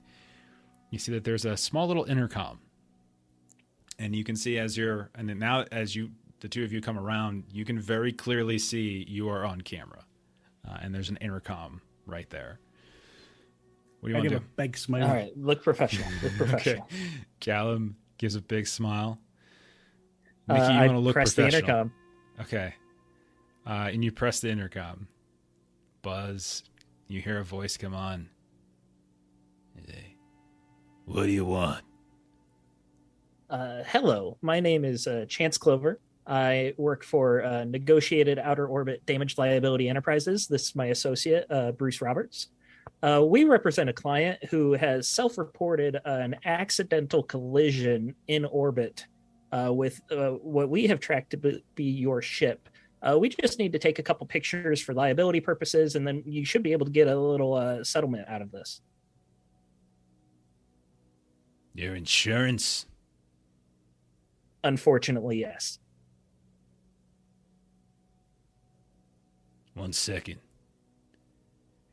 You see that there's a small little intercom, and you can see as the two of you come around, you can very clearly see you are on camera, and there's an intercom right there. What do you want to do? A big smile. All right, look professional. Look professional. Okay. Callum gives a big smile. Nikki, you want to look press professional. the intercom. Okay. And you press the intercom. Buzz. You hear a voice come on. Hey, what do you want? Hello, my name is Chance Clover. I work for Negotiated Outer Orbit Damage Liability Enterprises. This is my associate, Bruce Roberts. We represent a client who has self-reported an accidental collision in orbit with what we have tracked to be your ship. We just need to take a couple pictures for liability purposes, and then you should be able to get a little settlement out of this. Your insurance? Unfortunately, yes. 1 second.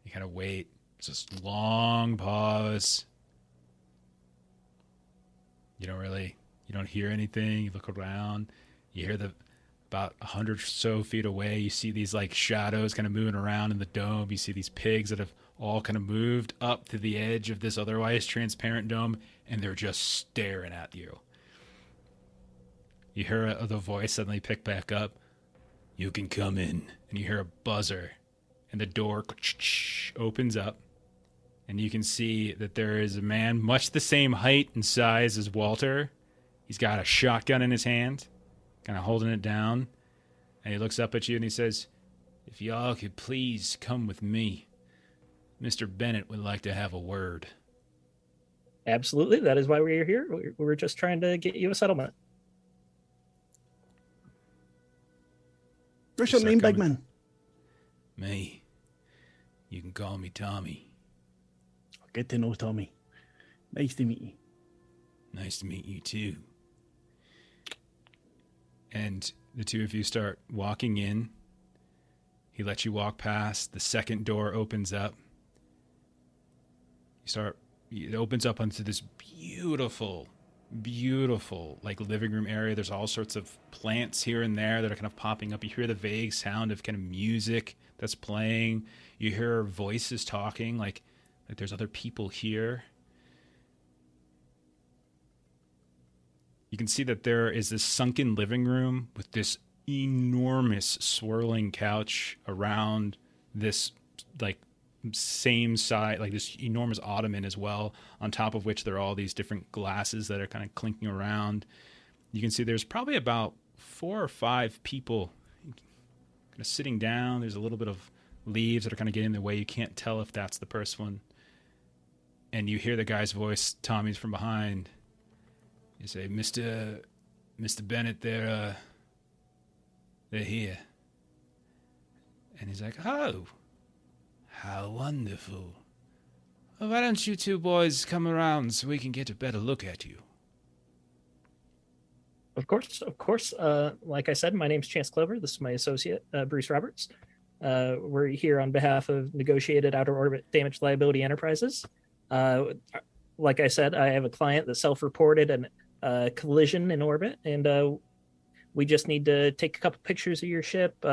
You kind of wait. It's this long pause. You don't hear anything. You look around. You hear about 100 or so feet away, you see these like shadows kind of moving around in the dome. You see these pigs that have all kind of moved up to the edge of this otherwise transparent dome, and they're just staring at you. You hear the voice suddenly pick back up. You can come in. And you hear a buzzer, and the door opens up, and you can see that there is a man much the same height and size as Walter. He's got a shotgun in his hand, kind of holding it down, and he looks up at you and he says, "If y'all could please come with me. Mr. Bennett would like to have a word." Absolutely. That is why we're here. We're just trying to get you a settlement. What's your name, big man? Me. You can call me Tommy. Good to know, Tommy. Nice to meet you. Nice to meet you, too. And the two of you start walking in. He lets you walk past. The second door opens up. It opens up onto this beautiful like living room area. There's all sorts of plants here and there that are kind of popping up. You hear the vague sound of kind of music that's playing. You hear voices talking, like there's other people here. You can see that there is this sunken living room with this enormous swirling couch around this like same side, like this enormous ottoman as well, on top of which there are all these different glasses that are kind of clinking around. You can see there's probably about 4 or 5 people kind of sitting down. There's a little bit of leaves that are kind of getting in the way. You can't tell if that's the first one. And you hear the guy's voice, Tommy's from behind. You say, Mr. Bennett, they're here. And he's like, "Oh, how wonderful. Well, why don't you two boys come around so we can get a better look at you?" Of course. Like I said, my name's Chance Clover. This is my associate, Bruce Roberts. We're here on behalf of Negotiated Outer Orbit Damage Liability Enterprises. Like I said, I have a client that self-reported a collision in orbit, and we just need to take a couple pictures of your ship,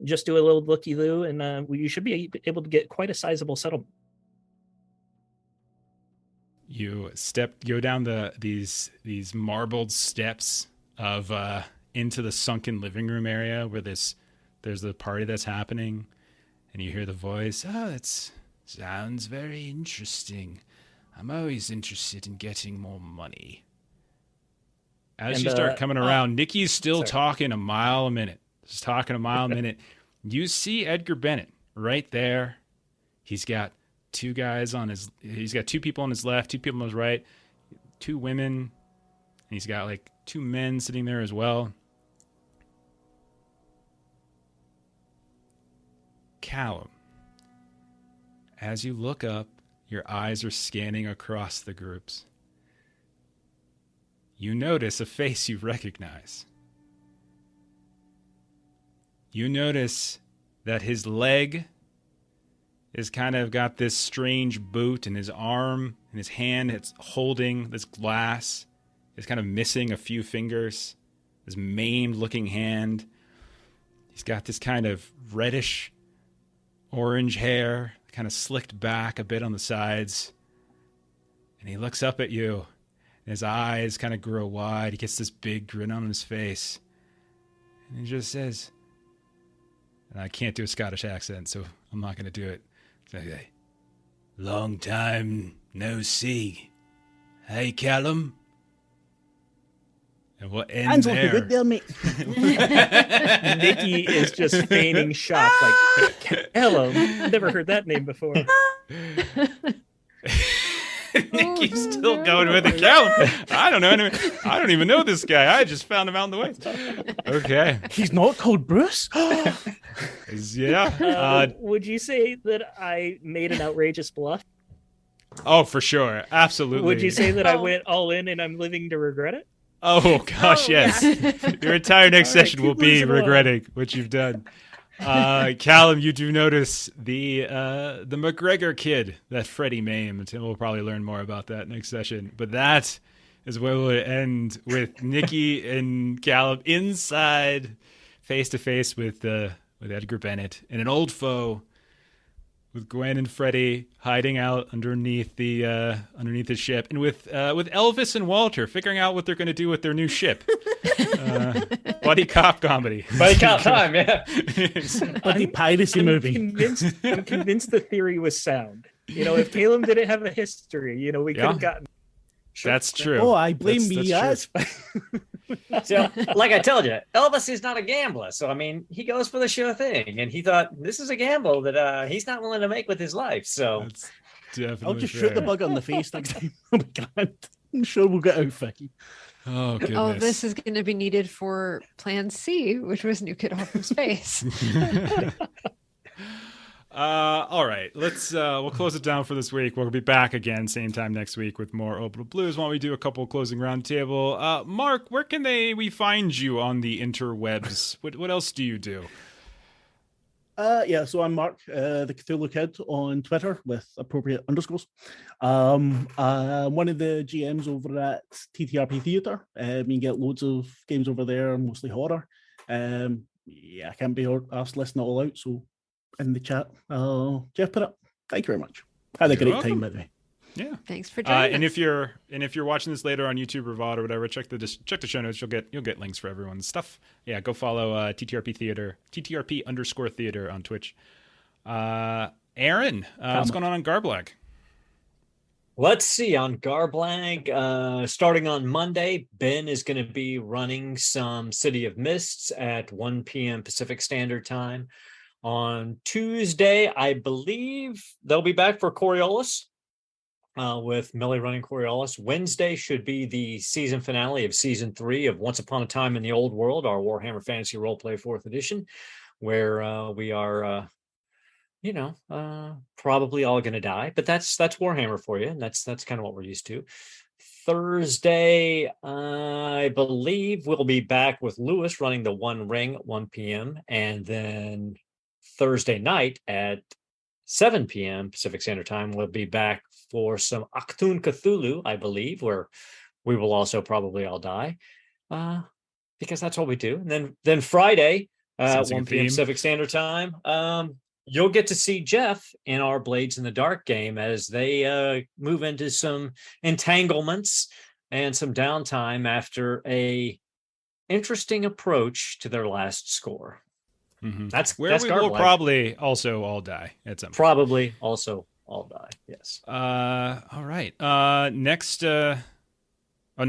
just do a little looky-loo, and you should be able to get quite a sizable settlement. You go down these marbled steps of into the sunken living room area where there's the party that's happening, and you hear the voice. "Oh, that sounds very interesting. I'm always interested in getting more money." As you start coming around, Nikki's still talking a mile a minute. Just talking a mile a minute. You see Edgar Bennett right there. He's got 2 people on his left, 2 people on his right, 2 women, and he's got like 2 men sitting there as well. Callum, as you look up, your eyes are scanning across the groups. You notice a face you recognize. You notice that his leg is kind of got this strange boot, and his arm and his hand that's holding this glass is kind of missing a few fingers. This maimed looking hand. He's got this kind of reddish orange hair, kind of slicked back a bit on the sides. And he looks up at you, and his eyes kind of grow wide. He gets this big grin on his face. And he just says, and I can't do a Scottish accent, so I'm not going to do it. Okay. "Long time no see. Hey, Callum?" And what ends there? Good there, mate. Nikki is just feigning shock, like, "Hello, never heard that name before." Nikki's still going with it. Callum, I don't know. I don't even know this guy. I just found him out in the way. Okay. He's not called Bruce. Yeah. Would you say that I made an outrageous bluff? Oh, for sure. Absolutely. Would you say that I went all in and I'm living to regret it? Oh, gosh, yes. Yeah. Your entire next All right, session will keep be losing along. regretting what you've done. Callum, you do notice the McGregor kid that Freddie maimed, and we'll probably learn more about that next session. But that is where we'll end with Nikki and Caleb inside, face to face with Edgar Bennett and an old foe, with Gwen and Freddy hiding out underneath the ship, and with Elvis and Walter figuring out what they're going to do with their new ship. Buddy cop comedy. Buddy cop time, yeah. Buddy piracy movie. I'm convinced the theory was sound. If Caleb didn't have a history, we could have gotten. Sure. That's true. Oh, I blame me. That's So, like I told you, Elvis is not a gambler. So, I mean, he goes for the sure thing. And he thought, this is a gamble that he's not willing to make with his life. So, That's definitely I'll just fair. shoot the bug on the face next time. Oh my God. I'm sure we'll get out, Vicky. Oh, goodness. Oh, this is going to be needed for Plan C, which was New Kid Off from Space. All right, we'll close it down for this week. We'll be back again same time next week with more Orbital Blues while we do a couple closing roundtable. Mark, where can we find you on the interwebs? What else do you do? So I'm Mark, the Cthulhu Kid on Twitter with appropriate underscores. I'm one of the GMs over at TTRP Theatre. You can get loads of games over there, mostly horror. I can't be asked listing it all out, so in the chat, Jeff put up. Thank you very much. Had a great time, by the way. Yeah. Thanks for joining and us. if you're watching this later on YouTube or VOD or whatever, check the show notes. You'll get links for everyone's stuff. Yeah, go follow TTRP Theater, TTRP_theater on Twitch. Aaron, what's going on Garblag? let's see. On Garblag, starting on Monday, Ben is going to be running some City of Mists at 1 p.m. Pacific Standard Time. On Tuesday, I believe they'll be back for Coriolis. With Millie running Coriolis. Wednesday should be the season finale of season 3 of Once Upon a Time in the Old World, our Warhammer Fantasy Roleplay 4th edition, where we are, probably all going to die. But that's Warhammer for you, and that's kind of what we're used to. Thursday, I believe we'll be back with Lewis running the One Ring at 1 p.m. And then Thursday night at 7 p.m. Pacific Standard Time, we'll be back for some Achtung Cthulhu, I believe, where we will also probably all die, because that's what we do. And then Friday, 1 p.m. Pacific Standard Time, you'll get to see Jeff in our Blades in the Dark game as they move into some entanglements and some downtime after a interesting approach to their last score. Mm-hmm. That's we will probably also all die at some point. Probably also all die. Yes. All right. Next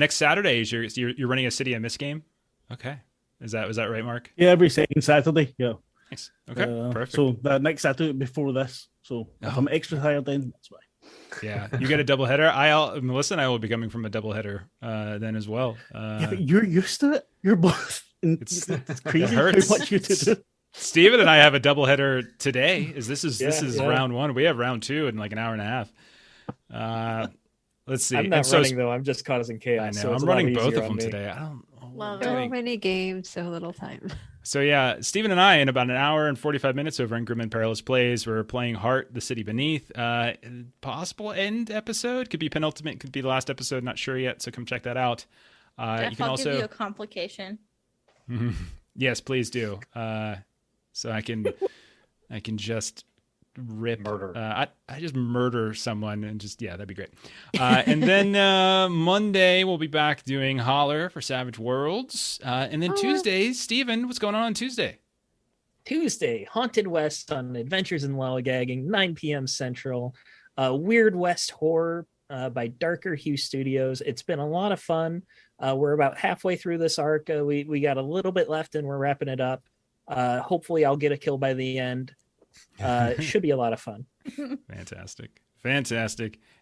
Saturday is you're running a City of Mist game. Okay. Was that right, Mark? Yeah, every second Saturday. Yeah. Nice. Okay. Perfect. So the next Saturday before this. So if I'm extra tired, then that's why. Yeah, you get a double header. Melissa and I will be coming from a double header then as well. Yeah, but you're used to it. You're both. It's crazy how much you do. Steven and I have a doubleheader today. This is round 1. We have round 2 in like an hour and a half. Let's see. I'm not running though. I'm just causing chaos. I know. So I'm running both of them today. I don't love So many games, so little time. So yeah, Steven and I, in about an hour and 45 minutes over in Grim and Perilous Plays, we're playing Heart, the City Beneath. Possible end episode. Could be penultimate. Could be the last episode. Not sure yet. So come check that out. Jeff, you can I'll give you a complication. Yes, please do. So I can just rip murder. I just murder someone and that'd be great. And then Monday we'll be back doing Holler for Savage Worlds. And then Tuesday, Steven, what's going on Tuesday? Tuesday, Haunted West on Adventures in Lollygagging, 9 p.m. Central. Weird West Horror by Darker Hue Studios. It's been a lot of fun. We're about halfway through this arc. We got a little bit left and we're wrapping it up. Hopefully I'll get a kill by the end. It should be a lot of fun. Fantastic.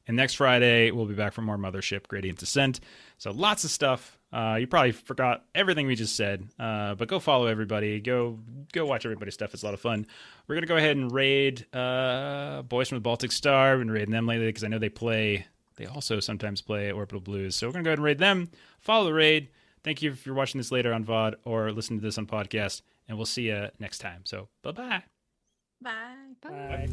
And next Friday we'll be back for more Mothership Gradient Descent. So lots of stuff. You probably forgot everything we just said, but go follow everybody. Go watch everybody's stuff. It's a lot of fun. We're gonna go ahead and raid Boys from the Baltic Star. I've been raiding them lately because I know they also sometimes play Orbital Blues. So we're gonna go ahead and raid them. Follow the raid. Thank you if you're watching this later on VOD or listening to this on podcast. And we'll see you next time. So, bye-bye. Bye. Bye.